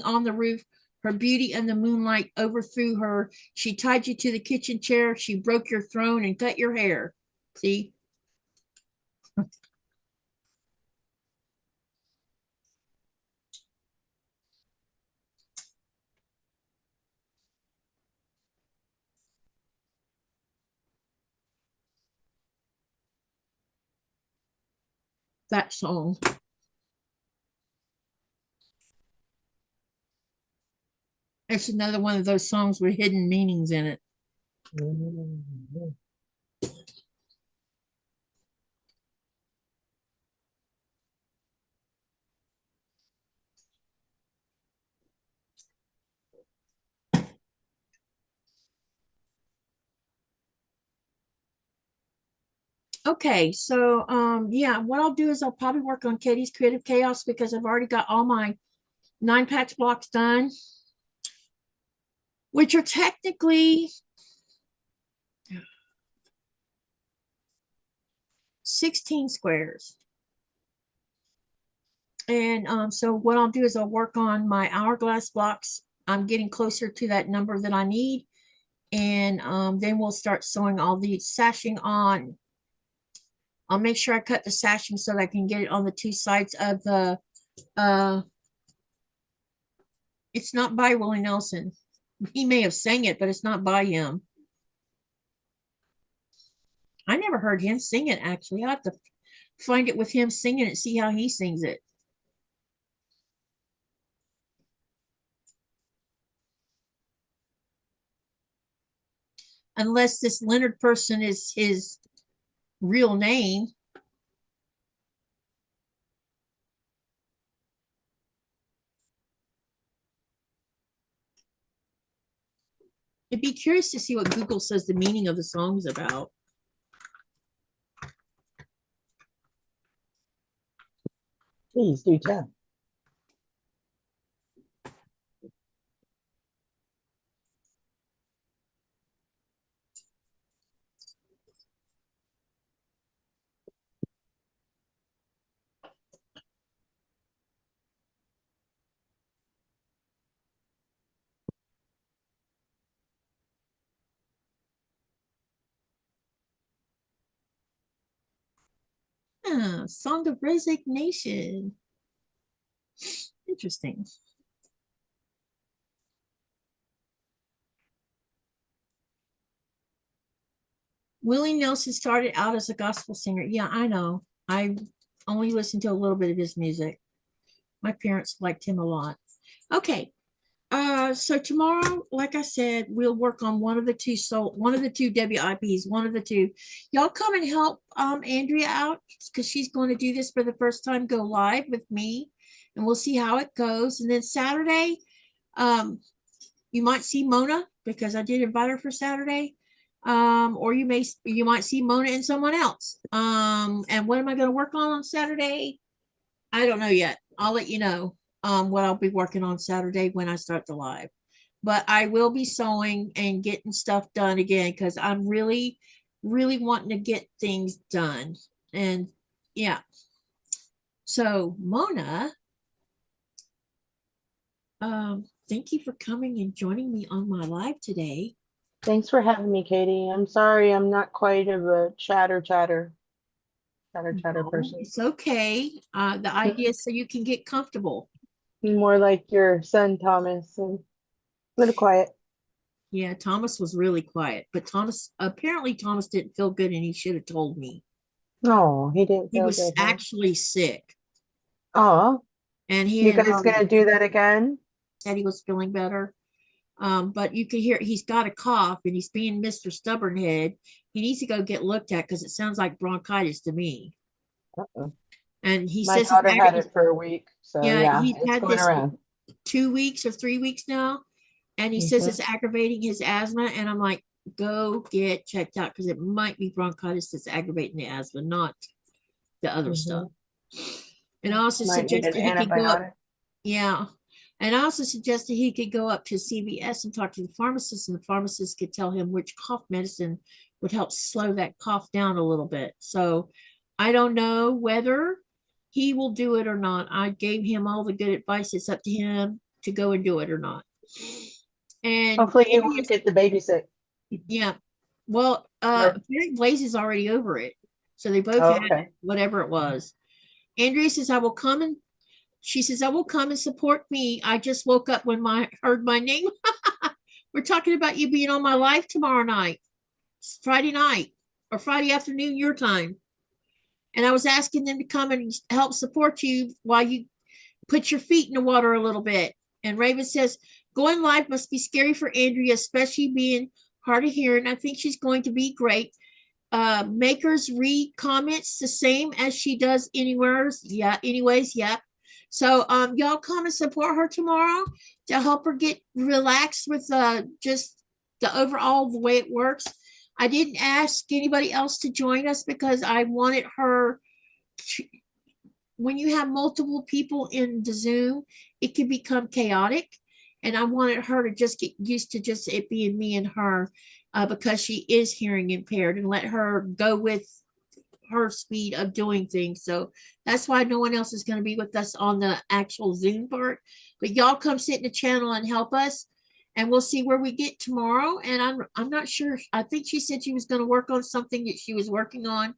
[SPEAKER 1] on the roof. Her beauty and the moonlight overthrew her. She tied you to the kitchen chair. She broke your throne and cut your hair. See? That song. It's another one of those songs with hidden meanings in it. Okay, so yeah, what I'll do is I'll probably work on Katie's Creative Chaos because I've already got all my 9-patch blocks done, which are technically 16 squares. And so what I'll do is I'll work on my hourglass blocks. I'm getting closer to that number that I need. And then we'll start sewing all the sashing on. I'll make sure I cut the sashing so that I can get it on the two sides of the, it's not by Willie Nelson. He may have sang it, but it's not by him. I never heard him sing it, actually. I have to find it with him singing it, see how he sings it. Unless this Leonard person is his real name. I'd be curious to see what Google says the meaning of the song's about.
[SPEAKER 3] Please do tell.
[SPEAKER 1] Song of Resignation. Interesting. Willie Nelson started out as a gospel singer. Yeah, I know. I only listened to a little bit of his music. My parents liked him a lot. Okay. So tomorrow, like I said, we'll work on one of the two WIPs, one of the two. Y'all come and help Andrea out because she's going to do this for the first time, go live with me, and we'll see how it goes. And then Saturday, you might see Mona because I did invite her for Saturday. Or you might see Mona and someone else. And what am I going to work on Saturday? I don't know yet. I'll let you know what I'll be working on Saturday when I start the live. But I will be sewing and getting stuff done again because I'm really, really wanting to get things done. And yeah. So Mona, thank you for coming and joining me on my live today.
[SPEAKER 3] Thanks for having me, Katie. I'm sorry I'm not quite of a chatter
[SPEAKER 1] No,
[SPEAKER 3] person.
[SPEAKER 1] it's okay. The idea is so you can get comfortable.
[SPEAKER 3] More like your son, Thomas, and a little quiet.
[SPEAKER 1] Yeah, Thomas was really quiet, but apparently Thomas didn't feel good and he should have told me.
[SPEAKER 3] No, he didn't
[SPEAKER 1] He
[SPEAKER 3] feel
[SPEAKER 1] was
[SPEAKER 3] good, huh?
[SPEAKER 1] actually sick
[SPEAKER 3] Oh,
[SPEAKER 1] and he
[SPEAKER 3] you
[SPEAKER 1] had
[SPEAKER 3] guys gonna do that again?
[SPEAKER 1] said he was feeling better. But you can hear he's got a cough and he's being Mr. Stubbornhead. He needs to go get looked at because it sounds like bronchitis to me.
[SPEAKER 3] Uh-oh.
[SPEAKER 1] And he
[SPEAKER 3] My
[SPEAKER 1] says
[SPEAKER 3] daughter had it for a week, so
[SPEAKER 1] yeah,
[SPEAKER 3] yeah,
[SPEAKER 1] he's
[SPEAKER 3] it's
[SPEAKER 1] had
[SPEAKER 3] going
[SPEAKER 1] this
[SPEAKER 3] around.
[SPEAKER 1] 2 weeks or 3 weeks now. And he says it's aggravating his asthma. And I'm like, go get checked out because it might be bronchitis that's aggravating the asthma, not the other stuff. And I also
[SPEAKER 3] Might need an
[SPEAKER 1] suggested he could go up.
[SPEAKER 3] antibiotic.
[SPEAKER 1] Yeah. And I also suggested he could go up to CVS and talk to the pharmacist, and the pharmacist could tell him which cough medicine would help slow that cough down a little bit. So I don't know whether he will do it or not. I gave him all the good advice. It's up to him to go and do it or not. And
[SPEAKER 3] Hopefully he won't get the baby sick.
[SPEAKER 1] yeah. Well, apparently Blaze is already over it. So they both
[SPEAKER 3] Oh,
[SPEAKER 1] had
[SPEAKER 3] okay.
[SPEAKER 1] whatever it was. Andrea says, I will come and she says, I will come and support me. I just woke up when heard my name. We're talking about you being on my live tomorrow night, Friday night, or Friday afternoon, your time. And I was asking them to come and help support you while you put your feet in the water a little bit. And Raven says, going live must be scary for Andrea, especially being hard of hearing. I think she's going to be great. Makers read comments the same as she does anywhere. Yeah, anyways, yeah. So y'all come and support her tomorrow to help her get relaxed with just the overall the way it works. I didn't ask anybody else to join us because I wanted her to, when you have multiple people in the Zoom, it can become chaotic. And I wanted her to just get used to just it being me and her because she is hearing impaired, and let her go with her speed of doing things. So that's why no one else is going to be with us on the actual Zoom part. But y'all come sit in the channel and help us, and we'll see where we get tomorrow. And I'm not sure. I think she said she was going to work on something that she was working on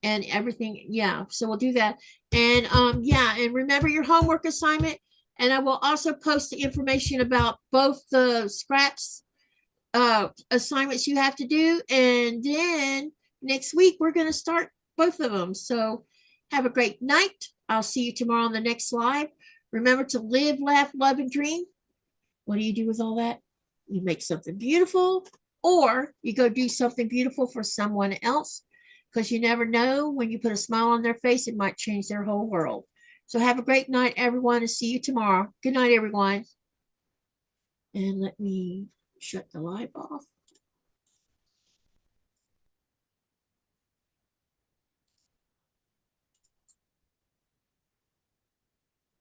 [SPEAKER 1] and everything. Yeah, so we'll do that. And yeah, and remember your homework assignment. And I will also post the information about both the scraps assignments you have to do. And then next week we're going to start both of them. So have a great night. I'll see you tomorrow on the next live. Remember to live, laugh, love, and dream. What do you do with all that? You make something beautiful, or you go do something beautiful for someone else, because you never know, when you put a smile on their face, it might change their whole world. So have a great night, everyone, and see you tomorrow. Good night, everyone. And let me shut the live off.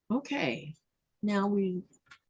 [SPEAKER 1] Okay, now we